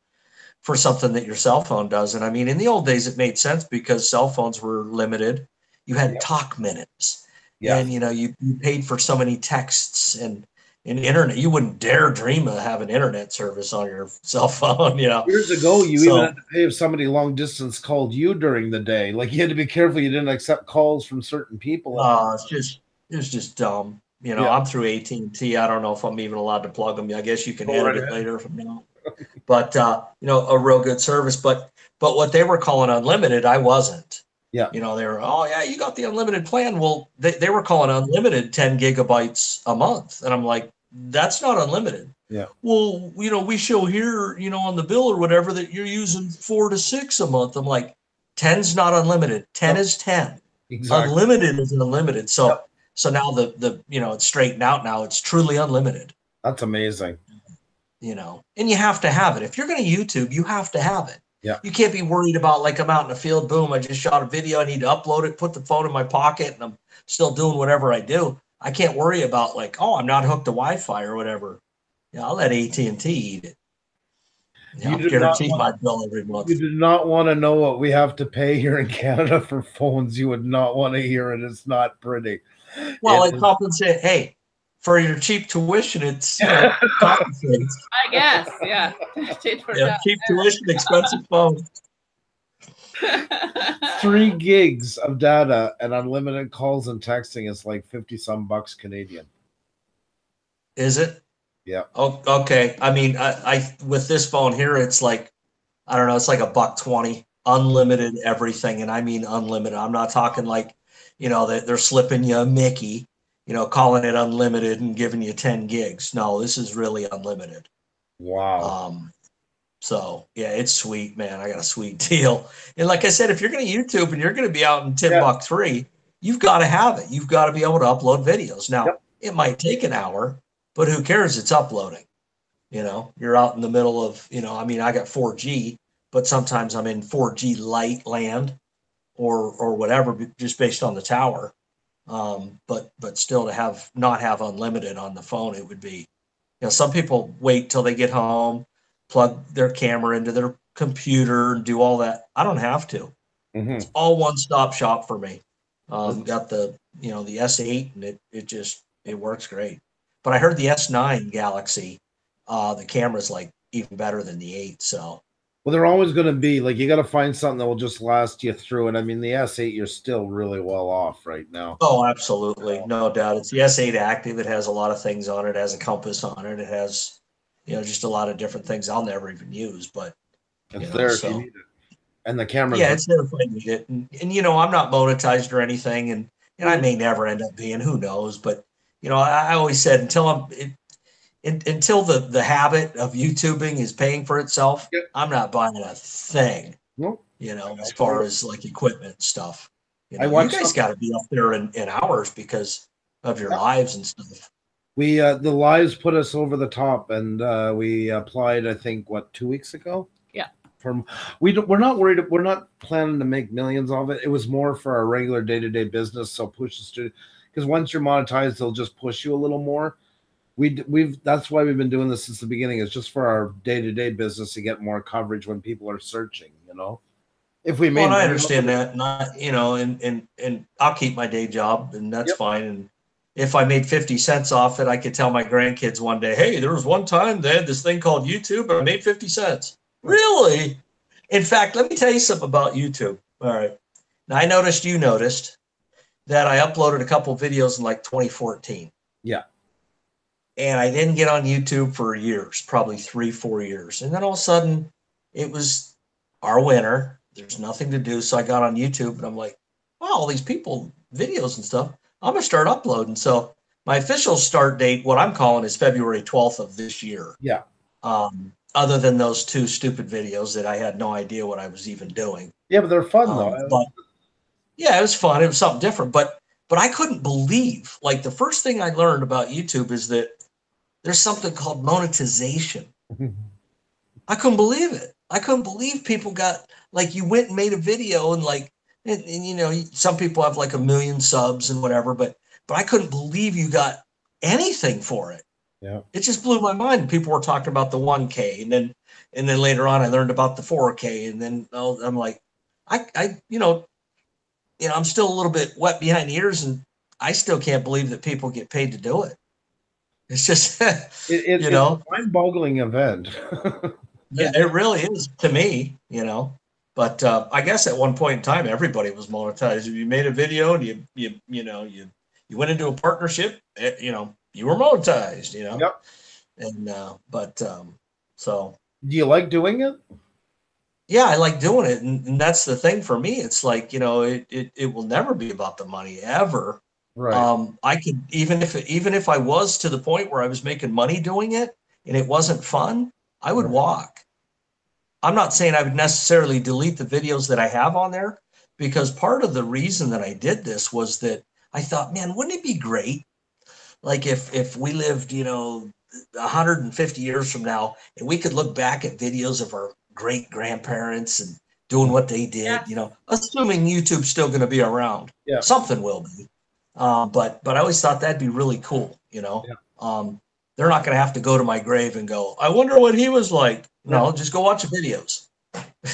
S3: for something that your cell phone does. And I mean, in the old days, it made sense because cell phones were limited. You had talk minutes, and, you know, you paid for so many texts and internet. You wouldn't dare dream of having internet service on your cell phone, you know.
S1: Years ago, you even had to pay if somebody long distance called you during the day. Like, you had to be careful you didn't accept calls from certain people.
S3: It's just dumb. You know, I'm through AT&T. I don't know if I'm even allowed to plug them. I guess you can edit it later from now. But, you know, a real good service. But what they were calling unlimited, I wasn't.
S1: Yeah.
S3: You know, they were, oh, yeah, you got the unlimited plan. Well, they were calling unlimited 10 gigabytes a month. And I'm like, that's not unlimited.
S1: Yeah.
S3: Well, you know, we show here, you know, on the bill or whatever that you're using 4 to 6 a month. I'm like, 10's not unlimited. 10 is 10.
S1: Exactly.
S3: Unlimited is unlimited. So, so now the you know, it's straightened out now. It's truly unlimited.
S1: That's amazing.
S3: You know, and you have to have it. If you're going to YouTube, you have to have it.
S1: Yeah.
S3: You can't be worried about, like, I'm out in the field, boom, I just shot a video, I need to upload it, put the phone in my pocket, and I'm still doing whatever I do. I can't worry about, like, oh, I'm not hooked to Wi-Fi or whatever. Yeah, I'll let AT&T eat it. Yeah, I'm guaranteed my bill every month.
S1: You do not want to know what we have to pay here in Canada for phones. You would not want to hear it. It's not pretty.
S3: Well, it compensates. Hey, for your cheap tuition, it's, you know, compensates.
S2: I guess, yeah.
S3: Cheap tuition, expensive phone.
S1: 3 gigs of data and unlimited calls and texting is like 50 some bucks Canadian.
S3: Is it?
S1: Yeah.
S3: Oh, okay. I mean, I with this phone here, it's like, I don't know, it's like $120, unlimited everything, and I mean unlimited. I'm not talking like, you know, they're slipping you a Mickey, you know, calling it unlimited and giving you 10 gigs. No, this is really unlimited.
S1: Wow.
S3: So yeah, it's sweet, man. I got a sweet deal. And like I said, if you're going to YouTube and you're going to be out in Timbuk3, you've got to have it. You've got to be able to upload videos. Now, it might take an hour, but who cares? It's uploading. You know, you're out in the middle of, you know, I mean, I got 4G, but sometimes I'm in 4G light land or whatever, just based on the tower. But still, to not have unlimited on the phone, it would be, you know, some people wait till they get home, plug their camera into their computer and do all that. I don't have to. It's all one-stop shop for me. Got the, you know, the S8, and it works great. But I heard the S9 Galaxy, the camera's like even better than the 8. So,
S1: well, they're always going to be like, you got to find something that will just last you through. And I mean, the S8, you're still really well off right now.
S3: Oh, absolutely, no doubt. It's the S8 Active. It has a lot of things on it. It has a compass on it. It has, you know, just a lot of different things I'll never even use, but
S1: it's there if you need it. And the camera,
S3: it's there if I need it. And you know, I'm not monetized or anything, and I may never end up being. Who knows? But you know, I always said until the habit of YouTubing is paying for itself, I'm not buying a thing.
S1: Nope.
S3: You know, as far as like equipment and stuff. You know, you guys got to be up there in hours because of your lives and stuff.
S1: We the lives put us over the top, and we applied, I think, what, 2 weeks ago.
S2: Yeah.
S1: We're not worried. We're not planning to make millions of it. It was more for our regular day-to-day business. So Puša Studios, because once you're monetized, they'll just push you a little more. That's why we've been doing this since the beginning. It's just for our day-to-day business to get more coverage when people are searching. You know, if we made,
S3: well, I understand that, not, you know, and I'll keep my day job, and that's fine. And if I made 50 cents off it, I could tell my grandkids one day, hey, there was one time they had this thing called YouTube, and I made 50 cents. Really? In fact, let me tell you something about YouTube. All right. Now, I noticed you noticed that I uploaded a couple videos in like 2014.
S1: Yeah.
S3: And I didn't get on YouTube for years, probably 3-4 years. And then all of a sudden, it was our winter. There's nothing to do. So I got on YouTube, and I'm like, wow, all these people, videos and stuff. I'm going to start uploading. So my official start date, what I'm calling, is February 12th of this year.
S1: Yeah.
S3: Other than those 2 stupid videos that I had no idea what I was even doing.
S1: Yeah, but they're fun though.
S3: But, yeah, it was fun. It was something different. But I couldn't believe, like, the first thing I learned about YouTube is that there's something called monetization. I couldn't believe it. I couldn't believe people got, like, you went and made a video, and like, and you know, some people have like 1 million subs and whatever, but I couldn't believe you got anything for it.
S1: Yeah. It
S3: just blew my mind. People were talking about the 1K, and then later on I learned about the 4K, and then I'm like, I you know, I'm still a little bit wet behind the ears, and I still can't believe that people get paid to do it. It's just,
S1: it's a mind-boggling event.
S3: Yeah, it really is to me, you know. But I guess at one point in time, everybody was monetized. If you made a video and you went into a partnership, you know, you were monetized, you know.
S1: Yep.
S3: And so. Do
S1: you like doing it?
S3: Yeah, I like doing it, and that's the thing for me. It's like, you know, it will never be about the money ever.
S1: Right.
S3: I could, even if I was to the point where I was making money doing it and it wasn't fun, I would walk. I'm not saying I would necessarily delete the videos that I have on there, because part of the reason that I did this was that I thought, man, wouldn't it be great? Like if we lived, you know, 150 years from now, and we could look back at videos of our great grandparents and doing what they did, you know, assuming YouTube's still going to be around.
S1: Yeah.
S3: Something will be. But I always thought that'd be really cool, you know.
S1: Yeah.
S3: They're not going to have to go to my grave and go, I wonder what he was like. No, just go watch the videos.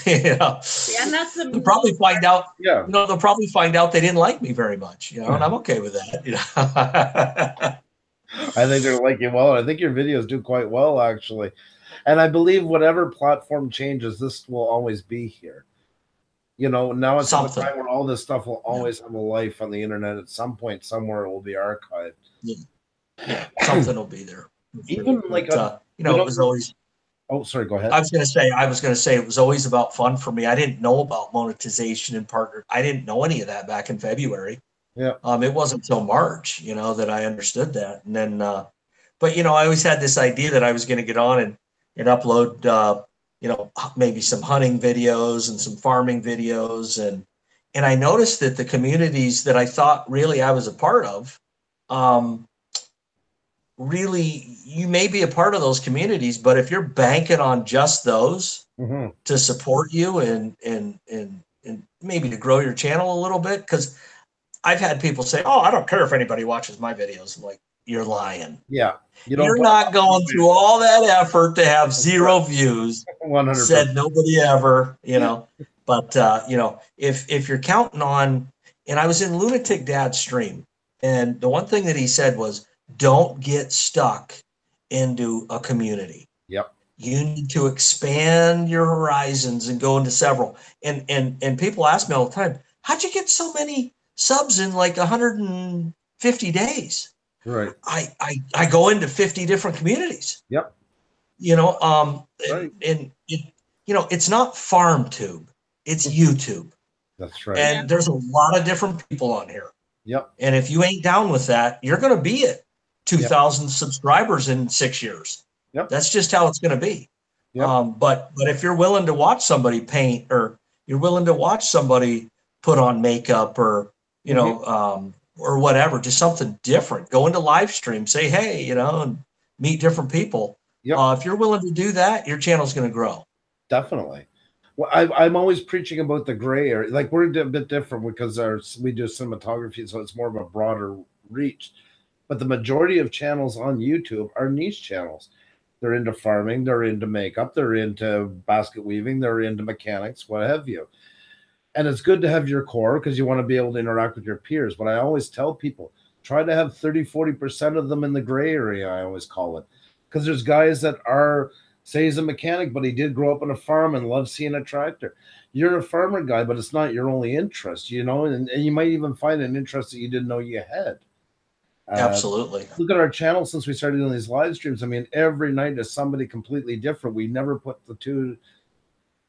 S3: You know?
S2: Yeah, and that's
S3: they'll probably find out.
S1: Yeah.
S3: You know, they'll probably find out they didn't like me very much. You know, and I'm okay with that. You know.
S1: I think they're like you well. I think your videos do quite well, actually. And I believe whatever platform changes, this will always be here. You know, now it's the time where all this stuff will always have a life on the internet. At some point, somewhere it will be archived.
S3: Yeah, something will be there.
S1: Even like
S3: you know, it was always.
S1: Oh, sorry. Go ahead.
S3: I was going to say it was always about fun for me. I didn't know about monetization and partner. I didn't know any of that back in February.
S1: Yeah.
S3: It wasn't until March, you know, that I understood that. And then, but you know, I always had this idea that I was going to get on and upload, you know, maybe some hunting videos and some farming videos, and I noticed that the communities that I thought really I was a part of, really, you may be a part of those communities, but if you're banking on just those to support you and maybe to grow your channel a little bit, because I've had people say, oh, I don't care if anybody watches my videos. I'm like, you're lying.
S1: Yeah.
S3: You're not going through all that effort to have 0 views.
S1: 100%.
S3: Said nobody ever, you know. But, you know, if you're counting on, and I was in Lunatic Dad's stream, and the one thing that he said was, don't get stuck into a community.
S1: Yep.
S3: You need to expand your horizons and go into several. And people ask me all the time, how'd you get so many subs in like 150 days?
S1: Right.
S3: I go into 50 different communities.
S1: Yep.
S3: You know,
S1: right.
S3: and it, you know, it's not FarmTube, it's YouTube.
S1: That's right.
S3: And there's a lot of different people on here.
S1: Yep.
S3: And if you ain't down with that, you're going to be at 2,000 subscribers in 6 years.
S1: Yep.
S3: That's just how it's going to be.
S1: Yep.
S3: But if you're willing to watch somebody paint, or you're willing to watch somebody put on makeup, or, you know, or whatever, just something different. Go into live stream, say, hey, you know, and meet different people.
S1: Yep.
S3: If you're willing to do that, your channel's going to grow.
S1: Definitely. Well, I'm always preaching about the gray area. Like, we're a bit different because we do cinematography, so it's more of a broader reach. But the majority of channels on YouTube are niche channels. They're into farming, they're into makeup, they're into basket weaving, they're into mechanics, what have you. And it's good to have your core because you want to be able to interact with your peers. But I always tell people, try to have 30-40% of them in the gray area, I always call it. Because there's guys that are, say he's a mechanic, but he did grow up on a farm and loves seeing a tractor. You're a farmer guy, but it's not your only interest, you know, and you might even find an interest that you didn't know you had.
S3: Absolutely.
S1: Look at our channel since we started doing these live streams. I mean, every night is somebody completely different. We never put the two.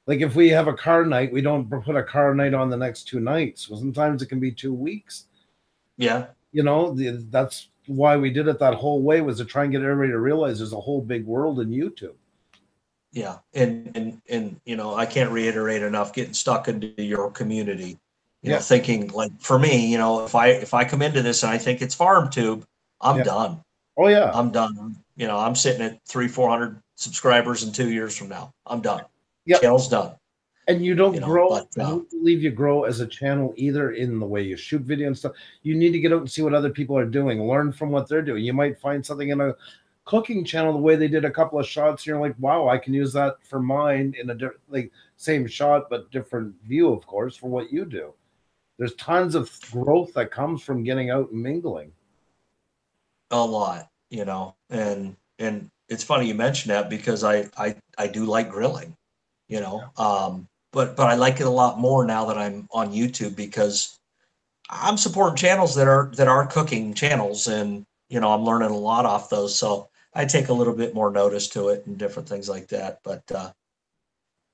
S1: Like, if we have a car night, we don't put a car night on the next 2 nights. Well, sometimes it can be 2 weeks.
S3: Yeah.
S1: You know, that's why we did it that whole way, was to try and get everybody to realize there's a whole big world in YouTube.
S3: Yeah. And you know, I can't reiterate enough, getting stuck into your community. You know, thinking, like, for me, you know, if I come into this and I think it's farm tube, I'm done.
S1: Oh yeah,
S3: I'm done. You know, I'm sitting at 300-400 subscribers in 2 years from now. I'm done.
S1: Yeah,
S3: channel's done.
S1: And you don't grow.
S3: But,
S1: I don't believe you grow as a channel either in the way you shoot video and stuff. You need to get out and see what other people are doing. Learn from what they're doing. You might find something in a cooking channel the way they did a couple of shots. And you're like, wow, I can use that for mine in a different, like, same shot but different view, of course, for what you do. There's tons of growth that comes from getting out and mingling.
S3: A lot, you know, and it's funny you mention that, because I do like grilling, you know, but I like it a lot more now that I'm on YouTube, because I'm supporting channels that are cooking channels, and, you know, I'm learning a lot off those. So I take a little bit more notice to it and different things like that. But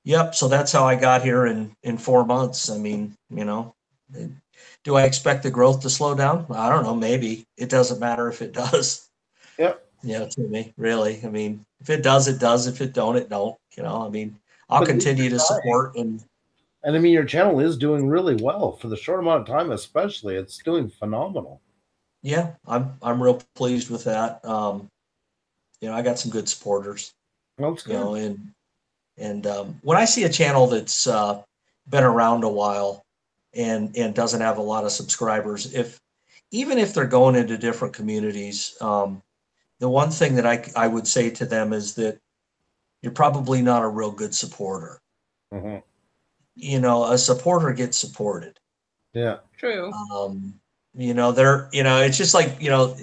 S3: yep, so that's how I got here in 4 months. I mean, you know, do I expect the growth to slow down? I don't know. Maybe. It doesn't matter if it does.
S1: Yep.
S3: Yeah, to me, really. I mean, if it does, it does. If it don't, it don't. You know, I mean, I'll continue to support. And
S1: I mean, your channel is doing really well for the short amount of time, especially. It's doing phenomenal.
S3: Yeah, I'm real pleased with that. You know, I got some good supporters.
S1: That's good.
S3: You know, and when I see a channel that's been around a while and doesn't have a lot of subscribers, even if they're going into different communities, the one thing that I would say to them is that you're probably not a real good supporter.
S1: Mm-hmm.
S3: You know, a supporter gets supported.
S1: Yeah,
S2: true.
S3: You know, it's just like, you know,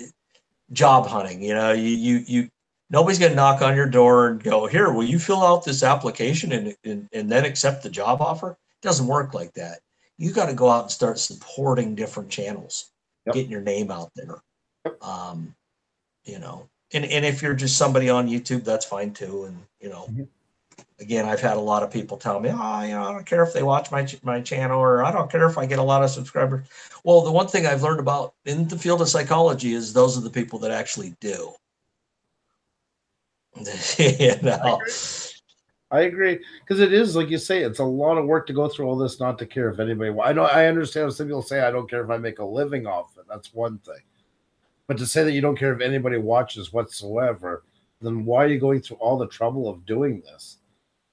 S3: job hunting. You know, you nobody's gonna knock on your door and go, here, will you fill out this application and then accept the job offer? It doesn't work like that. You got to go out and start supporting different channels, getting your name out there. You know, and if you're just somebody on YouTube, that's fine too. And, you know, again, I've had a lot of people tell me, oh, you know, I don't care if they watch my channel, or I don't care if I get a lot of subscribers. Well, the one thing I've learned about in the field of psychology is those are the people that actually do. You know?
S1: I agree, because it is, like you say, it's a lot of work to go through all this not to care if anybody. I understand some people say I don't care if I make a living off it. That's one thing, but to say that you don't care if anybody watches whatsoever, then why are you going through all the trouble of doing this?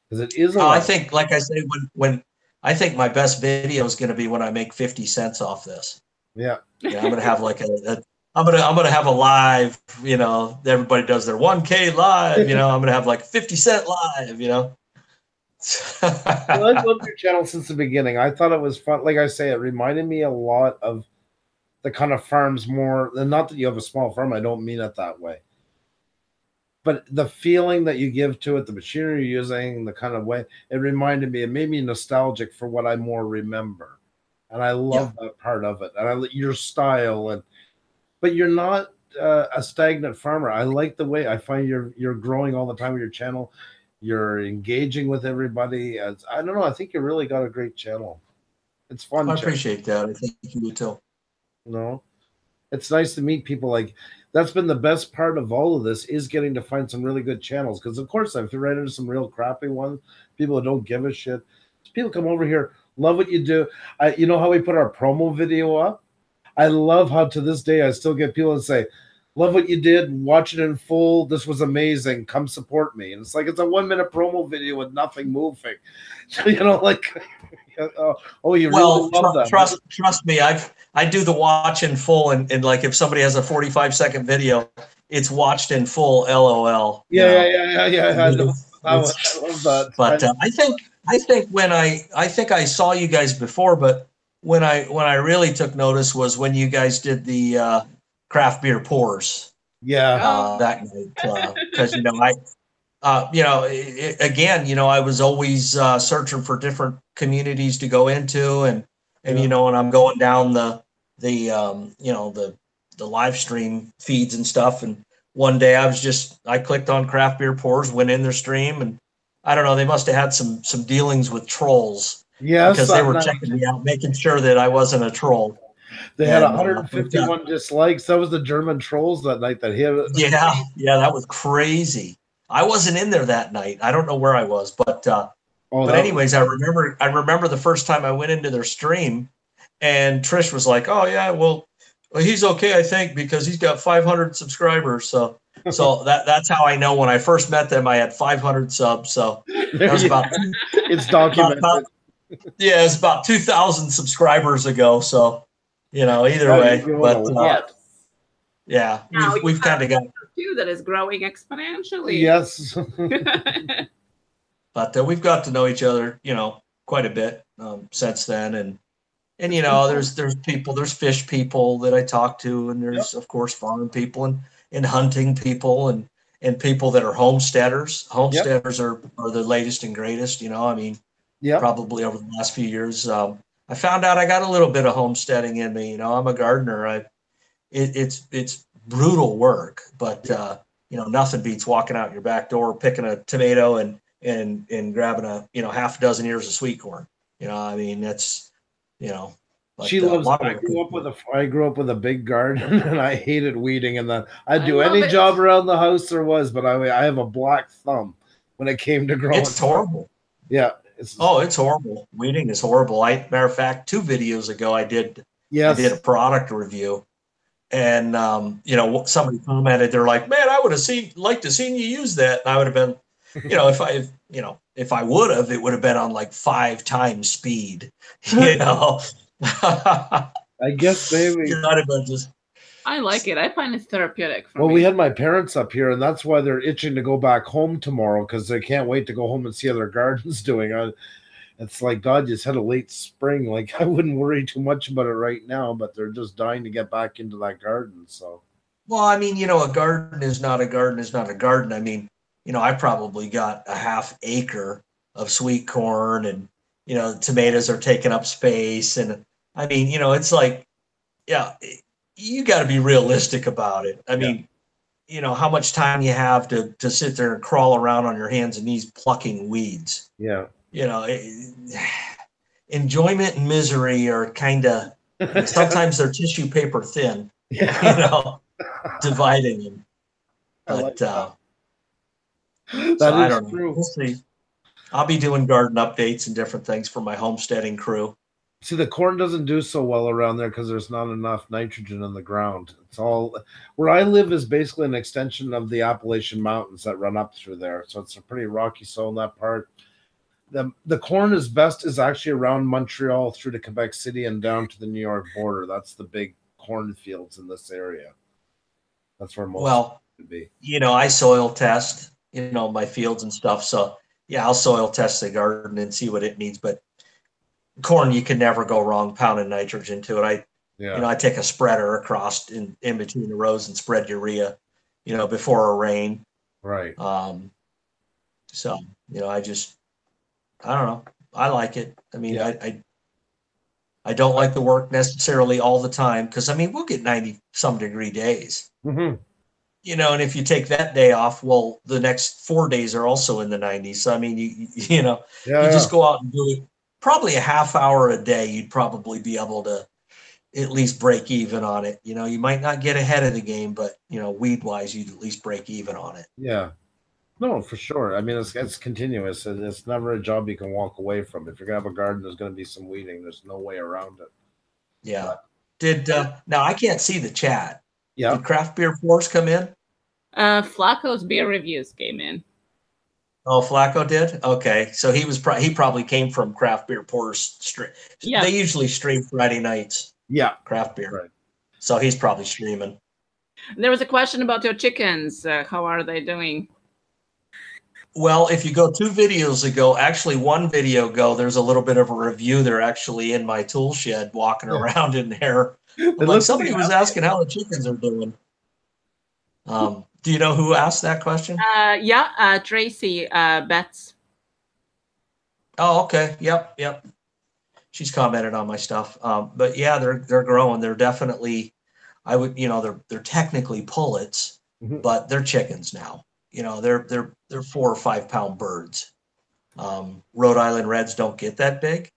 S1: Because it is.
S3: I think, like I say, when I think my best video is going to be when I make 50 cents off this.
S1: Yeah,
S3: I'm going to have like I'm gonna have a live, you know, everybody does their 1K live, you know, I'm gonna have like 50 cent live, you know.
S1: Well, I've loved your channel since the beginning. I thought it was fun. Like I say, it reminded me a lot of the kind of farms more, and not that you have a small farm, I don't mean it that way. But the feeling that you give to it, the machinery you're using, the kind of way, it reminded me, it made me nostalgic for what I more remember. And I love that part of it. And your style, but you're not a stagnant farmer. I like the way I find you're growing all the time with your channel. You're engaging with everybody. I don't know. I think you really got a great channel. It's fun.
S3: I appreciate that. I think you too.
S1: No, it's nice to meet people. Like, that's been the best part of all of this, is getting to find some really good channels. Because of course I've ran into some real crappy ones, people who don't give a shit. People come over here, love what you do. You know how we put our promo video up? I love how to this day I still get people that say, "Love what you did. Watch it in full. This was amazing. Come support me." And it's like it's a 1-minute promo video with nothing moving. You know, like, oh, you really love that.
S3: Trust me, I do the watch in full, and like if somebody has a 45-second video, it's watched in full. LOL.
S1: Yeah. I love that.
S3: But I think when I think I saw you guys before, but when I really took notice was when you guys did the craft beer pours.
S1: Yeah.
S3: That night, because again, I was always searching for different communities to go into, and and I'm going down the live stream feeds and stuff, and one day I clicked on craft beer pours, went in their stream, and I don't know, they must have had some dealings with trolls.
S1: Yes,
S3: because they were checking me out, making sure that I wasn't a troll.
S1: They had 151 dislikes. That was the German trolls that night that hit.
S3: Yeah, that was crazy. I wasn't in there that night. I don't know where I was, but anyways, I remember the first time I went into their stream, and Trish was like, "Oh yeah, well he's okay, I think, because he's got 500 subscribers." So that's how I know. When I first met them, I had 500 subs. So that was
S1: it's documented.
S3: It's about 2,000 subscribers ago. So either way, but yeah, we've kind of got
S2: that is growing exponentially.
S1: Yes.
S3: But we've got to know each other, quite a bit since then, and there's people, there's fish people that I talk to, and there's of course farm people and hunting people and people that are homesteaders. Homesteaders are the latest and greatest. Probably over the last few years, I found out I got a little bit of homesteading in me. I'm a gardener. It's brutal work, but nothing beats walking out your back door, picking a tomato and grabbing a half a dozen ears of sweet corn. That's
S1: she loves it. I grew up with a big garden, and I hated weeding, and then I'd do any job around the house there was, but I have a black thumb when it came to growing.
S3: It's horrible.
S1: Yeah.
S3: It's horrible. Weeding is horrible. Matter of fact, 2 videos ago, I did a product review, and somebody commented, they're like, "Man, I would have liked to seen you use that." And I would have been, if I would have, it would have been on like 5 times speed.
S1: I guess maybe.
S2: I like it. I find it therapeutic.
S1: We had my parents up here, and that's why they're itching to go back home tomorrow, because they can't wait to go home and see how their garden's doing. It's like, God just had a late spring. Like, I wouldn't worry too much about it right now, but they're just dying to get back into that garden. So,
S3: well, a garden is not a garden is not a garden. I probably got a half acre of sweet corn, and tomatoes are taking up space, and it's like, you got to be realistic about it. How much time you have to sit there and crawl around on your hands and knees plucking weeds.
S1: Yeah.
S3: Enjoyment and misery are kind of, sometimes they're tissue paper thin, dividing them. But I don't know.
S1: True.
S3: We'll see. I'll be doing garden updates and different things for my homesteading crew.
S1: See, the corn doesn't do so well around there because there's not enough nitrogen in the ground. It's all where I live is basically an extension of the Appalachian Mountains that run up through there. So it's a pretty rocky soil in that part. The corn is actually around Montreal through to Quebec City and down to the New York border. That's the big cornfields in this area. That's where most would be.
S3: I soil test, my fields and stuff. So I'll soil test the garden and see what it needs. But corn, you can never go wrong pounding nitrogen to it. I take a spreader across in between the rows and spread urea, before a rain.
S1: Right.
S3: So, I don't know. I like it. I don't like the work necessarily all the time, because we'll get 90-some degree days.
S1: Mm-hmm.
S3: And if you take that day off, well, the next 4 days are also in the 90s. So you just go out and do it. Probably a half hour a day, you'd probably be able to at least break even on it. You might not get ahead of the game, but weed wise, you'd at least break even on it.
S1: Yeah. No, for sure. It's continuous. It's never a job you can walk away from. If you're gonna have a garden, there's gonna be some weeding. There's no way around it.
S3: Yeah. Now I can't see the chat.
S1: Yeah.
S3: Did Craft Beer Force come in?
S2: Flacco's beer reviews came in.
S3: Oh, Flacco did? Okay. So he probably came from Craft Beer Force.
S2: Yeah.
S3: They usually stream Friday nights.
S1: Yeah.
S3: Craft beer.
S1: Right.
S3: So he's probably streaming.
S2: There was a question about your chickens. How are they doing?
S3: Well, if you go 2 videos ago, actually 1 video ago, there's a little bit of a review. They're actually in my tool shed walking around in there. Like somebody was asking how the chickens are doing. Do you know who asked that question?
S2: Yeah, Tracy Betts.
S3: Oh, okay. Yep. She's commented on my stuff. But yeah, they're growing. They're definitely, they're technically pullets, but they're chickens now. They're 4 or 5 pound birds. Rhode Island Reds don't get that big,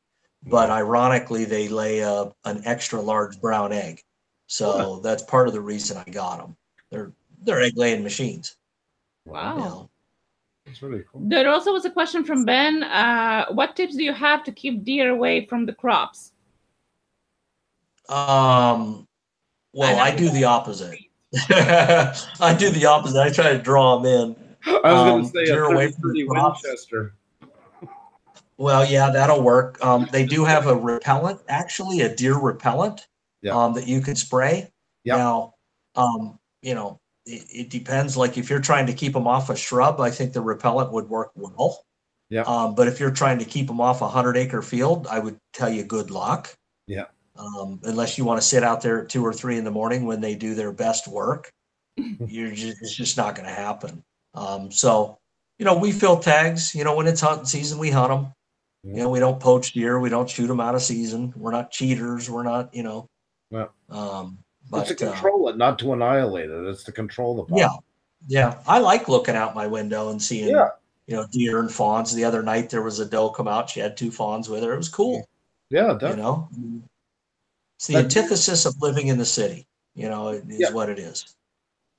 S3: but ironically they lay an extra large brown egg. So that's part of the reason I got them. They're egg laying machines.
S2: Wow.
S1: That's really cool.
S2: There also was a question from Ben. What tips do you have to keep deer away from the crops?
S3: Well, I do the opposite. I do the opposite. I try to draw them in.
S1: I was going to say
S3: deer
S1: a
S3: away from the crops.
S1: Winchester.
S3: Well, yeah, that'll work. They do have a repellent, actually, a deer repellent that you can spray.
S1: Yep.
S3: Now, it depends. Like if you're trying to keep them off a shrub, I think the repellent would work well.
S1: Yeah.
S3: But if you're trying to keep them off a 100-acre field, I would tell you good luck.
S1: Yeah.
S3: Unless you want to sit out there at 2 or 3 in the morning when they do their best work, it's just not going to happen. So, we fill tags. When it's hunting season, we hunt them. We don't poach deer. We don't shoot them out of season. We're not cheaters. We're not,
S1: Yeah.
S3: But
S1: it's to control it, not to annihilate it. It's to control the
S3: problem. Yeah. I like looking out my window and seeing, deer and fawns. The other night there was a doe come out. She had 2 fawns with her. It was cool.
S1: Yeah, definitely.
S3: It's the antithesis of living in the city. Is what it is.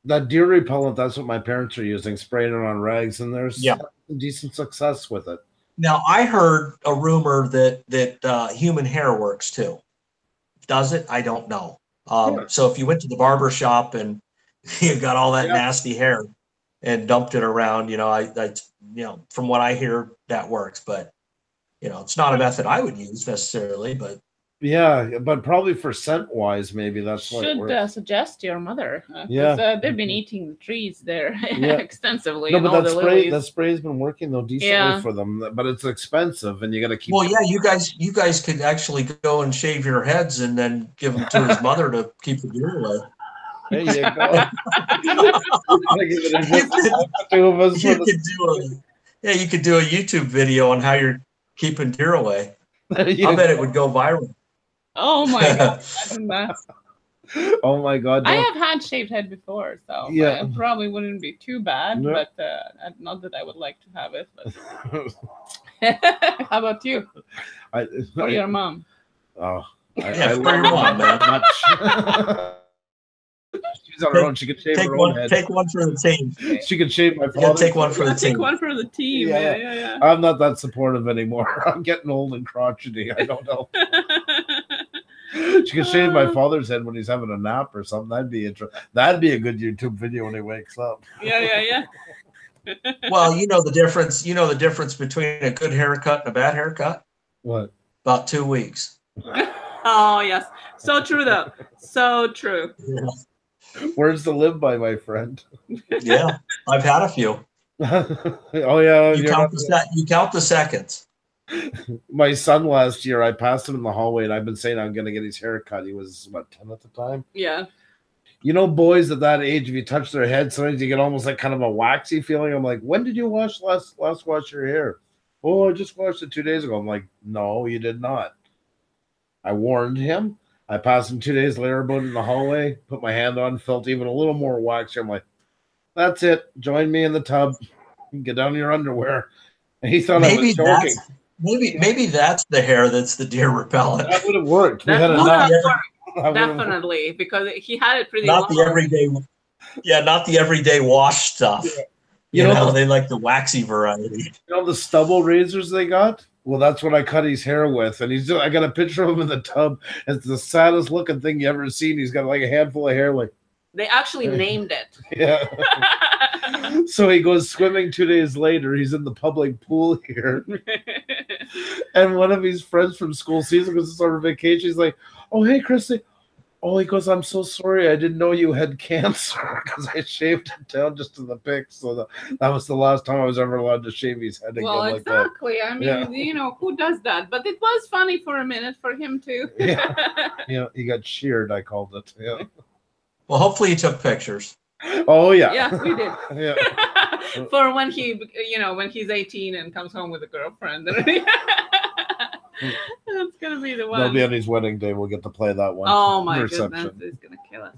S1: That deer repellent, that's what my parents are using, spraying it on rags, and there's decent success with it.
S3: Now, I heard a rumor that human hair works too. Does it? I don't know. So if you went to the barber shop and you got all that nasty hair and dumped it around, from what I hear, that works. But, it's not a method I would use necessarily, but.
S1: Yeah, but probably for scent wise, maybe that's what it works.
S2: Should suggest your mother. They've been eating the trees there extensively.
S1: No, but that spray's been working though decently for them. But it's expensive, and you got to keep.
S3: Well, yeah, you guys could actually go and shave your heads and then give them to his mother to keep the deer away.
S1: There you go.
S3: You could do a YouTube video on how you're keeping deer away. I bet it would go viral.
S2: Oh my god!
S1: Oh my god!
S2: I have had shaved head before, so it probably wouldn't be too bad. No. But not that I would like to have it. How about you? Or your mom?
S1: Oh,
S3: for your mom, man.
S1: She's on her own. She can shave her own head.
S3: Take one for the team.
S1: She can shave my father.
S3: Take one for the team.
S2: Take one for the team. Yeah.
S1: I'm not that supportive anymore. I'm getting old and crotchety. I don't know. She can shave my father's head when he's having a nap or something. That'd be interesting. That'd be a good YouTube video when he wakes up.
S2: Yeah.
S3: Well, the difference. You know the difference between a good haircut and a bad haircut?
S1: What?
S3: About 2 weeks.
S2: Oh yes, so true though. So true.
S3: Yeah.
S1: Words to live by, my friend.
S3: Yeah, I've had a few.
S1: Oh yeah,
S3: you count the seconds.
S1: My son last year, I passed him in the hallway, and I've been saying I'm going to get his hair cut. He was, 10 at the time?
S2: Yeah.
S1: Boys at that age, if you touch their head, sometimes you get almost like kind of a waxy feeling. I'm like, when did you last wash your hair? Oh, I just washed it 2 days ago. I'm like, no, you did not. I warned him. I passed him 2 days later, about in the hallway, put my hand on, felt even a little more waxy. I'm like, that's it. Join me in the tub. Get down in your underwear. And he thought I was joking.
S3: Maybe that's the hair that's the deer repellent.
S1: That would have worked.
S2: Definitely, because he had it pretty long.
S3: Not the everyday wash stuff. Yeah. They like the waxy variety.
S1: The stubble razors they got? Well, that's what I cut his hair with, and I got a picture of him in the tub. It's the saddest looking thing you ever seen. He's got like a handful of hair, like
S2: They actually named it.
S1: yeah. So he goes swimming 2 days later. He's in the public pool here, and one of his friends from school sees him because it's on vacation. He's like, "Oh, hey, Christy." Oh, he goes, "I'm so sorry. I didn't know you had cancer because I shaved it down just to the pic." So that was the last time I was ever allowed to shave his head again.
S2: Well, exactly.
S1: Like that.
S2: I mean, you know, who does that? But it was funny for a minute for him too.
S1: Yeah. Yeah, he got sheared, I called it. Yeah.
S3: Well, hopefully you took pictures.
S1: Oh, yeah.
S2: Yeah, we did.
S1: Yeah.
S2: For when he, you know, when he's 18 and comes home with a girlfriend. That's gonna be the one.
S1: That'll be on his wedding day. We'll get to play that one.
S2: Oh my goodness, he's gonna kill us.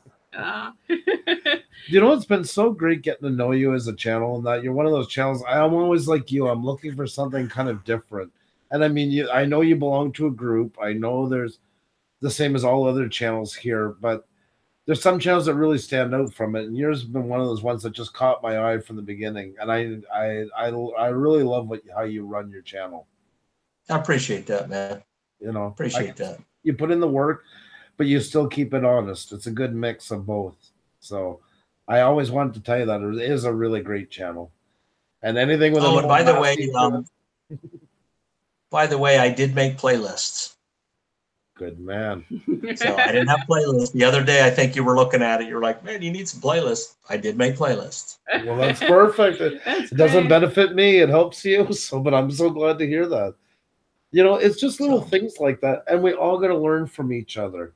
S1: You know, it's been so great getting to know you as a channel, and that you're one of those channels. I'm always like you. I'm looking for something kind of different. And I mean, I know you belong to a group. I know there's the same as all other channels here, but there's some channels that really stand out from it. And yours has been one of those ones that just caught my eye from the beginning. And I really love how you run your channel.
S3: I appreciate that, man.
S1: You know,
S3: appreciate that.
S1: You put in the work, but you still keep it honest. It's a good mix of both. So I always wanted to tell you that it is a really great channel. And anything with
S3: and by the way, I did make playlists.
S1: Good man.
S3: So I didn't have playlists. The other day, I think you were looking at it. You were like, man, you need some playlists. I did make playlists.
S1: Well, that's perfect. It doesn't benefit me. It helps you. So, but I'm so glad to hear that. You know, it's just little things like that. And we all got to learn from each other.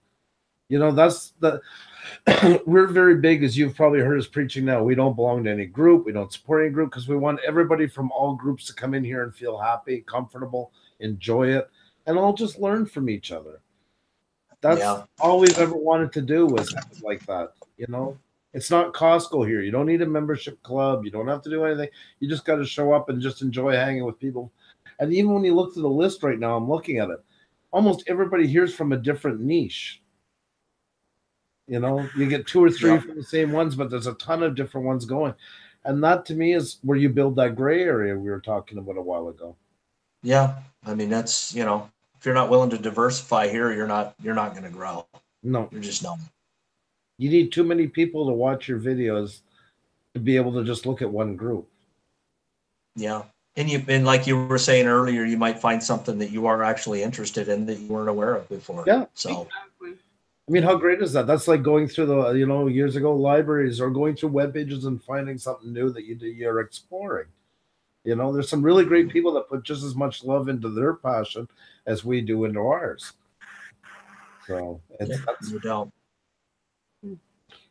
S1: You know, that's we're very big, as you've probably heard us preaching now. We don't belong to any group. We don't support any group because we want everybody from all groups to come in here and feel happy, comfortable, enjoy it, and all just learn from each other. That's all we've ever wanted to do was like that. You know, it's not Costco here. You don't need a membership club. You don't have to do anything. You just got to show up and just enjoy hanging with people. And even when you look at the list right now, I'm looking at it. Almost everybody here's from a different niche. You know, you get 2 or 3 from the same ones, but there's a ton of different ones going. And that to me is where you build that gray area we were talking about a while ago.
S3: Yeah. I mean, that's, you know, if you're not willing to diversify here, you're not going to grow.
S1: No.
S3: You're just not.
S1: You need too many people to watch your videos to be able to just look at one group.
S3: Yeah. And like you were saying earlier, you might find something that you are actually interested in that you weren't aware of before.
S1: Yeah.
S3: So,
S2: exactly.
S1: I mean, how great is that? That's like going through the, you know, years ago libraries or going through web pages and finding something new that you're exploring. You know, there's some really great people that put just as much love into their passion as we do into ours. So that's
S3: no doubt.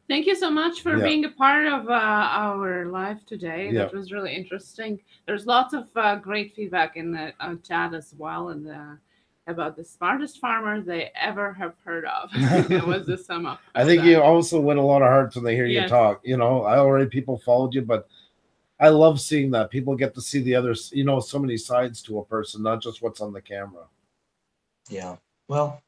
S2: Thank you so much for being a part of our live today.
S1: Yeah.
S2: That was really interesting. There's lots of great feedback in the chat as well, and about the smartest farmer they ever have heard of. It was the sum up.
S1: I think you also win a lot of hearts when they hear you talk. You know, people followed you, but I love seeing that. People get to see the others, you know, so many sides to a person, not just what's on the camera.
S3: Yeah. Well,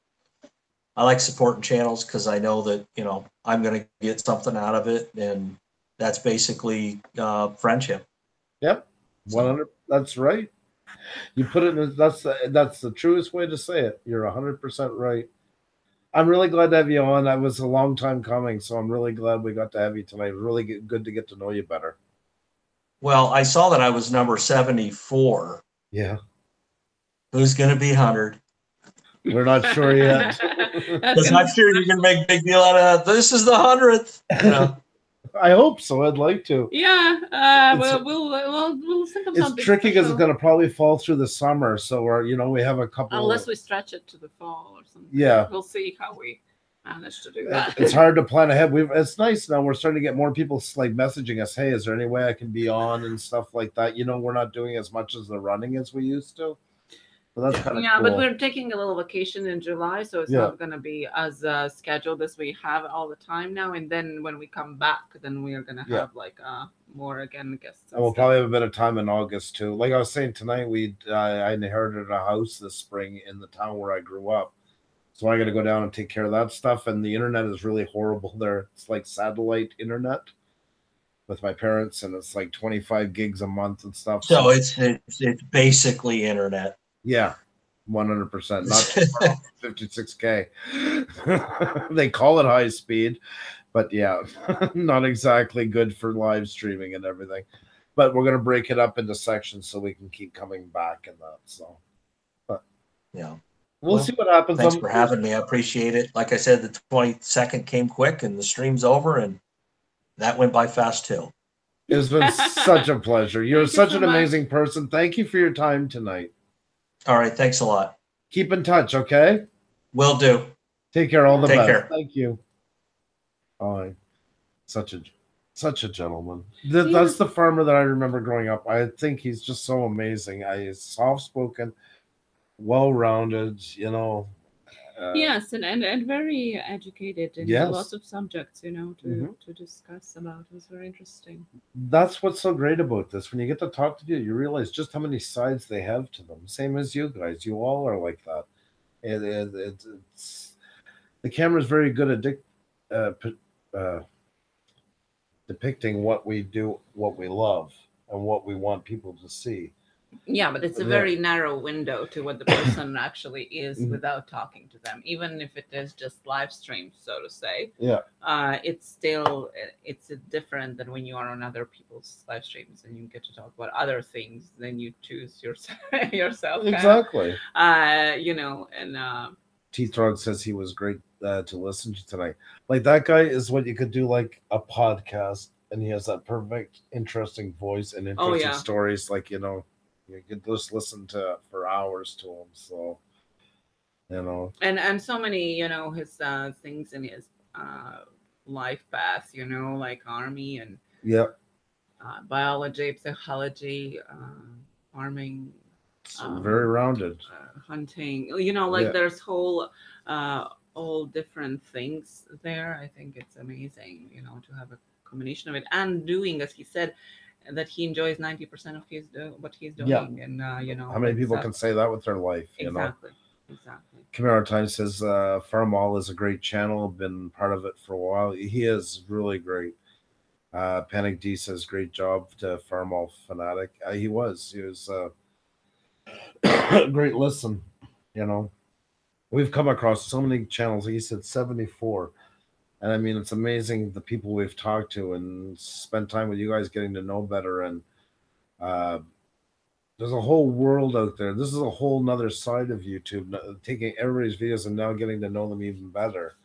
S3: I like supporting channels because I know that, you know, I'm going to get something out of it. And that's basically friendship.
S1: Yep. 100. That's right. You put it in, that's the truest way to say it. You're 100% right. I'm really glad to have you on. That was a long time coming. So I'm really glad we got to have you tonight. Really good to get to know you better.
S3: Well, I saw that I was number 74.
S1: Yeah.
S3: Who's going to be 100?
S1: We're not sure yet.
S3: Because I'm sure you're going to make a big deal out of that. This is the 100th. You know?
S1: I hope so. I'd like to.
S2: Yeah. We'll think of something.
S1: It's tricky because it's going to probably fall through the summer. So we have a couple.
S2: Unless we stretch it to the fall or something.
S1: Yeah.
S2: We'll see how we manage to do that.
S1: It's hard to plan ahead. It's nice now. We're starting to get more people like messaging us. Hey, is there any way I can be on and stuff like that? You know, we're not doing as much as the running as we used to. So that's kind of cool.
S2: But we're taking a little vacation in July, so it's not going to be as scheduled as we have all the time now. And then when we come back, then we are going to have like more guests.
S1: And we'll probably have a bit of time in August too. Like I was saying tonight, I inherited a house this spring in the town where I grew up. So I got to go down and take care of that stuff. And the internet is really horrible there. It's like satellite internet with my parents, and it's like 25 gigs a month and stuff.
S3: So it's basically internet.
S1: Yeah, 100%. Not 56K. They call it high speed, but yeah, not exactly good for live streaming and everything. But we're gonna break it up into sections so we can keep coming back and that. So, but
S3: Yeah.
S1: we'll see what happens.
S3: Thanks for having me. I appreciate it. Like I said, the 22nd came quick and the stream's over, and that went by fast too.
S1: It's been such a pleasure. You're such an
S2: much.
S1: amazing person. Thank you for your time tonight.
S3: All right. Thanks a lot.
S1: Keep in touch, okay?
S3: Will do.
S1: Take care. All the
S3: Take
S1: best.
S3: care.
S1: Thank you. Oh, such a gentleman. That's the farmer that I remember growing up. I think he's just so amazing. He's soft-spoken, well-rounded, you know.
S2: Yes, and very educated in
S1: Yes.
S2: lots of subjects, you know, to discuss about. It was very interesting.
S1: That's what's so great about this. When you get to talk to people, you realize just how many sides they have to them. Same as you guys. You all are like that. It's the camera is very good at depicting what we do, what we love, and what we want people to see.
S2: Yeah, but it's a very narrow window to what the person actually is without talking to them, even if it is just live stream, so to say.
S1: Yeah.
S2: It's different than when you are on other people's live streams and you get to talk about other things. Then you choose yourself.
S1: Exactly.
S2: You know, and
S1: T-Throg says he was great to listen to tonight. Like that guy is what you could do like a podcast, and he has that perfect, interesting voice and interesting stories. Like, you know, you could just listen to for hours to him. So, you know,
S2: and so many, you know, his things in his life path, you know, like army and biology, psychology, farming,
S1: very rounded,
S2: hunting. You know, like there's whole all different things there. I think it's amazing, you know, to have a combination of it and doing, as he said, that he enjoys 90% of what he's doing. And you know,
S1: how many people can say that with their life?
S2: Exactly.
S1: Camaro Time says Farmall is a great channel. Been part of it for a while. He is really great. Panic D says great job to Farmall Fanatic. He was great listen. You know, we've come across so many channels. He said 74. And I mean, it's amazing the people we've talked to and spent time with you guys getting to know better. And there's a whole world out there. This is a whole nother side of YouTube, taking everybody's videos and now getting to know them even better.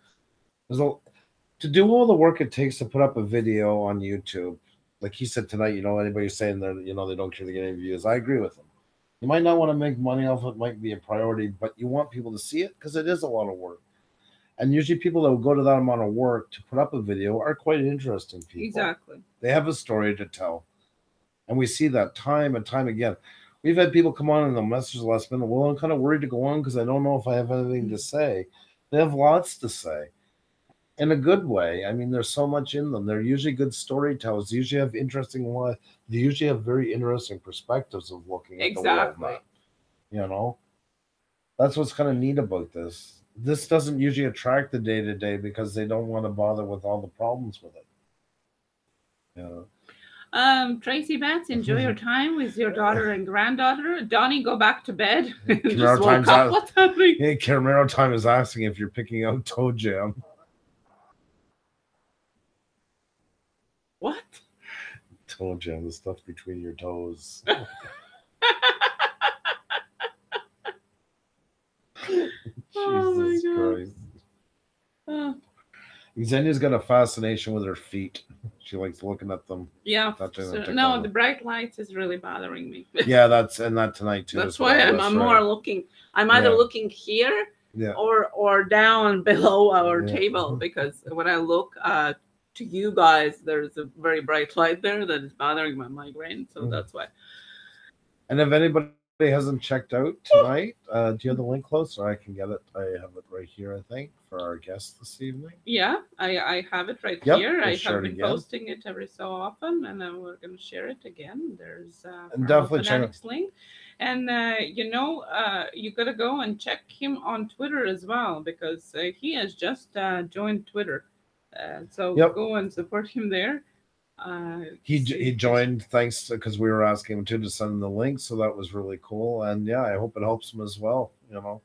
S1: To do all the work it takes to put up a video on YouTube, like he said tonight, you know, anybody saying that, you know, they don't care to get any views, I agree with him. You might not want to make money off it, might be a priority, but you want people to see it because it is a lot of work. And usually people that will go to that amount of work to put up a video are quite interesting people.
S2: Exactly.
S1: They have a story to tell. And we see that time and time again. We've had people come on and they'll message the last minute, well, I'm kind of worried to go on because I don't know if I have anything to say. They have lots to say. In a good way. I mean, there's so much in them. They're usually good storytellers. They usually have interesting life. They usually have very interesting perspectives of looking at the world. Now. You know? That's what's kind of neat about this. This doesn't usually attract the day-to-day because they don't want to bother with all the problems with it. Yeah.
S2: Tracy Betts, enjoy your time with your daughter and granddaughter. Donnie, go back to bed. Just woke up. What's happening?
S1: Hey, Camaro Time is asking if you're picking out toe jam.
S2: What?
S1: Toe jam, the stuff between your toes. Jesus Christ. Xenia's got a fascination with her feet. She likes looking at them.
S2: Yeah. No, the bright lights is really bothering me.
S1: Yeah, that tonight too.
S2: That's why I'm more looking. I'm either looking here or down below our table, because when I look to you guys, there's a very bright light there that is bothering my migraine. So that's why.
S1: And if anybody hasn't checked out tonight, do you have the link close? Or I can get it. I have it right here, I think, for our guest this evening.
S2: Yeah, I have it right here. I have been posting it every so often, and then we're going to share it again. There's
S1: definitely
S2: Fanatic's link. And, you know, you got to go and check him on Twitter as well, because he has just joined Twitter. So go and support him there.
S1: He joined thanks because we were asking him to send the link, so that was really cool. And yeah, I hope it helps him as well. You know,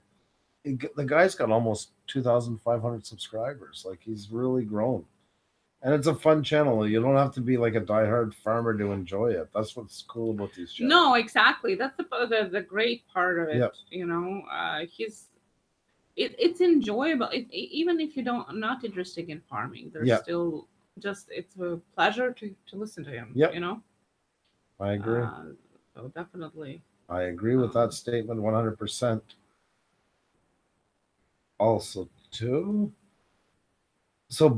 S1: the guy's got almost 2,500 subscribers. Like, he's really grown, and it's a fun channel. You don't have to be like a diehard farmer to enjoy it. That's what's cool about these channels.
S2: No, exactly. That's the great part of it.
S1: Yep.
S2: You know, it's enjoyable. Even if you not interested in farming, there's still just it's a pleasure to listen to him.
S1: Yep.
S2: You know.
S1: I agree.
S2: So definitely.
S1: I agree with that statement 100%. Also, too. So,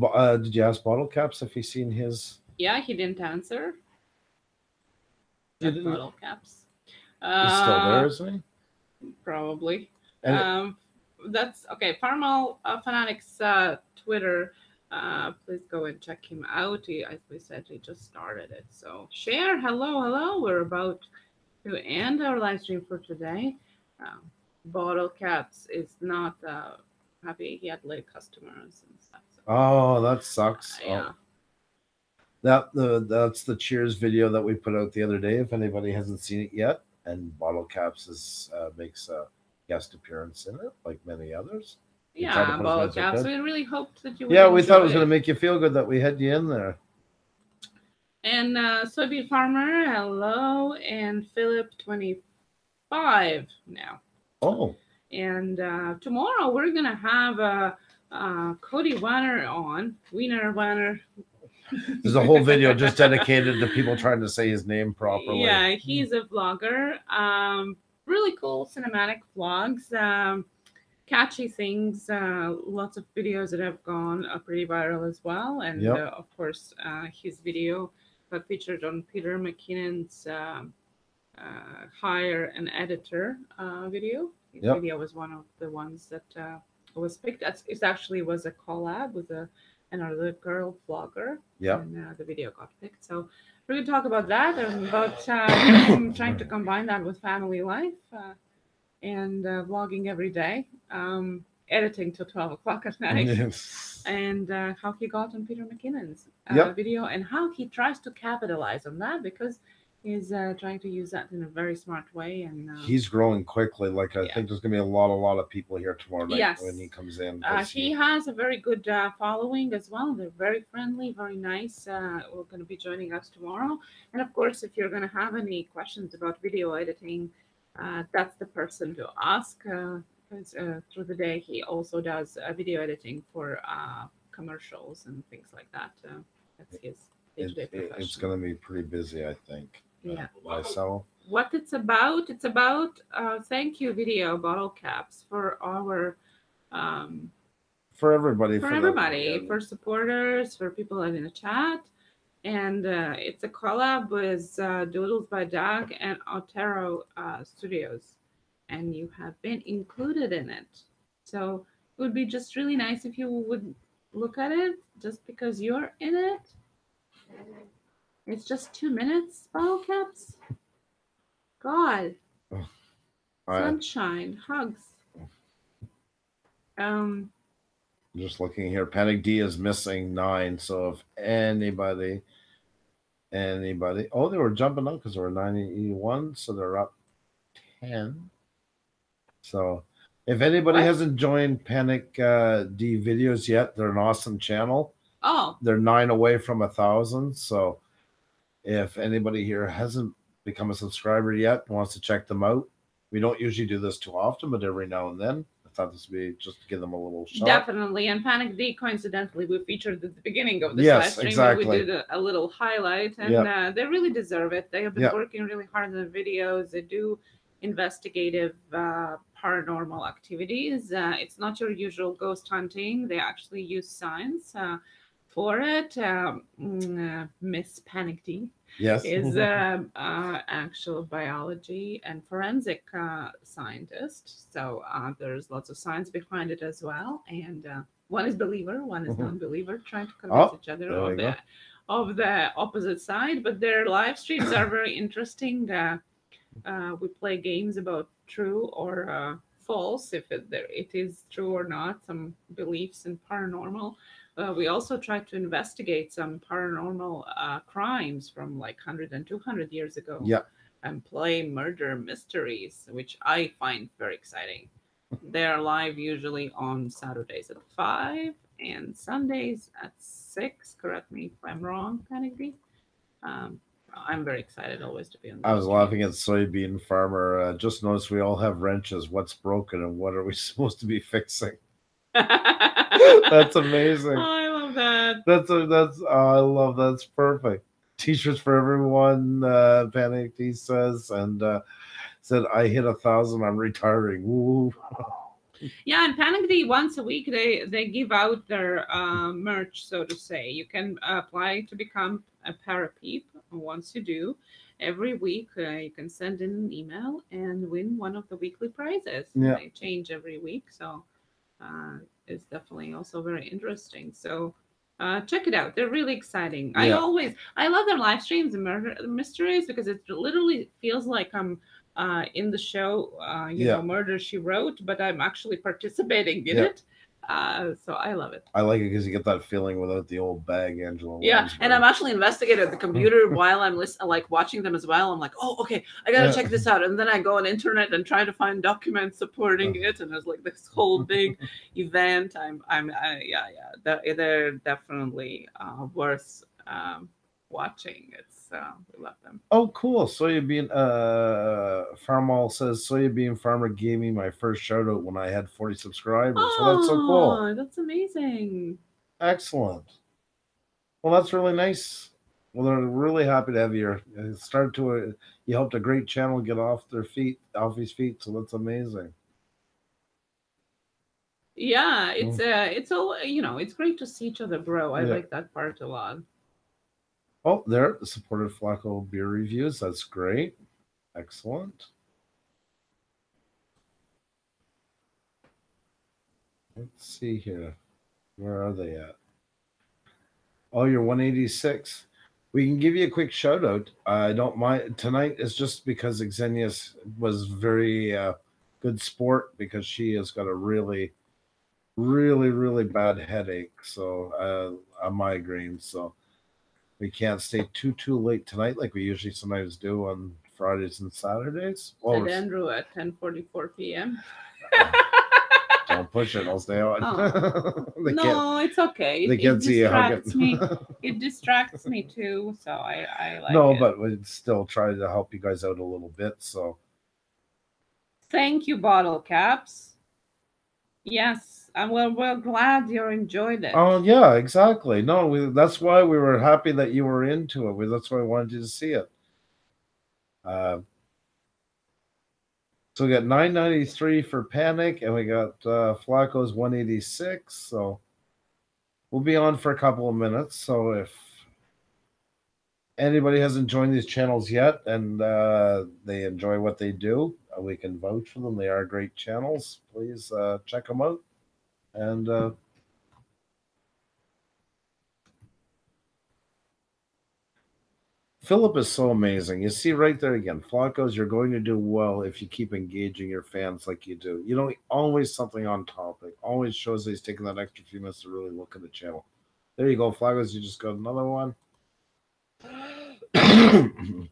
S1: did you ask Bottle Caps if he's seen his?
S2: Yeah, he didn't answer. Bottle Caps.
S1: He's still there, isn't he?
S2: Probably. That's okay. Farmall Fanatic's Twitter. Please go and check him out. As we said, he just started it. So share. Hello. We're about to end our live stream for today. Bottle Caps is not happy. He had late customers and stuff. So.
S1: Oh, that sucks.
S2: Yeah.
S1: That's the Cheers video that we put out the other day. If anybody hasn't seen it yet, and Bottle Caps makes a guest appearance in it, like many others.
S2: Yeah, Bottle Caps. We really hoped that you would.
S1: Yeah, we thought it was going to make you feel good that we had you in there.
S2: And Soybean Farmer, hello, and Philip25 now.
S1: Oh.
S2: And tomorrow we're gonna have Cody Wiener.
S1: There's a whole video just dedicated to people trying to say his name properly.
S2: Yeah, he's a vlogger. Really cool cinematic vlogs. Catchy things. Lots of videos that have gone pretty viral as well. And of course, his video got featured on Peter McKinnon's Hire an Editor video. His video was one of the ones that was picked. It actually was a collab with another girl vlogger. And the video got picked. So we're going to talk about that and about trying to combine that with family life and vlogging every day, editing till 12 o'clock at night, and how he got on Peter McKinnon's video and how he tries to capitalize on that because he's trying to use that in a very smart way. And
S1: he's growing quickly. Like, I think there's going to be a lot of people here tomorrow night when he comes in.
S2: He has a very good following as well. They're very friendly, very nice. We're going to be joining us tomorrow. And of course, if you're going to have any questions about video editing, that's the person to ask. Because through the day, he also does video editing for commercials and things like that. That's his day-to-day profession.
S1: It's going to be pretty busy, I think.
S2: Yeah.
S1: Myself.
S2: What it's about thank you, Video Bottle Caps, for our
S1: for everybody,
S2: for supporters, for people in the chat, and it's a collab with Doodles by Doug and Otero Studios, and you have been included in it. So it would be just really nice if you would look at it, just because you're in it. It's just 2 minutes, Bottle Caps. God. Sunshine, hugs.
S1: Just looking here, Panic D is missing 9. So if anybody, oh, they were jumping up because they were 91, so they're up 10. So if anybody hasn't joined Panic D videos yet, they're an awesome channel.
S2: Oh,
S1: they're 9 away from 1,000. So if anybody here hasn't become a subscriber yet and wants to check them out, we don't usually do this too often, but every now and then. I thought this would be just to give them a little shot.
S2: Definitely. And Panic D, coincidentally, we featured at the beginning of this live stream.
S1: Exactly.
S2: We did a little highlight, and they really deserve it. They have been working really hard on the videos. They do investigative paranormal activities. It's not your usual ghost hunting. They actually use science for it. Miss Panic D is actual biology and forensic scientist. So there's lots of science behind it as well. And one is believer, one is non-believer, trying to convince each other of the opposite side. But their live streams are very interesting. We play games about true or false, if it is true or not, some beliefs in paranormal. we also try to investigate some paranormal crimes from like 100 and 200 years ago.
S1: Yeah.
S2: And play murder mysteries, which I find very exciting. They're live usually on Saturdays at 5 and Sundays at 6. Correct me if I'm wrong, Panic D. I'm very excited always to be on.
S1: I was laughing at Soybean Farmer. Just noticed we all have wrenches. What's broken and what are we supposed to be fixing? That's amazing.
S2: Oh, I love that.
S1: I love that. That's perfect. T-shirts for everyone. Panic D says, and said I hit 1,000. I'm retiring. Woo.
S2: Yeah, and Panic D once a week they give out their merch, so to say. You can apply to become a parapeep. Once you do, every week you can send in an email and win one of the weekly prizes.
S1: Yeah.
S2: They change every week, so it's definitely also very interesting. So check it out. They're really exciting.
S1: Yeah.
S2: I love their live streams and murder mysteries because it literally feels like I'm in the show, you know, Murder She Wrote, but I'm actually participating in it. So I love it.
S1: I like it because you get that feeling without the old bag, Angela.
S2: Yeah, and I'm actually investigating the computer while I'm like watching them as well. I'm like, oh, okay, I gotta check this out, and then I go on internet and try to find documents supporting it, and there's like this whole big event. They're definitely worth watching. It's we love them.
S1: Oh, cool. Soybean Farmall says Soybean Farmer gave me my first shout out when I had 40 subscribers. So that's so cool.
S2: That's amazing.
S1: Excellent. Well, that's really nice. Well, they're really happy to have you. You helped a great channel get off his feet. So that's amazing.
S2: Yeah, it's all, you know, it's great to see each other grow. I like that part a lot.
S1: Oh, there, supported Flacco beer reviews. That's great. Excellent. Let's see here. Where are they at? Oh, you're 186. We can give you a quick shout out. I don't mind. Tonight is just because Xenia was very good sport because she has got a really, really, really bad headache. So a migraine. So we can't stay too late tonight like we usually sometimes do on Fridays and Saturdays.
S2: And Andrew at 10:44 p.m.
S1: Don't push it. I'll stay on.
S2: Oh. No, it's okay.
S1: They can't see you hugging.
S2: It distracts me too, so I like
S1: no,
S2: it.
S1: but we'd still try to help you guys out a little bit. So
S2: thank you, Bottle Caps. Yes. And we're glad you enjoyed it.
S1: Oh, yeah, exactly. No, that's why we were happy that you were into it. That's why we wanted you to see it. So we got 993 for Panic, and we got Flacco's 186. So we'll be on for a couple of minutes. So if anybody hasn't joined these channels yet and they enjoy what they do, we can vouch for them. They are great channels. Please check them out. And Philip is so amazing. You see right there again, Flacco's, you're going to do well if you keep engaging your fans like you do. You know, always something on topic. Always shows that he's taking that extra few minutes to really look at the channel. There you go, Flacco's. You just got another one.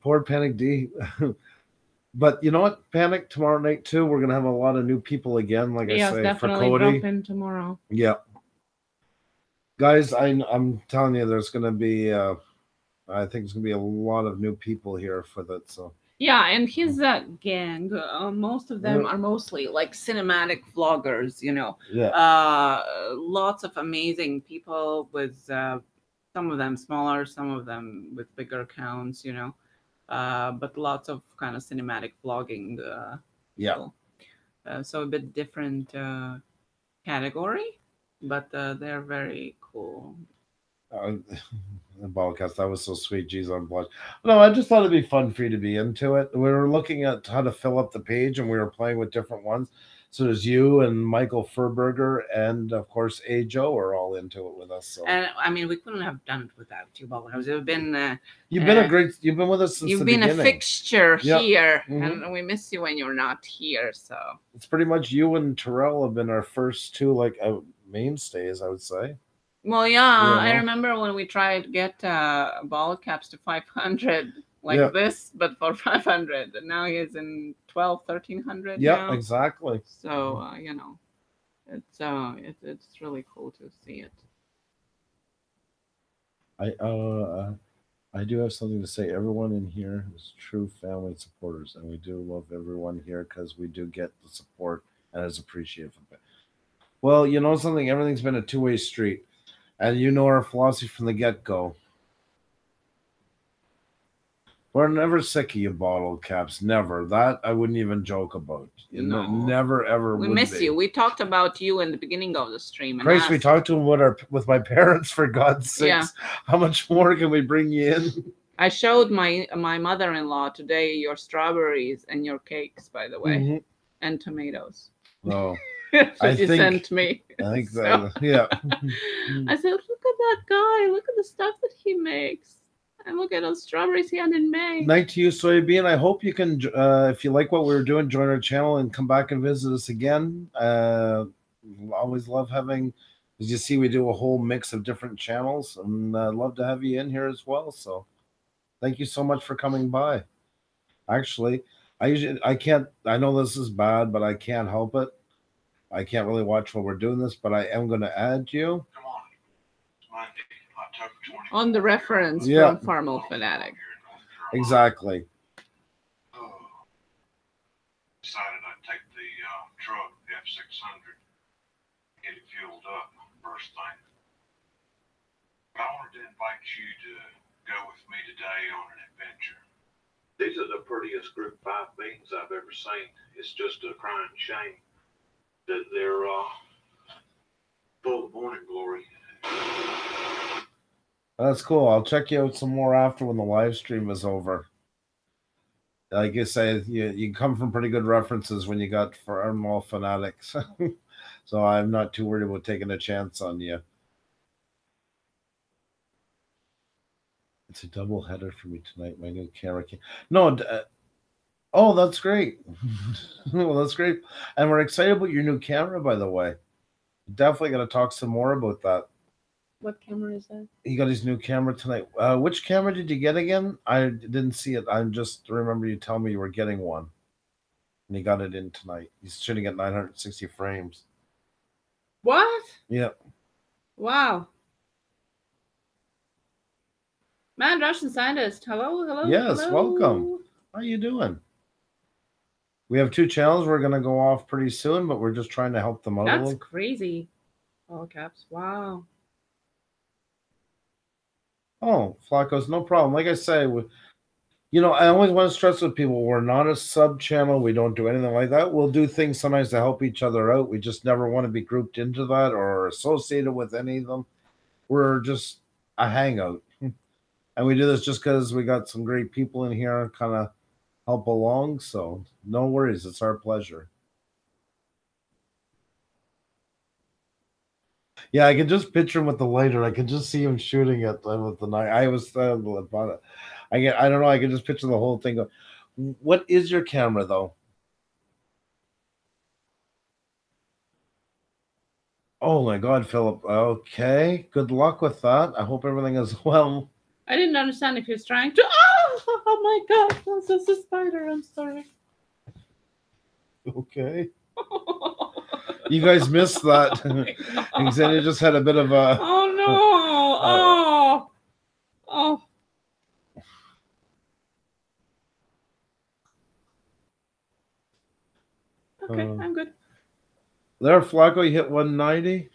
S1: Poor Panic D. But you know what, Panic, tomorrow night too, we're gonna have a lot of new people again. Like I say, for Cody.
S2: Drop in tomorrow.
S1: Yeah, guys, I'm telling you, there's gonna be, I think there's gonna be a lot of new people here for that. So
S2: yeah, and his gang, most of them are mostly like cinematic vloggers. You know, lots of amazing people with some of them smaller, some of them with bigger accounts. You know. But lots of kind of cinematic vlogging. So a bit different category, but they're very cool.
S1: The podcast, that was so sweet. Geez, I'm blushing. No, I just thought it'd be fun for you to be into it. We were looking at how to fill up the page, and we were playing with different ones. So there's you and Michael Furberger, and of course A Joe are all into it with us. So.
S2: And I mean, we couldn't have done it without you, Bob. You've been
S1: you've been with us since the beginning.
S2: You've been a fixture here, and we miss you when you're not here. So
S1: it's pretty much you and Terrell have been our first two mainstays, I would say.
S2: Well, yeah,
S1: You
S2: I
S1: know?
S2: remember when we tried to get ball caps to 500 like
S1: Yeah.
S2: this, but for 500, and now he's in 12, 1300
S1: Yeah,
S2: now.
S1: exactly.
S2: So you know, it's really cool to see it.
S1: I do have something to say. Everyone in here is true family supporters, and we do love everyone here because we do get the support and is appreciated. Well, you know something, everything's been a two-way street, and you know our philosophy from the get-go. We're never sick of you bottle caps. Never. That I wouldn't even joke about.
S2: No.
S1: Never ever
S2: We
S1: would
S2: miss
S1: be.
S2: you. We talked about you in the beginning of the stream. And
S1: Christ, we
S2: asked,
S1: talked to him with my parents, for God's sakes.
S2: Yeah.
S1: How much more can we bring you in?
S2: I showed my mother-in-law today your strawberries and your cakes, by the way,
S1: Mm-hmm.
S2: and tomatoes.
S1: Oh,
S2: that you sent me.
S1: I think
S2: So-
S1: that, yeah.
S2: I said, look at that guy. Look at the stuff that he makes. And look at those strawberries he had in May.
S1: Night to you, Soybean. I hope you can, if you like what we were doing, join our channel and come back and visit us again. Always love having, as you see, we do a whole mix of different channels, and I'd love to have you in here as well. So thank you so much for coming by. Actually, I can't, I know this is bad, but I can't help it. I can't really watch while we're doing this, but I am going to add you.
S4: Come on. It's Monday, October 24th.
S2: On the reference
S1: Yeah.
S2: from Farmall Fanatic.
S1: Exactly.
S4: Oh. Decided I'd take the truck, the F600, get it fueled up first thing. But I wanted to invite you to go with me today on an adventure. These are the prettiest Group 5 beans I've ever seen. It's just a crying shame that they're full of morning glory.
S1: That's cool. I'll check you out some more after when the live stream is over. Like I say, you come from pretty good references when you got Farmall Fanatics. So I'm not too worried about taking a chance on you. It's a double header for me tonight. My new camera. No, oh, that's great. Well, that's great. And we're excited about your new camera, by the way. Definitely going to talk some more about that.
S2: What camera is that?
S1: He got his new camera tonight. Which camera did you get again? I didn't see it. I just remember you telling me you were getting one. And he got it in tonight. He's shooting at 960 frames.
S2: What?
S1: Yeah.
S2: Wow. Mad Russian Scientist. Hello, hello.
S1: Yes,
S2: hello.
S1: welcome. How you doing? We have 2 channels. We're going to go off pretty soon, but we're just trying to help them out a
S2: That's
S1: little.
S2: crazy. All caps. Wow.
S1: Oh, Flacco's no problem. Like I say, you know, I always want to stress with people, we're not a sub channel. We don't do anything like that. We'll do things sometimes to help each other out. We just never want to be grouped into that or associated with any of them. We're just a hangout. And we do this just because we got some great people in here kind of help along. So no worries. It's our pleasure. Yeah, I can just picture him with the lighter. I can just see him shooting it with the knife. I was about it. I don't know. I can just picture the whole thing. What is your camera though? Oh my God, Philip. Okay, good luck with that. I hope everything is well.
S2: I didn't understand if he was trying to. Oh my God. That's just a spider. I'm sorry.
S1: Okay. You guys missed that. And Xenia just had a bit of a.
S2: Oh no. Oh. Okay, I'm good.
S1: There, Flacco, you hit 190.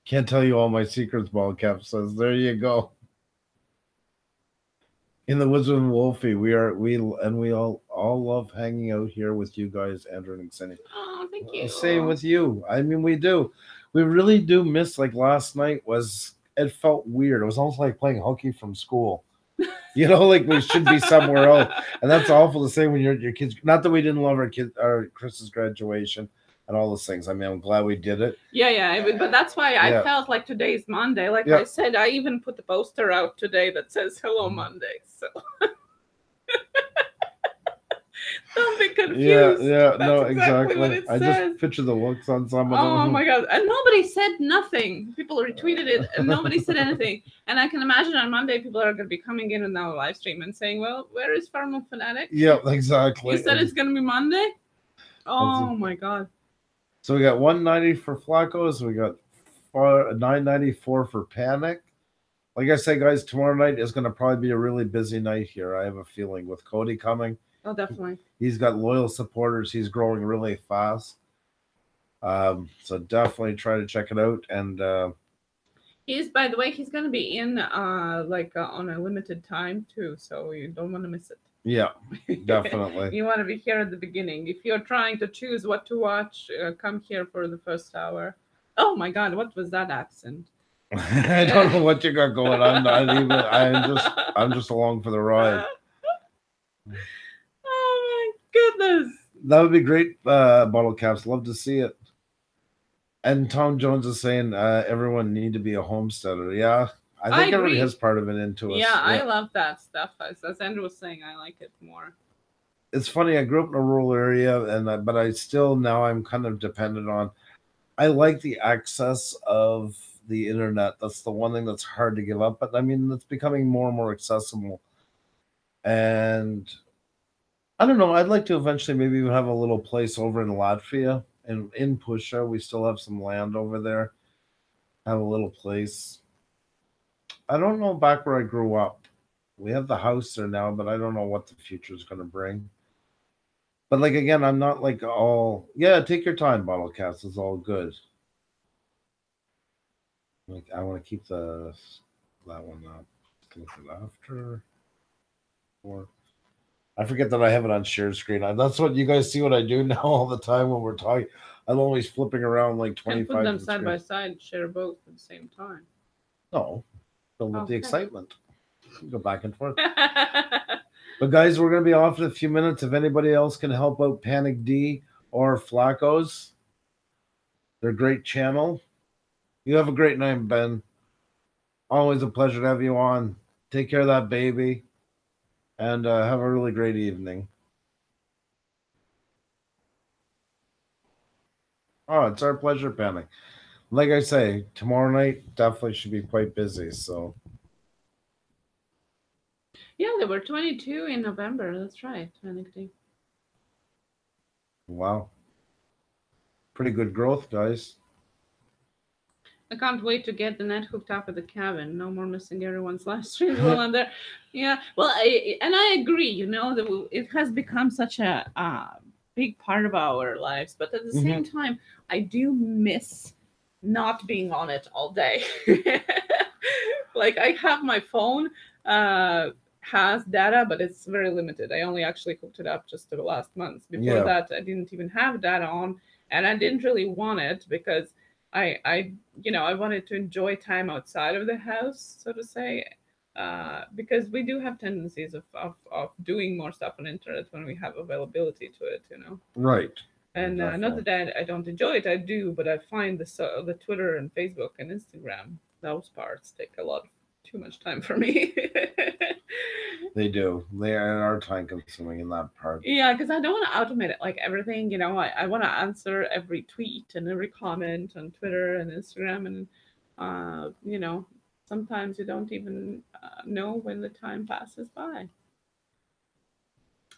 S1: Can't tell you all my secrets, Ball Cap says. There you go. In the Woods with Wolfie, we all love hanging out here with you guys, Andrew and Xenia.
S2: Oh, thank you.
S1: Same with you. I mean, we do. We really do miss, like last night it felt weird. It was almost like playing hooky from school. You know, like we should be somewhere else. And that's awful to say when your kids, not that we didn't love our Chris's graduation and all those things. I mean, I'm glad we did it.
S2: Yeah, but that's why I felt like today's Monday. Like I said, I even put the poster out today that says Hello Monday. So Don't be confused.
S1: Yeah,
S2: That's
S1: no,
S2: exactly what it
S1: I
S2: says.
S1: just picture the looks on some of
S2: Oh
S1: them.
S2: my god. And nobody said nothing. People retweeted it and nobody said anything. And I can imagine on Monday people are going to be coming in and now live stream and saying, well, where is Farmall Fanatic?
S1: Yeah, exactly.
S2: You said it's going to be Monday? Oh my god.
S1: So we got 190 for Flacco's. We got 994 for Panic. Like I say, guys, tomorrow night is going to probably be a really busy night here. I have a feeling with Cody coming.
S2: Oh, definitely.
S1: He's got loyal supporters. He's growing really fast. So definitely try to check it out. And
S2: He's, by the way, he's going to be in on a limited time too. So you don't want to miss it.
S1: yeah, definitely.
S2: You want to be here at the beginning. If you're trying to choose what to watch, come here for the first hour. Oh my god, what was that accent?
S1: I don't know what you got going on. I'm just along for the ride.
S2: Oh my goodness.
S1: That would be great, Bottle Caps. Love to see it. And Tom Jones is saying everyone need to be a homesteader. Yeah, I think everybody has part of it into us.
S2: Yeah, I love that stuff. As Andrew was saying, I like it more.
S1: It's funny. I grew up in a rural area, but I still now I'm kind of dependent on. I like the access of the internet. That's the one thing that's hard to give up. But I mean, it's becoming more and more accessible. And I don't know. I'd like to eventually maybe even have a little place over in Latvia and in Puša. We still have some land over there. Have a little place. I don't know back where I grew up. We have the house there now, but I don't know what the future is going to bring. But like again, I'm not like all. Yeah, take your time, Bottle Cast. It's all good. Like I want to keep that one up. Look at after. Or I forget that I have it on shared screen. That's what you guys see what I do now all the time when we're talking. I'm always flipping around like 25.
S2: Put them side by side, share both at the same time.
S1: No, build up the excitement. Go back and forth. But guys, we're going to be off in a few minutes. If anybody else can help out Panic D or Flacco's, they're a great channel. You have a great night, Ben. Always a pleasure to have you on. Take care of that baby. And have a really great evening. Oh, it's our pleasure, Panic. Like I say, tomorrow night definitely should be quite busy. So,
S2: yeah, there were 22 in November. That's right, Panic Day.
S1: Wow, pretty good growth, guys.
S2: I can't wait to get the net hooked up at the cabin. No more missing everyone's live streams while I'm there. Yeah, well, I agree. You know, that it has become such a big part of our lives, but at the same time, I do miss not being on it all day. Like I have my phone has data, but it's very limited. I only actually hooked it up just the last month. Before that, I didn't even have data on, and I didn't really want it because I wanted to enjoy time outside of the house, so to say, because we do have tendencies of doing more stuff on internet when we have availability to it, you know.
S1: Right.
S2: And not that I don't enjoy it, I do, but I find the Twitter and Facebook and Instagram, those parts take too much time for me.
S1: They do. They are time consuming in that part.
S2: Yeah, because I don't want to automate it like everything. You know, I want to answer every tweet and every comment on Twitter and Instagram, and you know, sometimes you don't even know when the time passes by.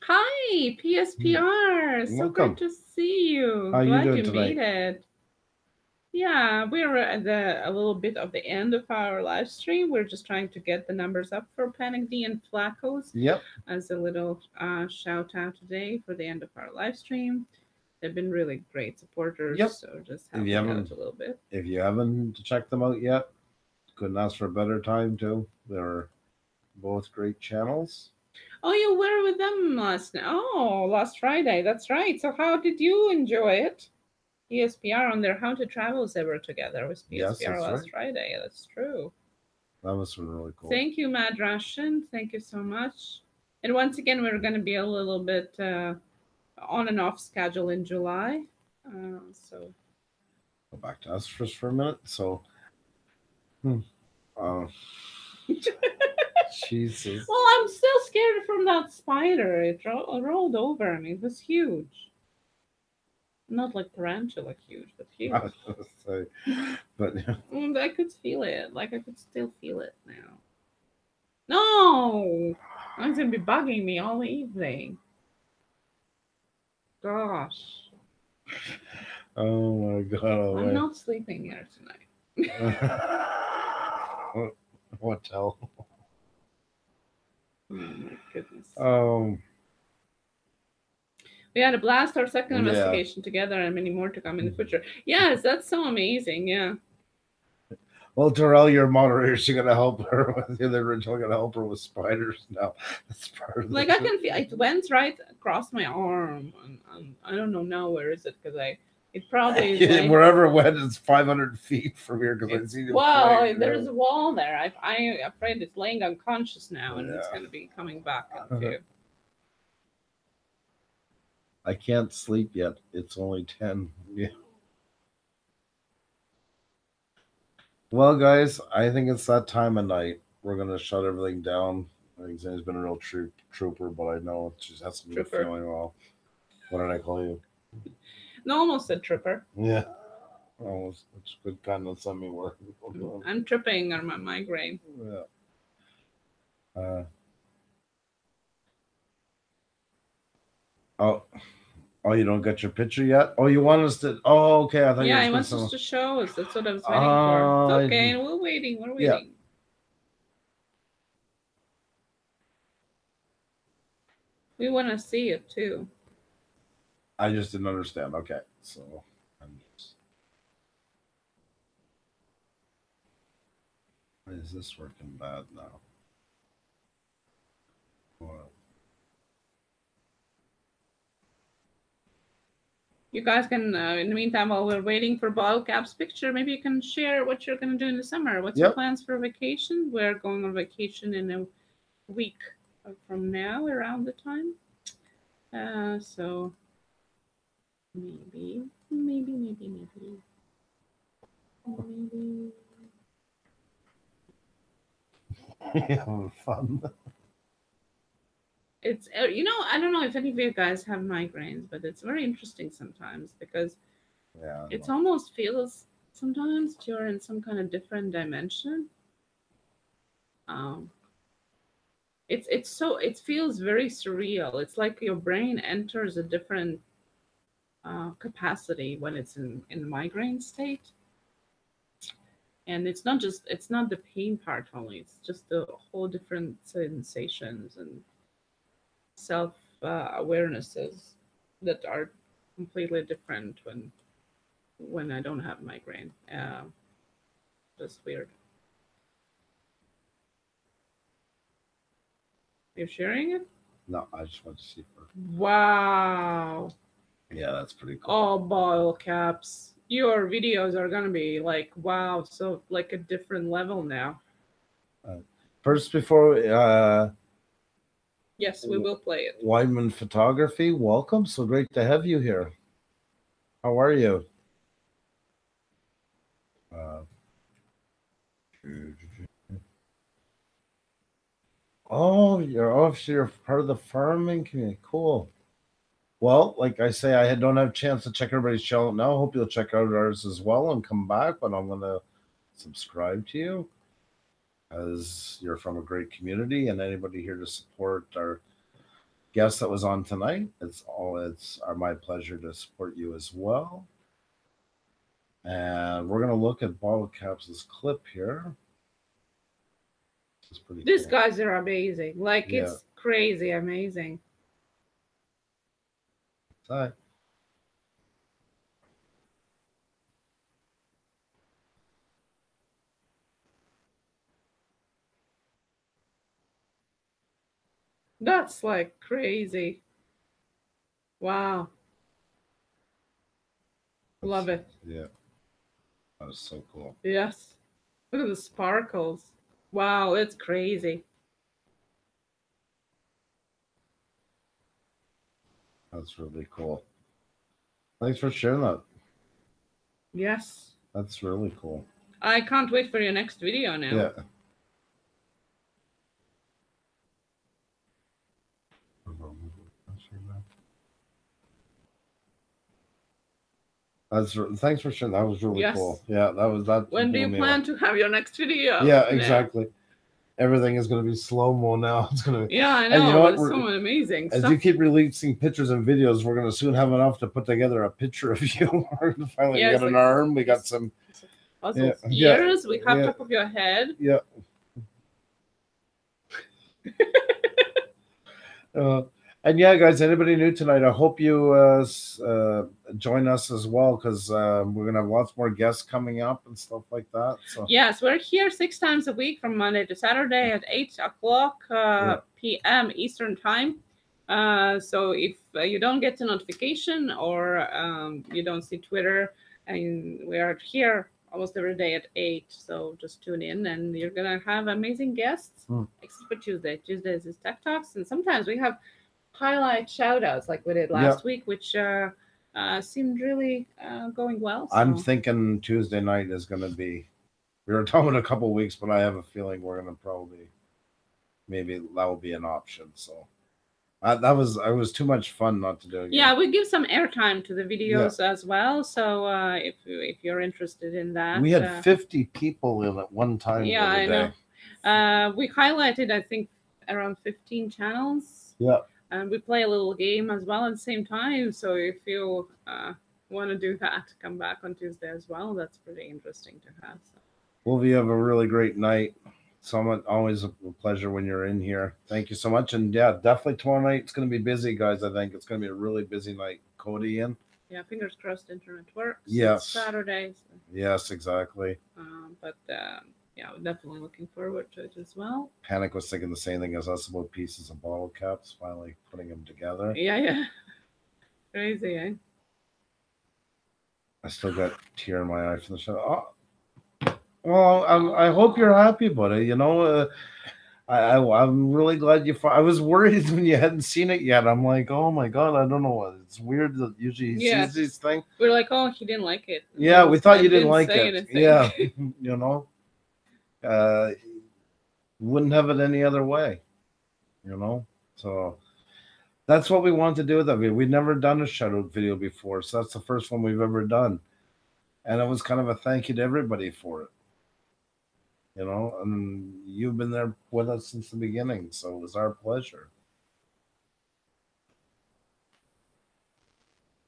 S2: Hi, PSPR. So
S1: Welcome.
S2: good to see you.
S1: How
S2: Glad
S1: you doing
S2: you
S1: tonight?
S2: made it. Yeah, we're at a little bit of the end of our live stream. We're just trying to get the numbers up for Panic D and Flacco's.
S1: Yep.
S2: As a little shout out today for the end of our live stream. They've been really great supporters.
S1: Yep.
S2: So just helping out a little bit.
S1: If you haven't checked them out yet, couldn't ask for a better time too. They're both great channels.
S2: Oh, you were with them last Friday. That's right. So how did you enjoy it? PSPR on their How to Travels, they were together with PSPR last Friday. That's true.
S1: That was really cool.
S2: Thank you, Mad Russian. Thank you so much. And once again, we're going to be a little bit on and off schedule in July. So
S1: go back to us just for a minute. So, Jesus.
S2: Well, I'm still scared from from that spider. It rolled over and it was huge. Not like tarantula huge, but huge.
S1: I was gonna say, but yeah.
S2: I could feel it. Like I could still feel it now. No! It's gonna be bugging me all evening. Gosh.
S1: Oh my god!
S2: I'm not sleeping here tonight.
S1: What hell?
S2: Oh my goodness. We had a blast our second investigation together and many more to come in the future. Yes, that's so amazing. Yeah.
S1: Well, Terrell, your moderator, she's gonna help her with the original. Gonna help her with spiders now. That's part of
S2: like I can feel it went right across my arm, and I don't know now where is it because it probably is like,
S1: wherever it went is 500 feet from here because I see the
S2: well, there's a wall there. I'm afraid it's laying unconscious now, and it's gonna be coming back into.
S1: I can't sleep yet. It's only 10. Yeah. Well, guys, I think it's that time of night. We're gonna shut everything down. I think Zane's been a real trooper, but I know she hasn't been feeling well. What did I call you?
S2: No, almost said trooper.
S1: Yeah. Almost. Which could kind of send me work.
S2: I'm tripping on my migraine.
S1: Yeah. Oh, you don't get your picture yet? Oh, you want us to? Oh, okay. I thought.
S2: Yeah, he wants us to show us. That's what I was waiting for. It's okay, we're waiting. We're waiting. Yeah. We want to see it too.
S1: I just didn't understand. Okay, so I'm just. Why is this working bad now? What?
S2: You guys can, in the meantime, while we're waiting for Ballcap's picture, maybe you can share what you're going to do in the summer. What's your plans for vacation? We're going on vacation in a week from now, around the time. So maybe.
S1: Having fun.
S2: It's, I don't know if any of you guys have migraines, but it's very interesting sometimes because it almost feels sometimes you're in some kind of different dimension. It feels very surreal. It's like your brain enters a different capacity when it's in the migraine state. And it's not the pain part only, it's just the whole different sensations and self-awarenesses that are completely different when I don't have migraine. Just weird. You're sharing it?
S1: No, I just want to see first.
S2: Wow.
S1: Yeah, that's pretty cool.
S2: Oh, ball caps. Your videos are gonna be like, wow, so like a different level now.
S1: First, before
S2: yes, we will play it.
S1: Weidman Photography, welcome. So great to have you here. How are you? Oh, you're part of the farming community. Cool. Well, like I say, I don't have a chance to check everybody's channel now. Hope you'll check out ours as well and come back. But I'm going to subscribe to you as you're from a great community, and anybody here to support our guest that was on tonight. It's my pleasure to support you as well. And we're going to look at Bottle Caps' clip here.
S2: These guys are amazing. Like, it's crazy amazing.
S1: Hi.
S2: That's like crazy. Wow. Love it.
S1: Yeah. That was so cool.
S2: Yes. Look at the sparkles. Wow, it's crazy.
S1: That's really cool. Thanks for sharing that.
S2: Yes.
S1: That's really cool.
S2: I can't wait for your next video now.
S1: Yeah. Thanks for sharing. That was really
S2: Yes.
S1: cool. Yeah, that.
S2: When do you plan to have your next video?
S1: Yeah, exactly. Everything is going to be slow-mo now. It's going to be.
S2: Yeah, I know.
S1: And you know what?
S2: It's so amazing
S1: As
S2: stuff.
S1: you keep releasing pictures and videos, we're going to soon have enough to put together a picture of you. Finally, we got an arm. We got some
S2: puzzles. Ears. We have top of your head.
S1: Yeah. And yeah, guys, anybody new tonight, I hope you join us as well, because we're gonna have lots more guests coming up and stuff like that. So
S2: yes, we're here 6 times a week from Monday to Saturday at 8 o'clock p.m. Eastern time. So if you don't get the notification or you don't see Twitter, and we are here almost every day at 8, so just tune in and you're gonna have amazing guests. Except for Tuesday. Tuesdays is Tech Talks, and sometimes we have highlight shout outs like we did last week, which seemed really going well. So.
S1: I'm thinking Tuesday night is going to be, we were talking in a couple of weeks, but I have a feeling we're going to probably, maybe that will be an option. So it was too much fun not to do it.
S2: Yeah, we give some airtime to the videos as well. So if you're interested in that.
S1: We had 50 people in at one time.
S2: Yeah, I know. We highlighted, I think, around 15 channels.
S1: Yeah.
S2: And we play a little game as well at the same time. So if you want to do that, come back on Tuesday as well. That's pretty interesting to have. So.
S1: Well, we have a really great night. Always a pleasure when you're in here. Thank you so much. And yeah, definitely tomorrow night it's going to be busy, guys. I think it's going to be a really busy night. Cody in.
S2: Yeah, fingers crossed internet works.
S1: Yes.
S2: It's Saturday. So.
S1: Yes, exactly.
S2: Yeah, I'm definitely looking forward to it as well.
S1: Panic was thinking the same thing as us about pieces of bottle caps, finally putting them together.
S2: Yeah. Crazy, eh?
S1: I still got a tear in my eye from the show. Oh, well, I hope you're happy about it. You know, I'm really glad you. I was worried when you hadn't seen it yet. I'm like, oh my god, I don't know what. It's weird that usually he sees these things.
S2: We're like, oh, he didn't like it.
S1: Yeah, we thought you didn't like it.
S2: Anything.
S1: Yeah, you know. Wouldn't have it any other way, you know. So that's what we want to do with that video. We've never done a shout out video before, so that's the first one we've ever done, and it was kind of a thank you to everybody for it, you know. And you've been there with us since the beginning, so it was our pleasure.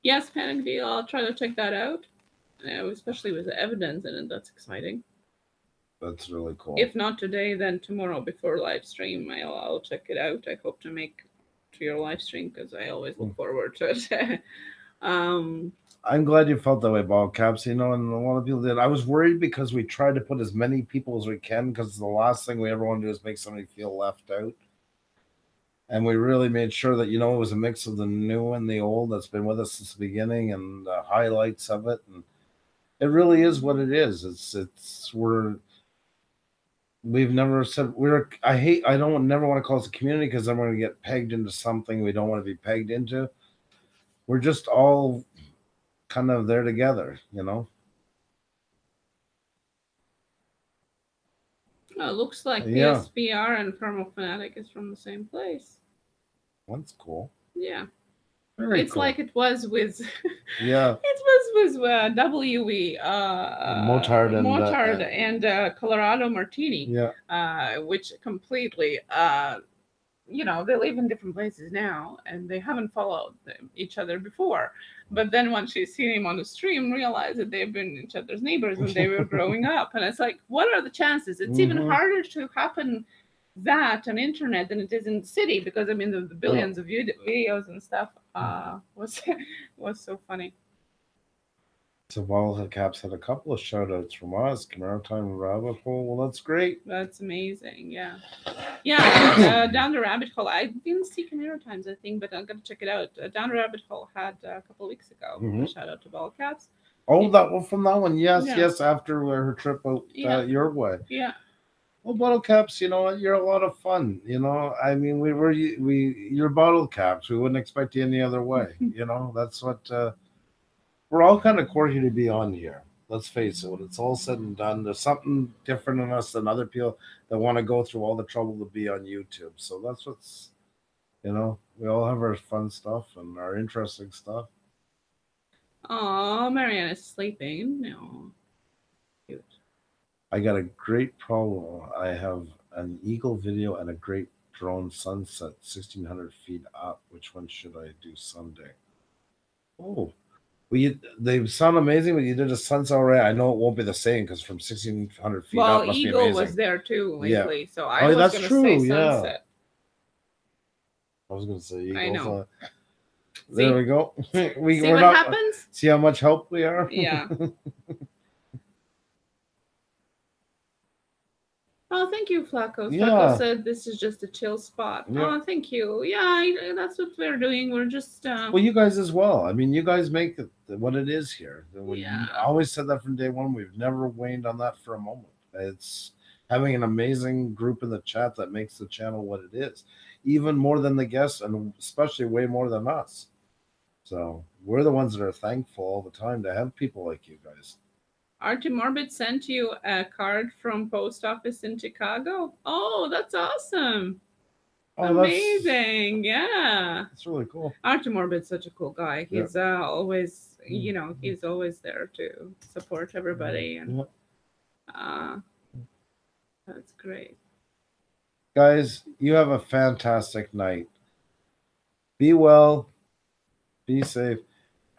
S2: Yes, Panic Deal. I'll try to check that out, especially with the evidence in it. That's exciting.
S1: That's really cool.
S2: If not today, then tomorrow before live stream, I'll check it out. I hope to make to your live stream because I always look forward to it.
S1: I'm glad you felt that way, Ball Caps. You know, and a lot of people did. I was worried because we tried to put as many people as we can, because the last thing we ever want to do is make somebody feel left out. And we really made sure that, you know, it was a mix of the new and the old that's been with us since the beginning, and the highlights of it. And it really is what it is. We've never said I don't never want to call us a community, because then we're going to get pegged into something we don't want to be pegged into. We're just all kind of there together, you know.
S2: Oh, it looks like PSVR and Farmall Fanatic is from the same place.
S1: That's cool.
S2: Yeah.
S1: It's
S2: cool. Like it was with
S1: it
S2: was with WE Motard and Colorado Martini, which completely you know, they live in different places now and they haven't followed each other before, but then once you see him on the stream, realize that they've been each other's neighbors when they were growing up. And it's like, what are the chances? It's even harder to happen that on internet than it is in the city, because I mean the billions of videos and stuff was so funny.
S1: So Ball Caps had a couple of shout outs from us. Camaro Time Rabbit Hole. Well, that's great.
S2: That's amazing. Yeah. Down the Rabbit Hole. I didn't see Camaro Times, I think, but I'm gonna check it out. Down the Rabbit Hole had a couple of weeks ago a shout out to Ball Caps.
S1: Oh, that one from that one. Yes, after her trip out your way.
S2: Yeah.
S1: Well, Bottle Caps, you know what? You're a lot of fun. You know, I mean, you're Bottle Caps. We wouldn't expect you any other way. You know, that's what we're all kind of quirky to be on here. Let's face it. When it's all said and done, there's something different in us than other people that want to go through all the trouble to be on YouTube. So that's what's, you know, we all have our fun stuff and our interesting stuff.
S2: Oh, Marianne is sleeping. No. Cute.
S1: I got a great problem. I have an eagle video and a great drone sunset 1,600 feet up. Which one should I do Sunday? Oh, well, they sound amazing, but you did a sunset already. I know it won't be the same because from 1,600 feet
S2: Well,
S1: up must be
S2: Eagle
S1: amazing.
S2: was there too
S1: Yeah.
S2: lately, so I
S1: Oh,
S2: was
S1: that's
S2: going to
S1: true,
S2: say
S1: yeah.
S2: sunset.
S1: I was going to say eagle.
S2: I know.
S1: There
S2: See?
S1: we go.
S2: See
S1: we're
S2: what
S1: not,
S2: happens?
S1: See how much help we are?
S2: Yeah. Oh, thank you, Flacco.
S1: Yeah.
S2: Flacco said this is just a chill spot.
S1: Yeah.
S2: Oh, thank you. Yeah, that's what we're doing. We're just.
S1: Well, you guys as well. I mean, you guys make it what it is here.
S2: Yeah.
S1: I always said that from day one. We've never waned on that for a moment. It's having an amazing group in the chat that makes the channel what it is, even more than the guests, and especially way more than us. So we're the ones that are thankful all the time to have people like you guys.
S2: Artie Morbid sent you a card from post office in Chicago. Oh, that's awesome.
S1: Oh,
S2: amazing. Yeah.
S1: That's really cool.
S2: Artie Morbid's such a cool guy. He's always, you know, he's always there to support everybody. And that's great.
S1: Guys, you have a fantastic night. Be well, be safe,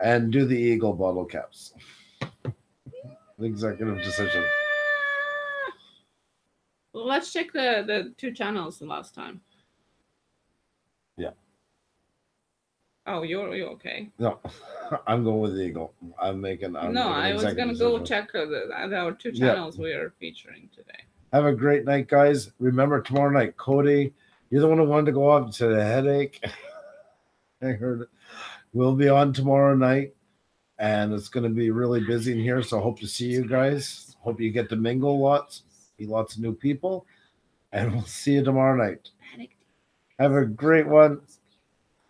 S1: and do the Eagle bottle caps. Executive decision.
S2: Well, let's check the 2 channels the last time.
S1: Yeah.
S2: Oh, you're okay?
S1: No, I'm going with the Eagle. I was
S2: gonna go check our 2 channels we are featuring today.
S1: Have a great night, guys. Remember tomorrow night, Cody, you're the one who wanted to go up to the headache. I heard it. We'll be on tomorrow night. And it's going to be really busy in here, so hope to see you guys. Hope you get to mingle lots, meet lots of new people, and we'll see you tomorrow night. Have a great one.